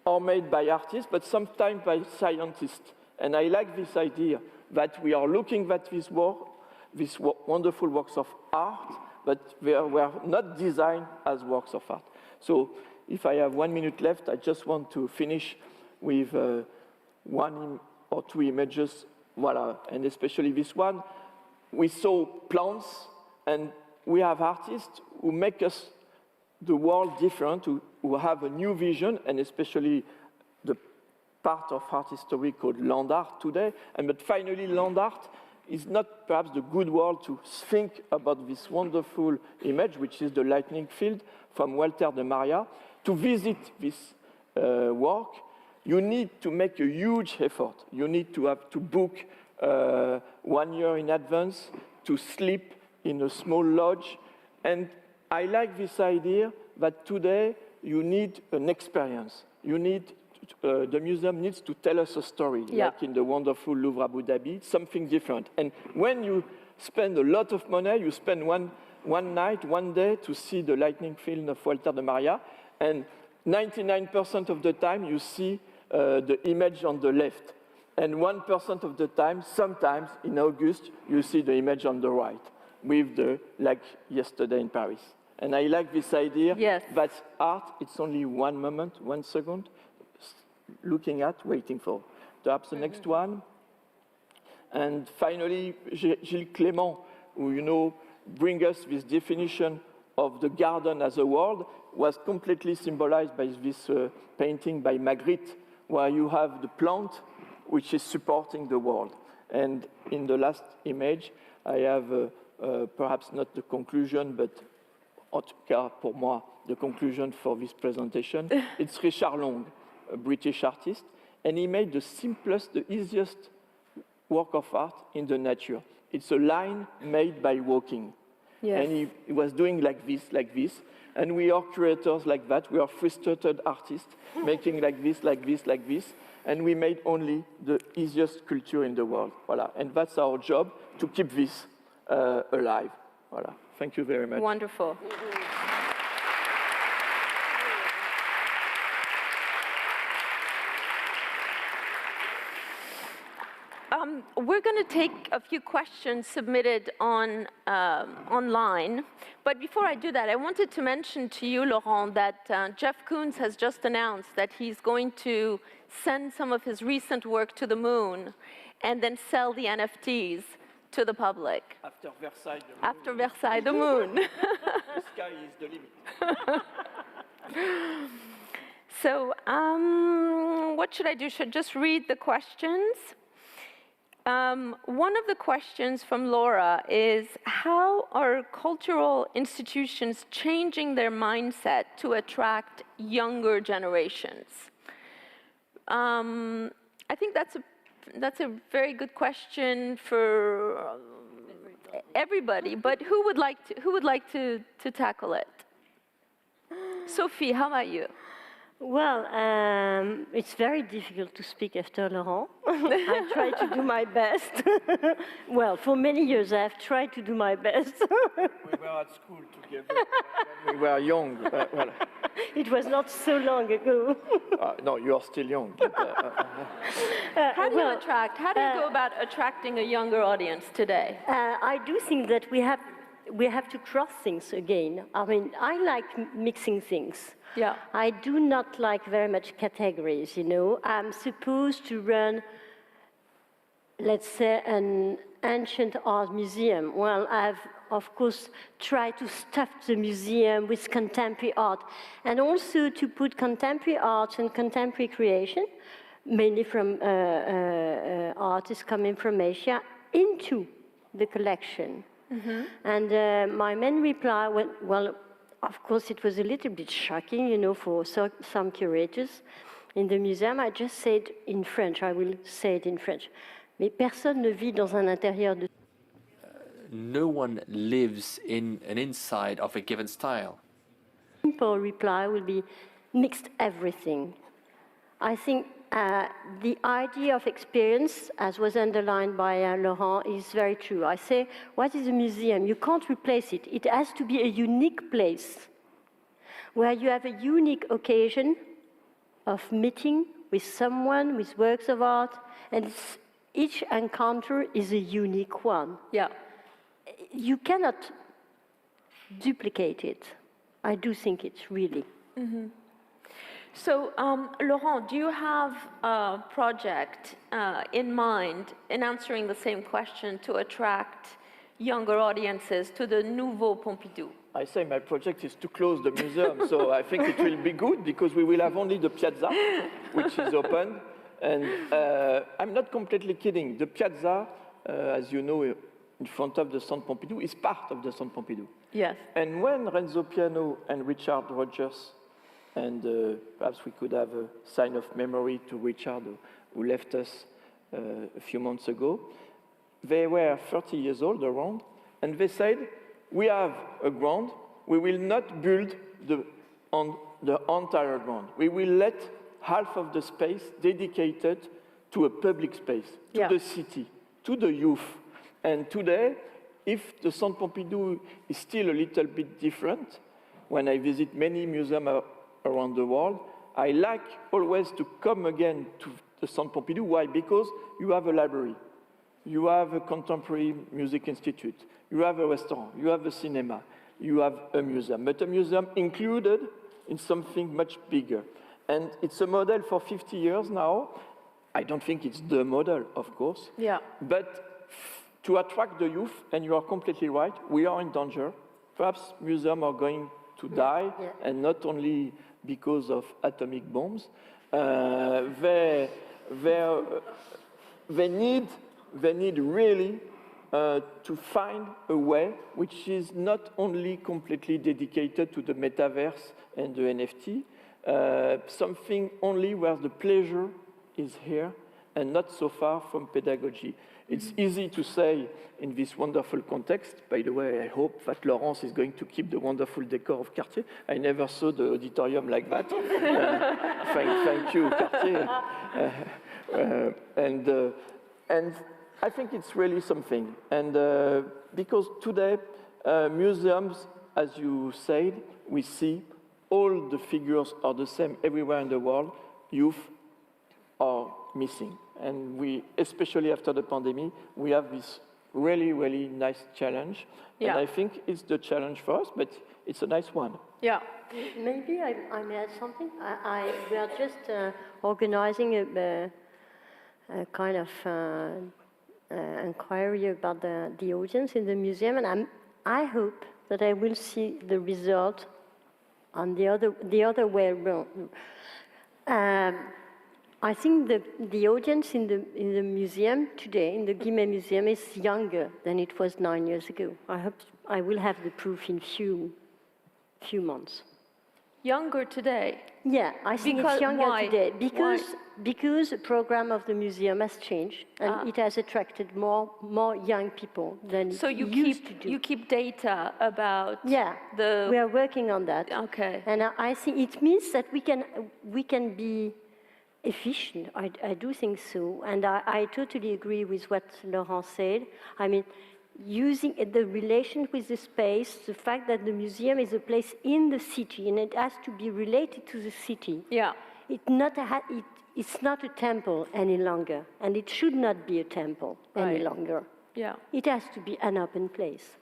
are made by artists, but sometimes by scientists. And I like this idea that we are looking at these wonderful works of art, but they were not designed as works of art. So if I have 1 minute left, I just want to finish with one or two images, voila, and especially this one. We saw plants, and we have artists who make us the world different, who have a new vision, and especially the part of art history called land art today. But finally, land art is not perhaps the good word to think about this wonderful image, which is the lightning field from Walter de Maria. To visit this work, you need to make a huge effort. You need to have to book 1 year in advance, to sleep in a small lodge. And I like this idea that today you need an experience. You need, the museum needs to tell us a story, like in the wonderful Louvre Abu Dhabi, something different. And when you spend a lot of money, you spend one night, 1 day to see the lightning field of Walter de Maria, and 99% of the time you see the image on the left. And 1% of the time, sometimes in August, you see the image on the right, with like yesterday in Paris. And I like this idea that art, it's only 1 moment, 1 second, looking at, waiting for. Perhaps the next one. And finally, Gilles Clément, who, you know, bring us this definition of the garden as a world, was completely symbolized by this painting by Magritte, where you have the plant which is supporting the world. And in the last image, I have perhaps not the conclusion, but en tout cas, pour moi, the conclusion for this presentation. It's Richard Long, a British artist, and he made the simplest, the easiest work of art in the nature. It's a line made by walking. Yes. And he was doing like this, and we are curators like that. We are frustrated artists, making like this, and we made only the easiest sculpture in the world. Voilà. And that's our job, to keep this alive. Voilà. Thank you very much. Wonderful. We're going to take a few questions submitted online. But before I do that, I wanted to mention to you, Laurent, that Jeff Koons has just announced that he's going to send some of his recent work to the moon and then sell the NFTs to the public. After Versailles, the moon. After Versailles, the moon. The sky is the limit. So what should I do? Should I just read the questions? One of the questions from Laura is, how are cultural institutions changing their mindset to attract younger generations? I think that's a very good question for everybody, but who would like to tackle it? Sophie, how about you? Well, it's very difficult to speak after Laurent. I try to do my best. Well, for many years I've tried to do my best. We were at school together when we were young. Well. It was not so long ago. No, you are still young. How do you go about attracting a younger audience today? I do think that we have to cross things again. I mean, I like mixing things. Yeah. I do not like very much categories, you know. I'm supposed to run, let's say, an ancient art museum. Well, I've, of course, tried to stuff the museum with contemporary art, and also to put contemporary art and contemporary creation, mainly from artists coming from Asia, into the collection. Mm-hmm. And my main reply, well, of course, it was a little bit shocking, you know, for some curators in the museum. I just said in French, I will say it in French. Mais personne ne vit dans un intérieur de... No one lives in an inside of a given style. Simple reply will be mixed everything. I think the idea of experience, as was underlined by Laurent, is very true. I say, what is a museum? You can't replace it. It has to be a unique place where you have a unique occasion of meeting with someone, with works of art, and each encounter is a unique one. Yeah. You cannot duplicate it. I do think it's really. Mm-hmm. So, Laurent, do you have a project in mind in answering the same question to attract younger audiences to the Nouveau Pompidou? I say my project is to close the museum, so I think it will be good because we will have only the piazza, which is open. And I'm not completely kidding. The piazza, as you know, in front of the Centre Pompidou, is part of the Centre Pompidou. Yes. And when Renzo Piano and Richard Rogers, and perhaps we could have a sign of memory to Richard, who left us a few months ago, they were 30 years old around, and they said, we have a ground, we will not build on the entire ground. We will let half of the space dedicated to a public space, to the city, to the youth. And today, if the Centre Pompidou is still a little bit different, when I visit many museums around the world, I like always to come again to the Centre Pompidou. Why? Because you have a library, you have a contemporary music institute, you have a restaurant, you have a cinema, you have a museum, but a museum included in something much bigger. And it's a model for 50 years now. I don't think it's the model, of course. Yeah. But to attract the youth, and you are completely right, we are in danger. Perhaps museums are going to die, and not only because of atomic bombs. They need really to find a way which is not only completely dedicated to the metaverse and the NFT, something only where the pleasure is here and not so far from pedagogy. It's easy to say in this wonderful context. By the way, I hope that Laurence is going to keep the wonderful decor of Cartier. I never saw the auditorium like that. Thank you, Cartier. And I think it's really something. And because today, museums, as you said, we see all the figures are the same everywhere in the world. Youth are missing. And we, especially after the pandemic, we have this really, really nice challenge. Yeah. And I think it's the challenge for us, but it's a nice one. Yeah. Maybe I may add something. We are just organizing a kind of inquiry about the audience in the museum, and I hope that I will see the result on the other way around. I think the audience in the museum today, in the Guimet Museum, is younger than it was 9 years ago. I hope I will have the proof in few months. younger today. Yeah, I think Because it's younger why? today because the program of the museum has changed and it has attracted more young people than so it you used keep to do. you keep data about we are working on that. Okay. And I think it means that we can be efficient. I do think so, and I totally agree with what Laurent said. I mean, using the relation with the space, the fact that the museum is a place in the city and it has to be related to the city. Yeah. It's not a temple any longer, and it should not be a temple any longer. Yeah. It has to be an open place.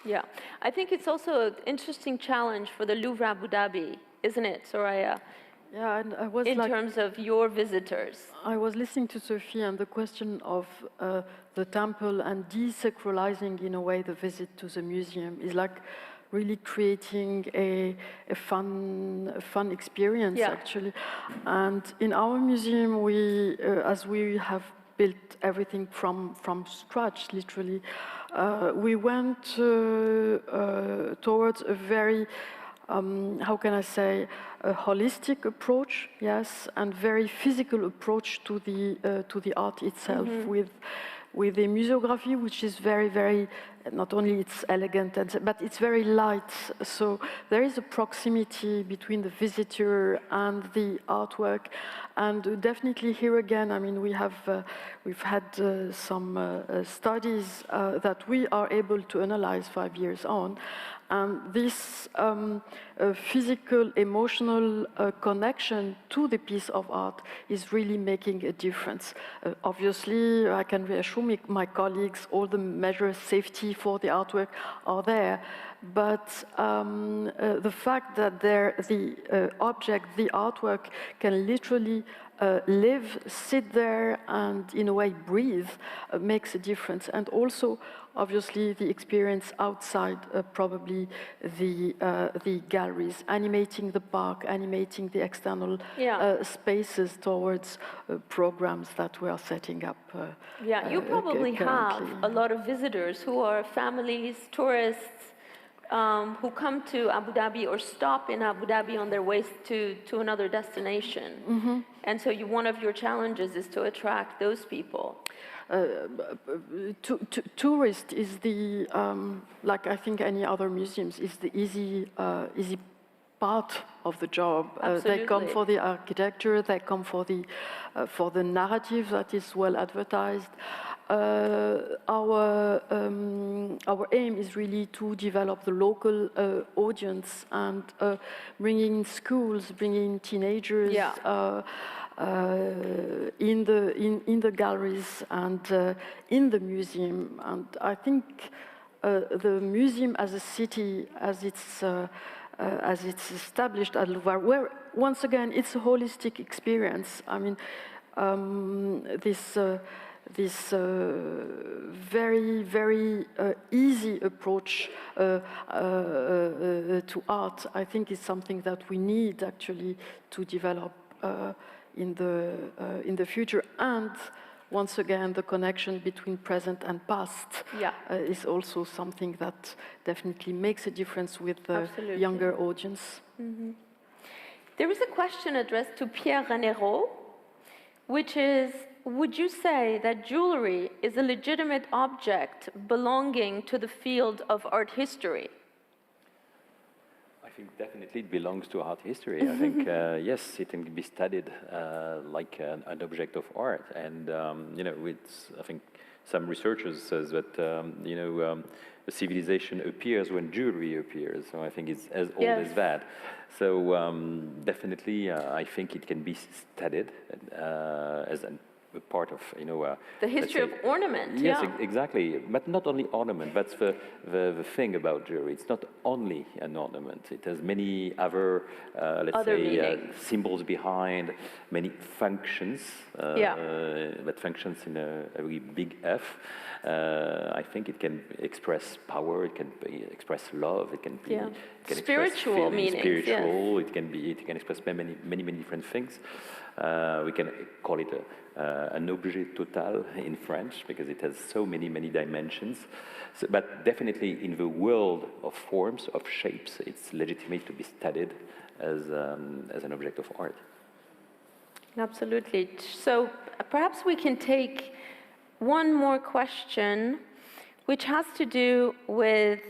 Yeah. I think it's also an interesting challenge for the Louvre Abu Dhabi, isn't it, Soraya? Yeah, and I was in terms of your visitors. I was listening to Sophie and the question of the temple and desacralizing in a way the visit to the museum is like really creating a fun experience actually. And in our museum, we as we have built everything from scratch, literally, we went towards a very how can I say, a holistic approach, yes, and very physical approach to the art itself, with a museography which is very, very, not only it's elegant, but it's very light. So there is a proximity between the visitor and the artwork, and definitely here again, I mean, we've had some studies that we are able to analyze 5 years on. And this physical, emotional connection to the piece of art is really making a difference. Obviously, I can reassure my colleagues, all the measures, safety for the artwork are there. But the fact that the object, the artwork, can literally live, sit there, and in a way breathe, makes a difference. And also, obviously, the experience outside probably the galleries, animating the park, animating the external spaces towards programs that we are setting up. You probably have a lot of visitors who are families, tourists, who come to Abu Dhabi or stop in Abu Dhabi on their way to another destination. And so one of your challenges is to attract those people. Tourist is the, like I think any other museums, is the easy part of the job. They come for the architecture, they come for the narrative that is well advertised. Our aim is really to develop the local audience and bringing schools, bringing teenagers in the galleries and in the museum. And I think the museum as a city, as it's established at Louvre, where once again it's a holistic experience. I mean, this very, very easy approach to art, I think, is something that we need actually to develop in the future. And once again, the connection between present and past is also something that definitely makes a difference with the younger audience. There is a question addressed to Pierre Renero, which is, would you say that jewelry is a legitimate object belonging to the field of art history? I think definitely it belongs to art history. I think, yes, it can be studied like an object of art. And, you know, I think some researchers says that, you know, a civilization appears when jewelry appears. So I think it's as old as that. So definitely, I think it can be studied as a part of, you know, the history of ornament. Yes, exactly. But not only ornament. That's the thing about jewelry. It's not only an ornament. It has many other, let's say, symbols behind, many functions. But functions in a very big F. I think it can express power. It can express love. It can be spiritual meaning. Spiritual. It can express many different things. We can call it an objet total in French because it has so many dimensions. So, but definitely in the world of forms, of shapes, it's legitimate to be studied as an object of art. Absolutely. So perhaps we can take one more question, which has to do with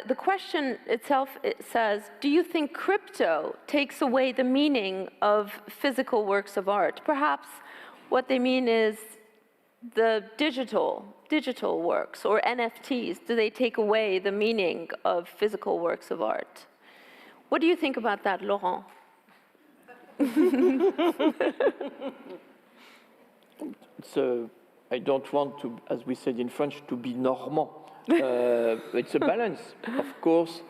the question itself. It says, do you think crypto takes away the meaning of physical works of art? Perhaps what they mean is the digital works, or NFTs. Do they take away the meaning of physical works of art? What do you think about that, Laurent? I don't want to, as we said in French, to be normand. It's a balance. Of course,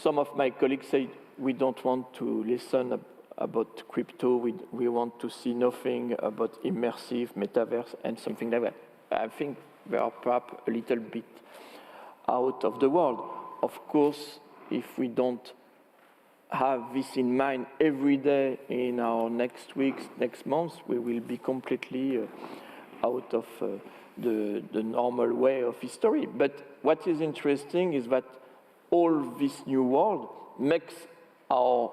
some of my colleagues say we don't want to listen about crypto. We want to see nothing about immersive, metaverse, and something like that. I think we are perhaps a little bit out of the world. Of course, if we don't have this in mind every day in our next weeks, next months, we will be completely out of the normal way of history. But what is interesting is that all this new world makes our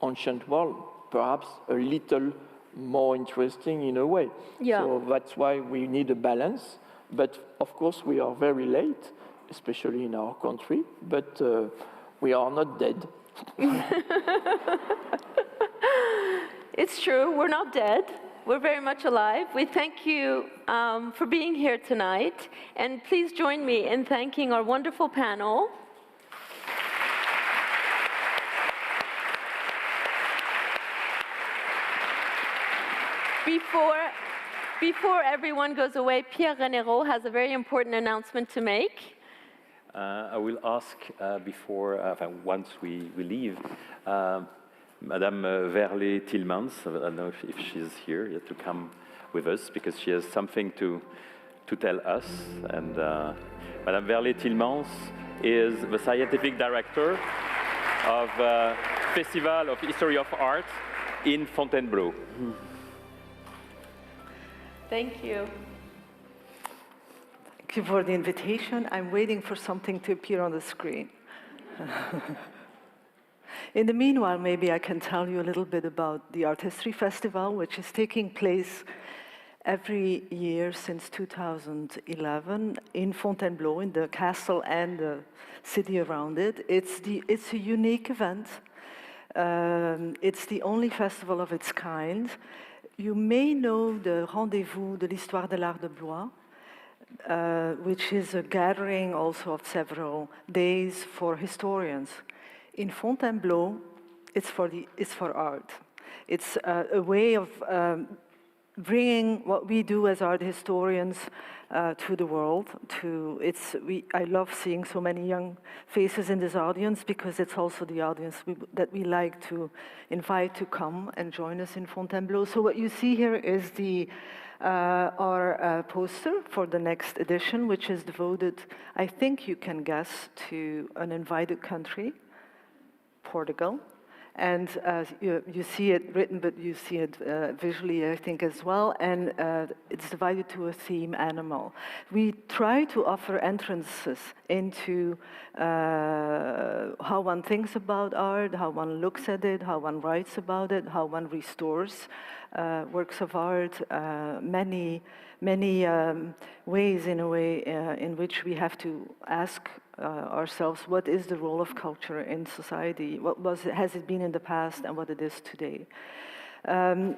ancient world perhaps a little more interesting in a way. Yeah. So that's why we need a balance. But of course, we are very late, especially in our country, but we are not dead. It's true, we're not dead. We're very much alive. We thank you for being here tonight. And please join me in thanking our wonderful panel. Before everyone goes away, Pierre Renero has a very important announcement to make. I will ask once we leave, Madame Verlet-Tillmans, I don't know if she's here yet, to come with us because she has something to tell us. And Madame Verlet-Tillmans is the scientific director of Festival of History of Art in Fontainebleau. Thank you. Thank you for the invitation. I'm waiting for something to appear on the screen. In the meanwhile, maybe I can tell you a little bit about the Art History Festival, which is taking place every year since 2011 in Fontainebleau, in the castle and the city around it. It's a unique event. It's the only festival of its kind. You may know the Rendezvous de l'Histoire de l'Art de Blois, which is a gathering also of several days for historians. In Fontainebleau, it's for art. It's a way of bringing what we do as art historians to the world. I love seeing so many young faces in this audience because it's also the audience that we like to invite to come and join us in Fontainebleau. So what you see here is our poster for the next edition, which is devoted, I think you can guess, to an invited country, Portugal. And you see it written, but you see it visually, I think, as well. And it's divided to a theme animal. We try to offer entrances into how one thinks about art, how one looks at it, how one writes about it, how one restores works of art, many ways, in a way, in which we have to ask ourselves, what is the role of culture in society? Has it been in the past and what it is today? The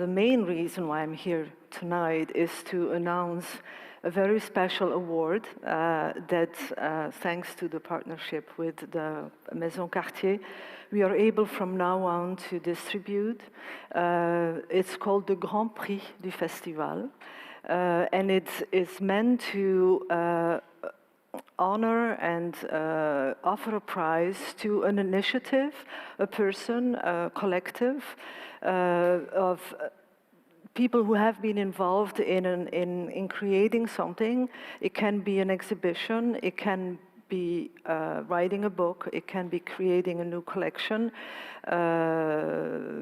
main reason why I'm here tonight is to announce a very special award that, thanks to the partnership with the Maison Cartier, we are able from now on to distribute. It's called the Grand Prix du Festival, and it's meant to honor and offer a prize to an initiative, a person, a collective of people who have been involved in creating something. It can be an exhibition, it can be writing a book, it can be creating a new collection,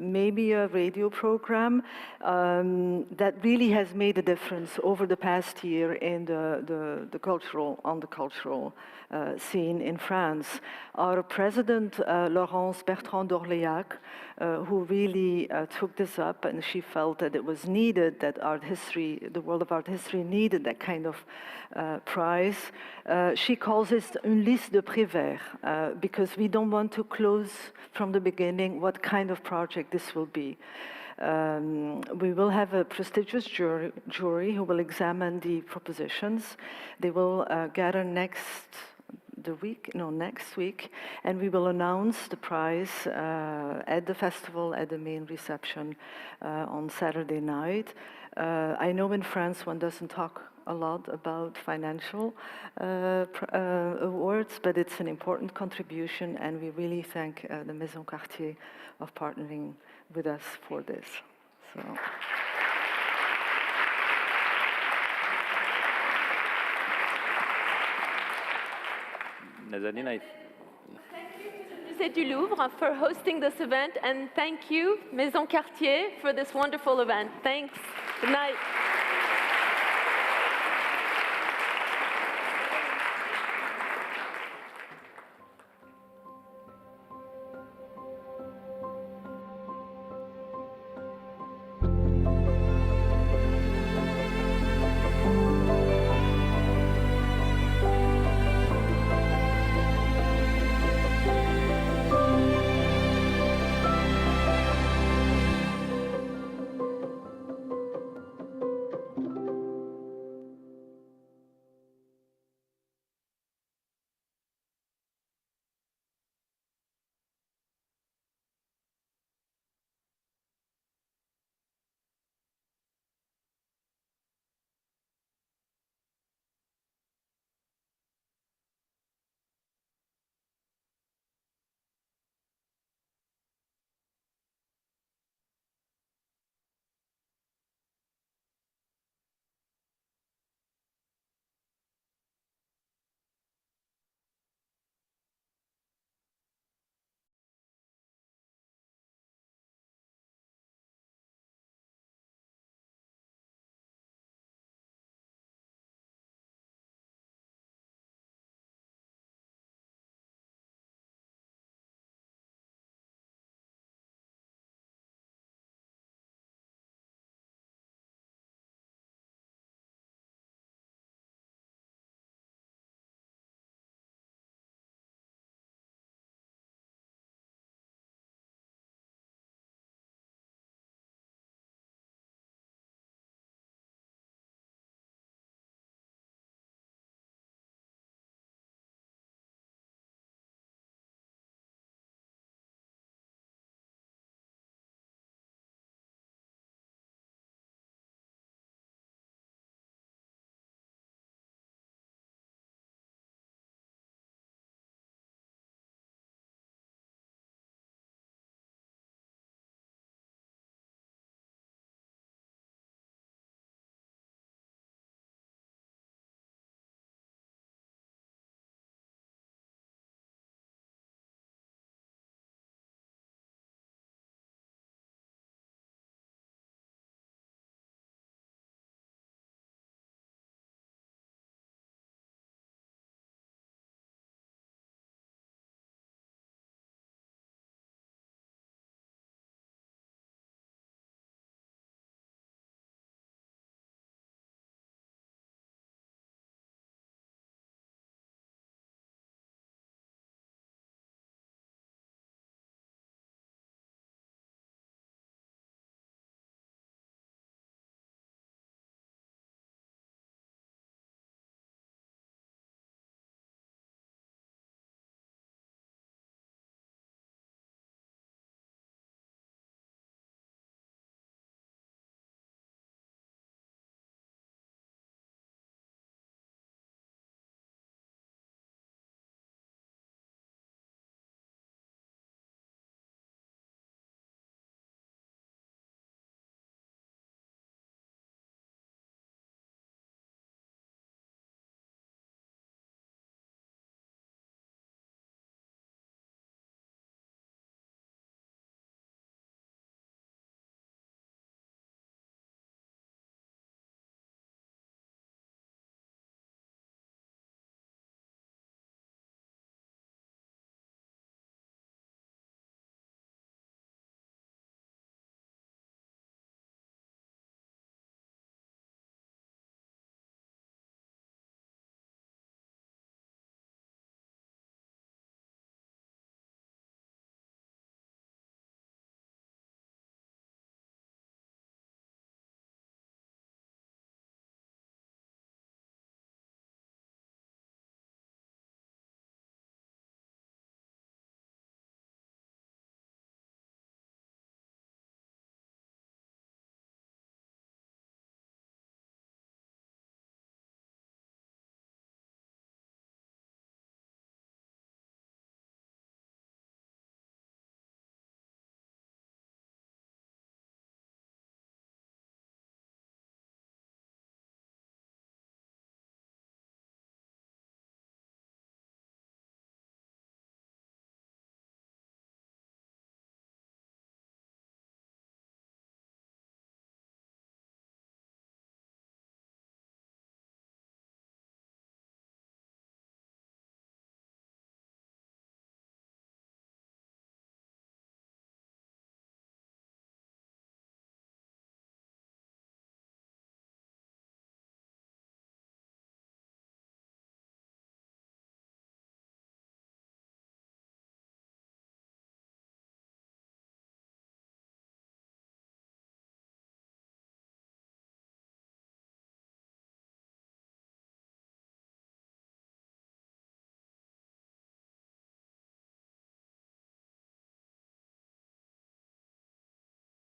maybe a radio program that really has made a difference over the past year in the cultural scene in France. Our president, Laurence Bertrand d'Orléac, who really took this up, and she felt that it was needed, that art history, the world of art history needed that kind of prize. She calls it une liste de prix vert, because we don't want to close from the beginning what kind of project this will be. We will have a prestigious jury who will examine the propositions. They will gather next week, and we will announce the prize at the festival, at the main reception on Saturday night. I know in France one doesn't talk a lot about financial awards, but it's an important contribution, and we really thank the Maison Cartier of partnering with us for this. So. Nazanin, Thank you to the Musée du Louvre for hosting this event, and thank you, Maison Cartier, for this wonderful event. Thanks. Good night.